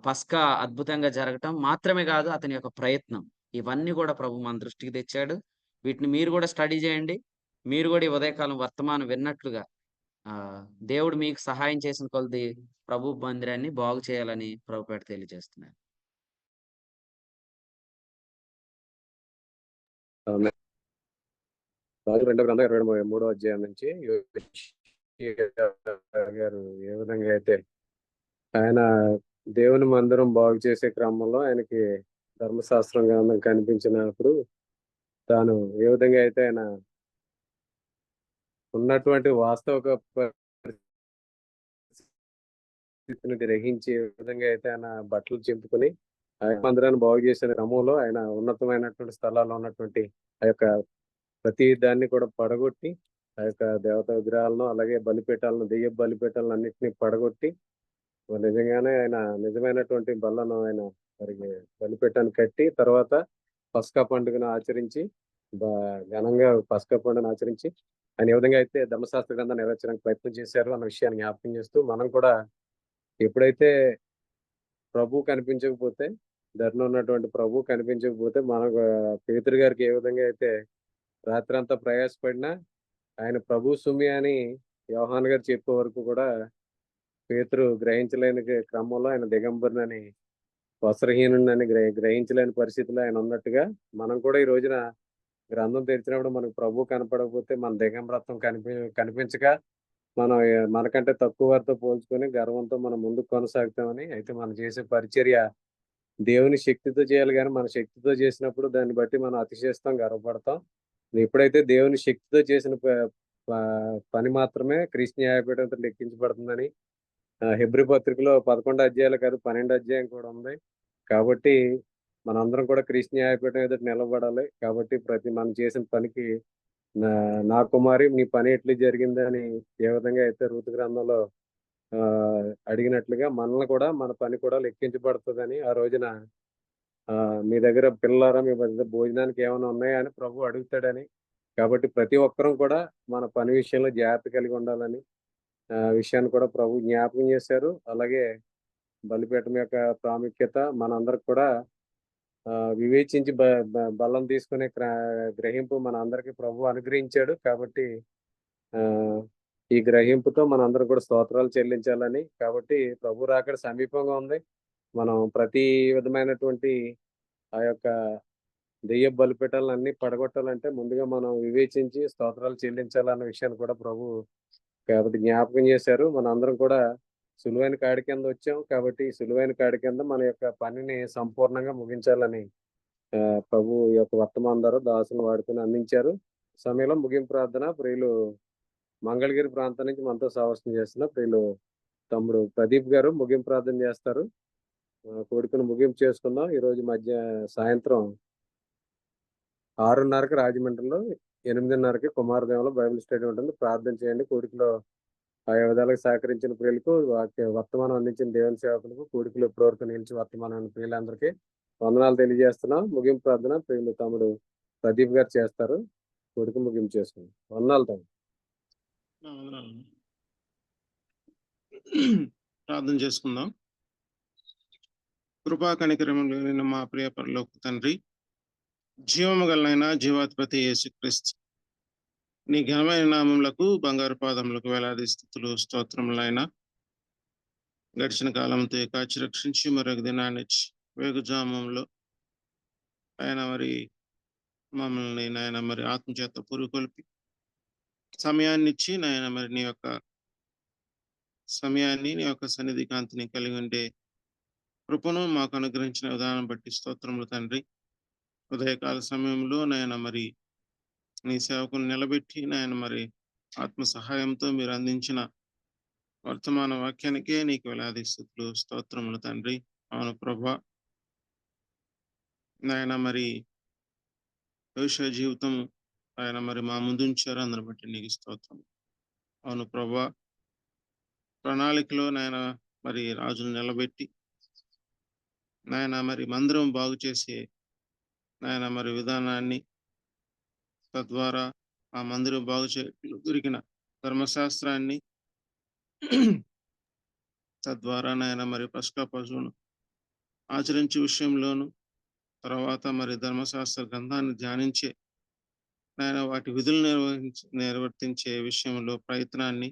పస్కా అద్భుతంగా జరగటం మాత్రమే కాదు, అతని యొక్క ప్రయత్నం, ఇవన్నీ కూడా ప్రభు మన దృష్టికి తెచ్చాడు. వీటిని మీరు కూడా స్టడీ చేయండి. మీరు కూడా ఈ ఉదయకాలం వర్తమానం విన్నట్లుగా దేవుడు మీకు సహాయం చేసిన కొలది ప్రభు మందిరాన్ని బాగు చేయాలని ప్రభుపేట తెలియజేస్తున్నాను. రెండో గ్రంథం 23వ అధ్యాయం నుంచి గారు ఏ విధంగా అయితే ఆయన దేవుని మందిరం బాగు చేసే క్రమంలో ఆయనకి ధర్మశాస్త్రం గ్రంథం కనిపించినప్పుడు తాను ఏ విధంగా అయితే ఆయన ఉన్నటువంటి వాస్తవ పరిస్థితిని గ్రహించి ఏ విధంగా అయితే ఆయన బట్టలు చింపుకొని ఆయన మందిరాన్ని బాగు చేసే క్రమంలో ఆయన ఉన్నతమైనటువంటి స్థలాల్లో ఉన్నటువంటి ఆ యొక్క ప్రతి దాన్ని కూడా పడగొట్టి, ఆ యొక్క దేవతా విగ్రహాలను అలాగే బలిపీఠాలను, దెయ్య బలిపీఠాలను అన్నింటినీ పడగొట్టి నిజంగానే ఆయన నిజమైనటువంటి బల్లను ఆయన వారికి బలిపీఠాన్ని కట్టి, తర్వాత పస్కా పండుగను ఆచరించి ఘనంగా పస్కా పండుగను ఆచరించి ఆయన ఏ విధంగా అయితే ధర్మశాస్త్ర గ్రంథాన్ని నెరవేర్చడానికి ప్రయత్నం చేశారు అన్న విషయాన్ని జ్ఞాపకం చేస్తూ, మనం కూడా ఎప్పుడైతే ప్రభు కనిపించకపోతే, ధరలో ఉన్నటువంటి ప్రభు కనిపించకపోతే, మనకు పేతురు గారికి ఏ విధంగా అయితే రాత్రంతా ప్రయాసపడినా ఆయన ప్రభు సుమి అని యోహాన్ గారు చెప్పే వరకు కూడా పేతురు గ్రహించలేని క్రమంలో ఆయన దిగంబరునని వస్త్రహీనుడిని గ్రహించలేని పరిస్థితిలో ఆయన ఉన్నట్టుగా మనం కూడా ఈ రోజున గ్రంథం తెరిచినప్పుడు మనకు ప్రభు కనపడకపోతే మన దిగంబరత్వం కనిపించక మనం మనకంటే తక్కువ వారితో పోల్చుకొని గర్వంతో మనం ముందుకు కొనసాగుతామని. అయితే మనం చేసే పరిచర్య దేవుని శక్తితో చేయాలి, కానీ మన శక్తితో చేసినప్పుడు దాన్ని బట్టి మనం అతిశయిస్తాం, గర్వపడతాం. ఎప్పుడైతే దేవుని శక్తితో చేసిన పని మాత్రమే క్రీస్తు న్యాయపీఠంతో లెక్కించబడుతుందని హెబ్రీ పత్రికలో 11 అధ్యాయాలు కాదు 12 అధ్యాయం కూడా ఉంది. కాబట్టి మనందరం కూడా క్రీస్తు న్యాయపీఠం ఎదుట నిలబడాలి. కాబట్టి మనం చేసిన పనికి నా కుమారి నీ పని ఎట్లా జరిగిందని ఏ విధంగా అయితే రూతు గ్రంథంలో అడిగినట్లుగా మనల్ని కూడా మన పని కూడా లెక్కించబడుతుందని ఆ రోజున మీ దగ్గర పిల్లలారా మీ దగ్గర భోజనానికి ఏమైనా ఉన్నాయా అని ప్రభు అడుగుతాడని. కాబట్టి ప్రతి ఒక్కరం కూడా మన పని విషయంలో జాగ్రత్త కలిగి ఉండాలని విషయాన్ని కూడా ప్రభు జ్ఞాపకం చేశారు. అలాగే బలిపీఠం యొక్క ప్రాముఖ్యత మనందరికి కూడా వివేచించి బలం తీసుకునే గ్రహింపు మన అందరికి ప్రభు అనుగ్రహించాడు. కాబట్టి ఈ గ్రహింపుతో మనందరం కూడా స్తోత్రాలు చెల్లించాలని. కాబట్టి ప్రభు రాకడ సమీపంగా ఉంది. మనం ప్రతి విధమైనటువంటి ఆ యొక్క దెయ్య బలిపీఠాలను అన్ని పడగొట్టాలంటే ముందుగా మనం వివేచించి స్తోత్రాలు చెల్లించాలన్న విషయాన్ని కూడా ప్రభు కాబట్టి జ్ఞాపకం చేశారు. మన అందరం కూడా సులువైన కాడి కింద వచ్చాం. కాబట్టి సులువైన కాడి కింద మన యొక్క పనిని సంపూర్ణంగా ముగించాలని ప్రభు ఈ యొక్క వర్తమానం ద్వారా దాసులను వాడుకొని అందించారు. సమయంలో ముగింపు ప్రార్థన ప్రియులు మంగళగిరి ప్రాంతం నుంచి మనతో సహవాసం చేస్తున్న ప్రియులు తమ్ముడు ప్రదీప్ గారు ముగింపు ప్రార్థన చేస్తారు. కోరికను ముగింపు చేసుకుందాం. ఈరోజు సాయంత్రం 6:30కి రాజమండ్రిలో, 8:30కి కుమారదేవంలో బైబిల్ స్టడీ ఉంటుంది. ప్రార్థన చేయండి. కోరికలో ఆ విధాలకు సహకరించిన ప్రియులకు, వర్తమానం అందించిన దేవుని సేవకులకు, కోరికలు ఇప్పటివరకు నిలిచి వర్తమానం ప్రియులందరికీ వందనాలు తెలియజేస్తున్నాం. ముగింపు ప్రార్థన ప్రియులు తమ్ముడు ప్రదీప్ గారు చేస్తారు. కోరిక ముగింపు చేసుకున్నాం. వందనాలు తమ్ముడు. ప్రార్థన చేసుకుందాం. కృపా కనికరములు కలిగిన మా ప్రియ పరలోక తండ్రి, జీవము గలనైన జీవాధిపతి యేసుక్రీస్తు నీ ఘనమైన నామములకు బంగారు పాదములకు వేలాది స్థుతులు స్తోత్రములైన గడిచిన కాలంతో కాచి రక్షించి మరొక దినాన్ని వేగుజామంలో ఆయన మరి మమ్మల్ని నాయన మరి ఆత్మచేత పురుకొల్పి సమయాన్ని ఇచ్చి నాయన మరి నీ యొక్క సమయాన్ని నీ యొక్క సన్నిధి కాంతిని కలిగి ఉండే కృపను మాకు అనుగ్రహించిన విధానం బట్టి స్తోత్రములు తండ్రి. ఉదయకాల సమయంలో నాయన మరి నీ సేవకుని నిలబెట్టి నాయన మరి ఆత్మ సహాయంతో మీరు అందించిన వర్తమాన వాక్యానికే నీకు వేలాది స్తుతులు స్తోత్రములు తండ్రి. అవును ప్రభా, నాయన మరి భవిష్య జీవితం ఆయన మరి మా ముందుంచారు, అందరిని బట్టి నీకు స్తోత్రం. అవును ప్రభా, ప్రణాళికలో నాయన మరి రాజును నిలబెట్టి నాయన మరి మందిరం బాగు చేసే నాయన మరి విధానాన్ని, తద్వారా ఆ మందిరం బాగు చే దొరికిన ధర్మశాస్త్రాన్ని, తద్వారా నాయన మరి పస్కా పశువును ఆచరించే విషయంలోను, తర్వాత మరి ధర్మశాస్త్ర గ్రంథాన్ని ధ్యానించే నాయన వాటి విధులు నిర్వర్తించే విషయంలో ప్రయత్నాన్ని,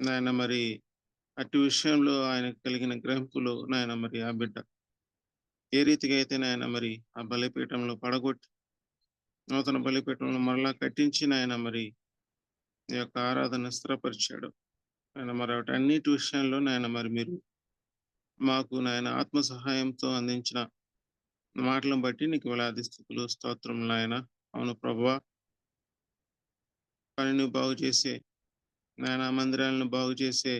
నాయన మరి అట్టి విషయంలో ఆయన కలిగిన గ్రహింపులు నాయన మరి ఆ బిడ్డ ఏ రీతిగా అయితే నాయన మరి ఆ బలిపీఠంలో పడగొట్టి నూతన బలిపీఠంలో మరలా కట్టించి నాయన మరి ఈ యొక్క ఆరాధన స్థిరపరిచాడు. ఆయన మరి అన్నిటి విషయంలో నాయన మరి మీరు మాకు నాయన ఆత్మ సహాయంతో అందించిన మాటలను బట్టి నీకు వేలాది స్తుతులు స్తోత్రములు ఆయన. అవును ప్రభువా, పనిని బాగు చేసే నాయన మందిరాలను బాగు చేసే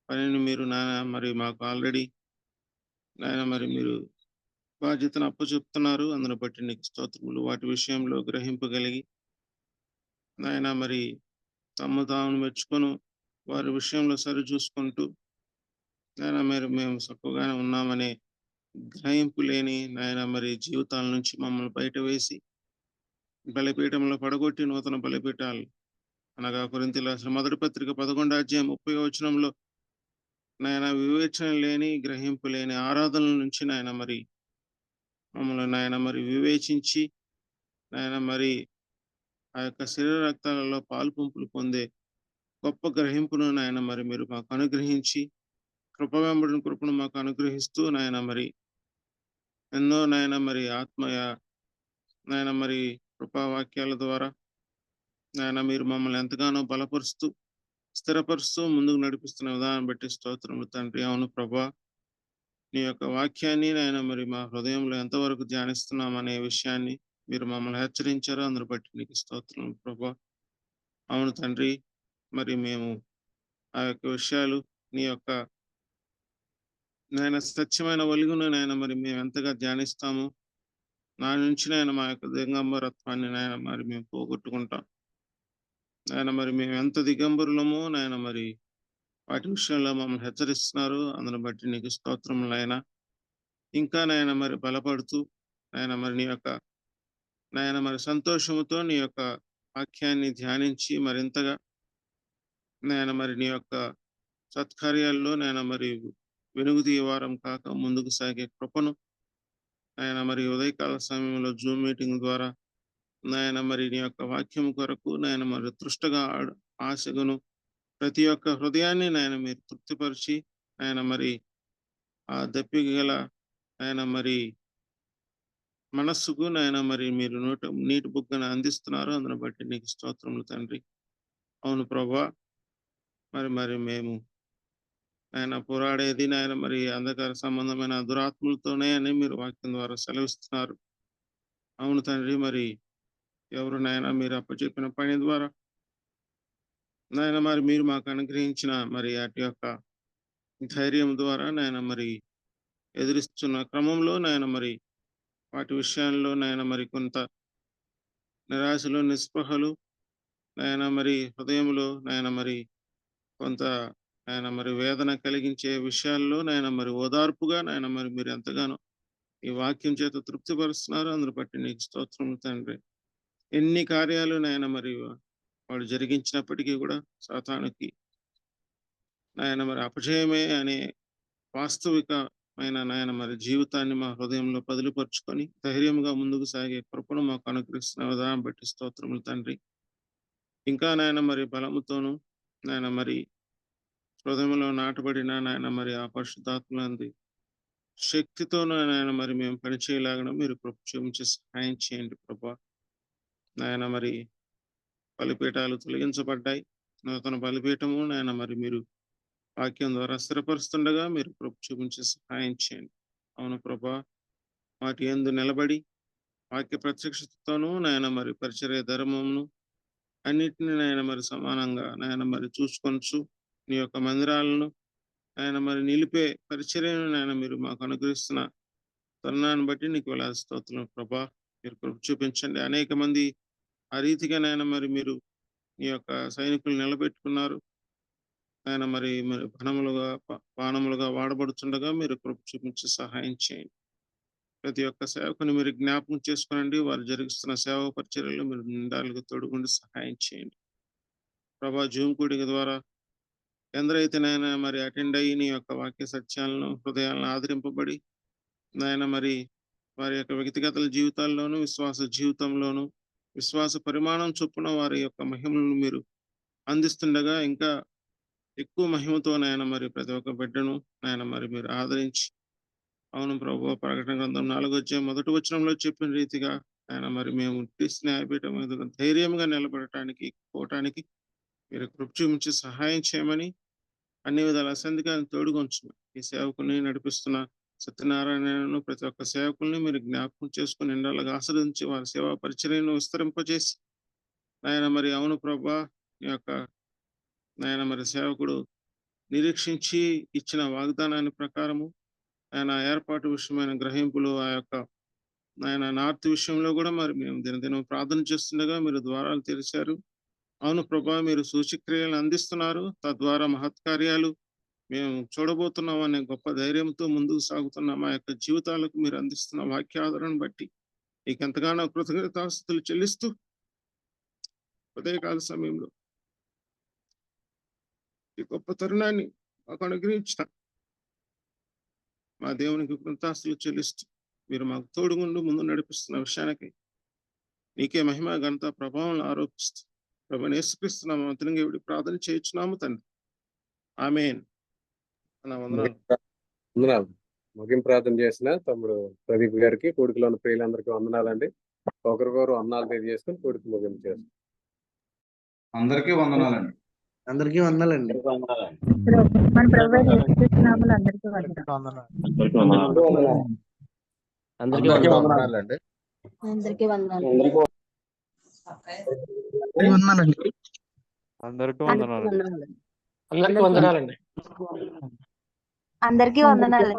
పనిని మీరు నాయన మరి మాకు ఆల్రెడీ నాయన మరి మీరు బాధ్యతను అప్పచెప్తున్నారు. అందును బట్టి నీకు స్తోత్రములు. వాటి విషయంలో గ్రహింపగలిగి నాయన మరి తమ తాము మెచ్చుకొని వారి విషయంలో సరి చూసుకుంటూ నాయన మరి మేము చక్కగానే ఉన్నామనే గ్రహింపు లేని నాయన మరి జీవితాల నుంచి మమ్మల్ని బయట వేసి బలిపీఠంలో పడగొట్టి నూతన బలిపీఠాలు అనగా కొరింథీయుల రాసిన మొదటి పత్రిక 11వ అధ్యాయం 30వ వచనంలో నాయన వివేచన లేని, గ్రహింపు లేని ఆరాధనల నుంచి నాయన మరి మమ్మల్ని నాయన మరి వివేచించి నాయన మరి ఆ యొక్క శరీర రక్తాలలో పాలు పంపులు పొందే గొప్ప గ్రహింపును నాయన మరి మీరు మాకు అనుగ్రహించి కృప వెంబడిన కృపను మాకు అనుగ్రహిస్తూ నాయన మరి ఎన్నో నాయన మరి ఆత్మయ నాయన మరి కృపావాక్యాల ద్వారా నాయన మీరు మమ్మల్ని ఎంతగానో బలపరుస్తూ స్థిరపరుస్తూ ముందుకు నడిపిస్తున్న విధానం బట్టి స్తోత్రములు తండ్రి. అవును ప్రభా, నీ యొక్క వాక్యాన్ని నాయన మరి మా హృదయంలో ఎంతవరకు ధ్యానిస్తున్నాం అనే విషయాన్ని మీరు మమ్మల్ని హెచ్చరించారో అందును బట్టి నీకు స్తోత్రములు ప్రభా. అవును తండ్రి, మరి మేము ఆ యొక్క విషయాలు నీ యొక్క నాయన సత్యమైన వెలుగును నాయన మరి మేము ఎంతగా ధ్యానిస్తాము, నా నుంచి నాయన మా యొక్క దిగంబరత్వాన్ని నాయన మరి మేము పోగొట్టుకుంటాం. నాయన మరి మేము ఎంత దిగంబరులమో నాయన మరి వాటి విషయంలో మమ్మల్ని హెచ్చరిస్తున్నారు. అందును బట్టి నీకు స్తోత్రములైనా ఇంకా నాయన మరి బలపడుతూ నాయన మరి నీ యొక్క నాయన మరి సంతోషముతో నీ యొక్క వాక్యాన్ని ధ్యానించి మరింతగా నాయన మరి నీ యొక్క సత్కార్యాల్లో నాయన మరి వెనుగుదీ వారం కాక ముందుకు సాగే కృపను నాయన మరి ఉదయకాల సమయంలో జూమ్ మీటింగ్ ద్వారా నాయన మరి నీ యొక్క వాక్యం కొరకు నాయన మరి తృష్టగా ఆశగును ప్రతి ఒక్క హృదయాన్ని నాయన మీరు తృప్తిపరిచి ఆయన మరి ఆ దప్పిక గల ఆయన మరి మనస్సుకు నాయన మరి మీరు నీటి బుగ్గను అందిస్తున్నారు. అందును బట్టి నీకు స్తోత్రములు తండ్రి. అవును ప్రభా, మరి మేము ఆయన పోరాడేది నాయన మరి అంధకార సంబంధమైన దురాత్మలతోనే అని మీరు వాక్యం ద్వారా సెలవిస్తున్నారు. అవును తండ్రి, మరి ఎవరు నాయన మీరు అప్పచెప్పిన పని ద్వారా నాయన మరి మీరు మాకు అనుగ్రహించిన మరి అటు యొక్క ధైర్యం ద్వారా నాయన మరి ఎదురిస్తున్న క్రమంలో నాయన మరి వాటి విషయాల్లో నాయన మరి కొంత నిరాశలు నిస్పృహలు నాయన మరి హృదయంలో నాయన మరి కొంత నాయన మరి వేదన కలిగించే విషయాల్లో నాయన మరి ఓదార్పుగా నాయన మరి మీరు ఎంతగానో ఈ వాక్యం చేత తృప్తిపరుస్తున్నారు. అందును బట్టి నీకు స్తోత్రములు తండ్రి. ఎన్ని కార్యాలు నాయన మరి వాడు జరిగించినప్పటికీ కూడా సాతానుకి నాయన మరి అపజయమే అనే వాస్తవికమైన నాయన మరి జీవితాన్ని మా హృదయంలో పదిలిపరుచుకొని ధైర్యంగా ముందుకు సాగే కృపను మాకు అనుగ్రహిస్తున్న విధానం బట్టి స్తోత్రములు తండ్రి. ఇంకా నాయన మరి బలముతోను నాయన మరి హృదయంలో నాటబడిన నాయన మరి ఆ పరిశుద్ధాత్మలంది శక్తితోనూ నాయన మరి మేము పనిచేయలాగన మీరు కృప చూపించి సహాయం చేయండి ప్రభా. నాయన మరి బలిపీఠాలు తొలగించబడ్డాయి. నూతన బలిపీఠము నాయన మరి మీరు వాక్యం ద్వారా స్థిరపరుస్తుండగా మీరు కృప చూపించి సహాయం చేయండి. అవును ప్రభా, వాటి యందు నిలబడి వాక్య ప్రత్యక్షతతోనూ నాయన మరి పరిచర్య ధర్మమును అన్నిటిని నాయన మరి సమానంగా నాయన మరి చూసుకొనచ్చు నీ యొక్క మందిరాలను ఆయన మరి నిలిపే పరిచర్యను నాయన మీరు మాకు అనుగ్రహిస్తున్న తరుణాన్ని బట్టి నీకు వేలాది స్తోత్రం ప్రభా. మీరు కృప చూపించండి. అనేక మంది ఆ రీతిగా నాయన మరి మీరు నీ యొక్క సైనికులు నిలబెట్టుకున్నారు. ఆయన మరి పానములుగా వాడబడుతుండగా మీరు కృప చూపించి సహాయం చేయండి. ప్రతి ఒక్క సేవకుని మీరు జ్ఞాపకం చేసుకోనండి. వారు జరిగిస్తున్న సేవా పరిచర్యలు మీరు నిండాలుగా తోడుగుండి సహాయం చేయండి ప్రభా. జూమ్ కూడిక ద్వారా ఎందరైతే నాయన మరి అటెండ్ అయ్యి నీ యొక్క వాక్య సత్యాలను హృదయాలను ఆదరింపబడి నాయన మరి వారి యొక్క వ్యక్తిగత జీవితాల్లోనూ విశ్వాస జీవితంలోనూ విశ్వాస పరిమాణం చొప్పున వారి యొక్క మహిమలను మీరు అందిస్తుండగా ఇంకా ఎక్కువ మహిమతో నాయన మరి ప్రతి ఒక్క బిడ్డను నాయన మరి మీరు ఆదరించి అవును ప్రభు, ప్రకటన గ్రంథం 4వ అధ్యాయం 1వ వచనంలో చెప్పిన రీతిగా ఆయన మరి మేము న్యాయపీఠం మీద ధైర్యంగా నిలబడటానికి పోవటానికి మీరు కృప చూపించి సహాయం చేయమని అన్ని విధాల అసంధికాన్ని తోడుగొంచున్నాం. ఈ సేవకుని నడిపిస్తున్న సత్యనారాయణను ప్రతి ఒక్క సేవకుల్ని మీరు జ్ఞాపకం చేసుకుని నిండాలుగా ఆశ్రదించి వారి సేవా పరిచర్యను విస్తరింపజేసి నాయన మరి అవును ప్రభా, ఈ యొక్క నాయన మరి సేవకుడు నిరీక్షించి ఇచ్చిన వాగ్దానాన్ని ప్రకారము ఆయన ఏర్పాటు విషయమైన గ్రహింపులు ఆ యొక్క ఆయన నార్త్ విషయంలో కూడా మరి మేము దినదినం ప్రార్థన చేస్తుండగా మీరు ద్వారాలు తెరిచారు. అవును ప్రభా, మీరు సూచక్రియలను అందిస్తున్నారు. తద్వారా మహత్కార్యాలు మేము చూడబోతున్నాం అనే గొప్ప ధైర్యంతో ముందుకు సాగుతున్న మా యొక్క జీవితాలకు మీరు అందిస్తున్న వాక్యాధారణ బట్టి మీకు ఎంతగానో కృతజ్ఞతాస్తుతులు చెల్లిస్తూ ఉదయకాల సమయంలో ఈ గొప్ప తరుణాన్ని మాకు అనుగ్రహించిన మా దేవునికి కృతజ్ఞతాస్తుతులు చెల్లిస్తూ మీరు మాకు తోడుగుండు ముందు నడిపిస్తున్న విషయానికి నీకే మహిమ ఘనత ప్రభావం ఆరోపిస్తూ ప్రభుని యేసుక్రీస్తు నామమున ప్రార్థన చేయించున్నాము తండ్రి. ఆమేన్. అన్న వందనాలు. వందనాలు. ముగింపు ప్రార్థన చేసిన తమ్ముడు ప్రదీప్ గారికి, కూడికలో ఉన్న ప్రియులందరికీ వందనాలండి. ఒకరికొకరు వందనాలు తెలియజేసుకుని కూడికి ముగింపు చేస్తాం. అందరికీ వందనాలండి. అందరికీ వందనాలండి. వందనాలండి. మన ప్రభు అయిన యేసుక్రీస్తు నామములో అందరికీ వందనాలు. అందరికీ వందనాలు. అందరికీ అందరికీ వందనాలు. వందనాలండి. అందరికీ వందనాలు. వందనాలండి. అందరికీ వందనాలు. అందరికీ వందనాలండి. అందరికీ వందనాలు.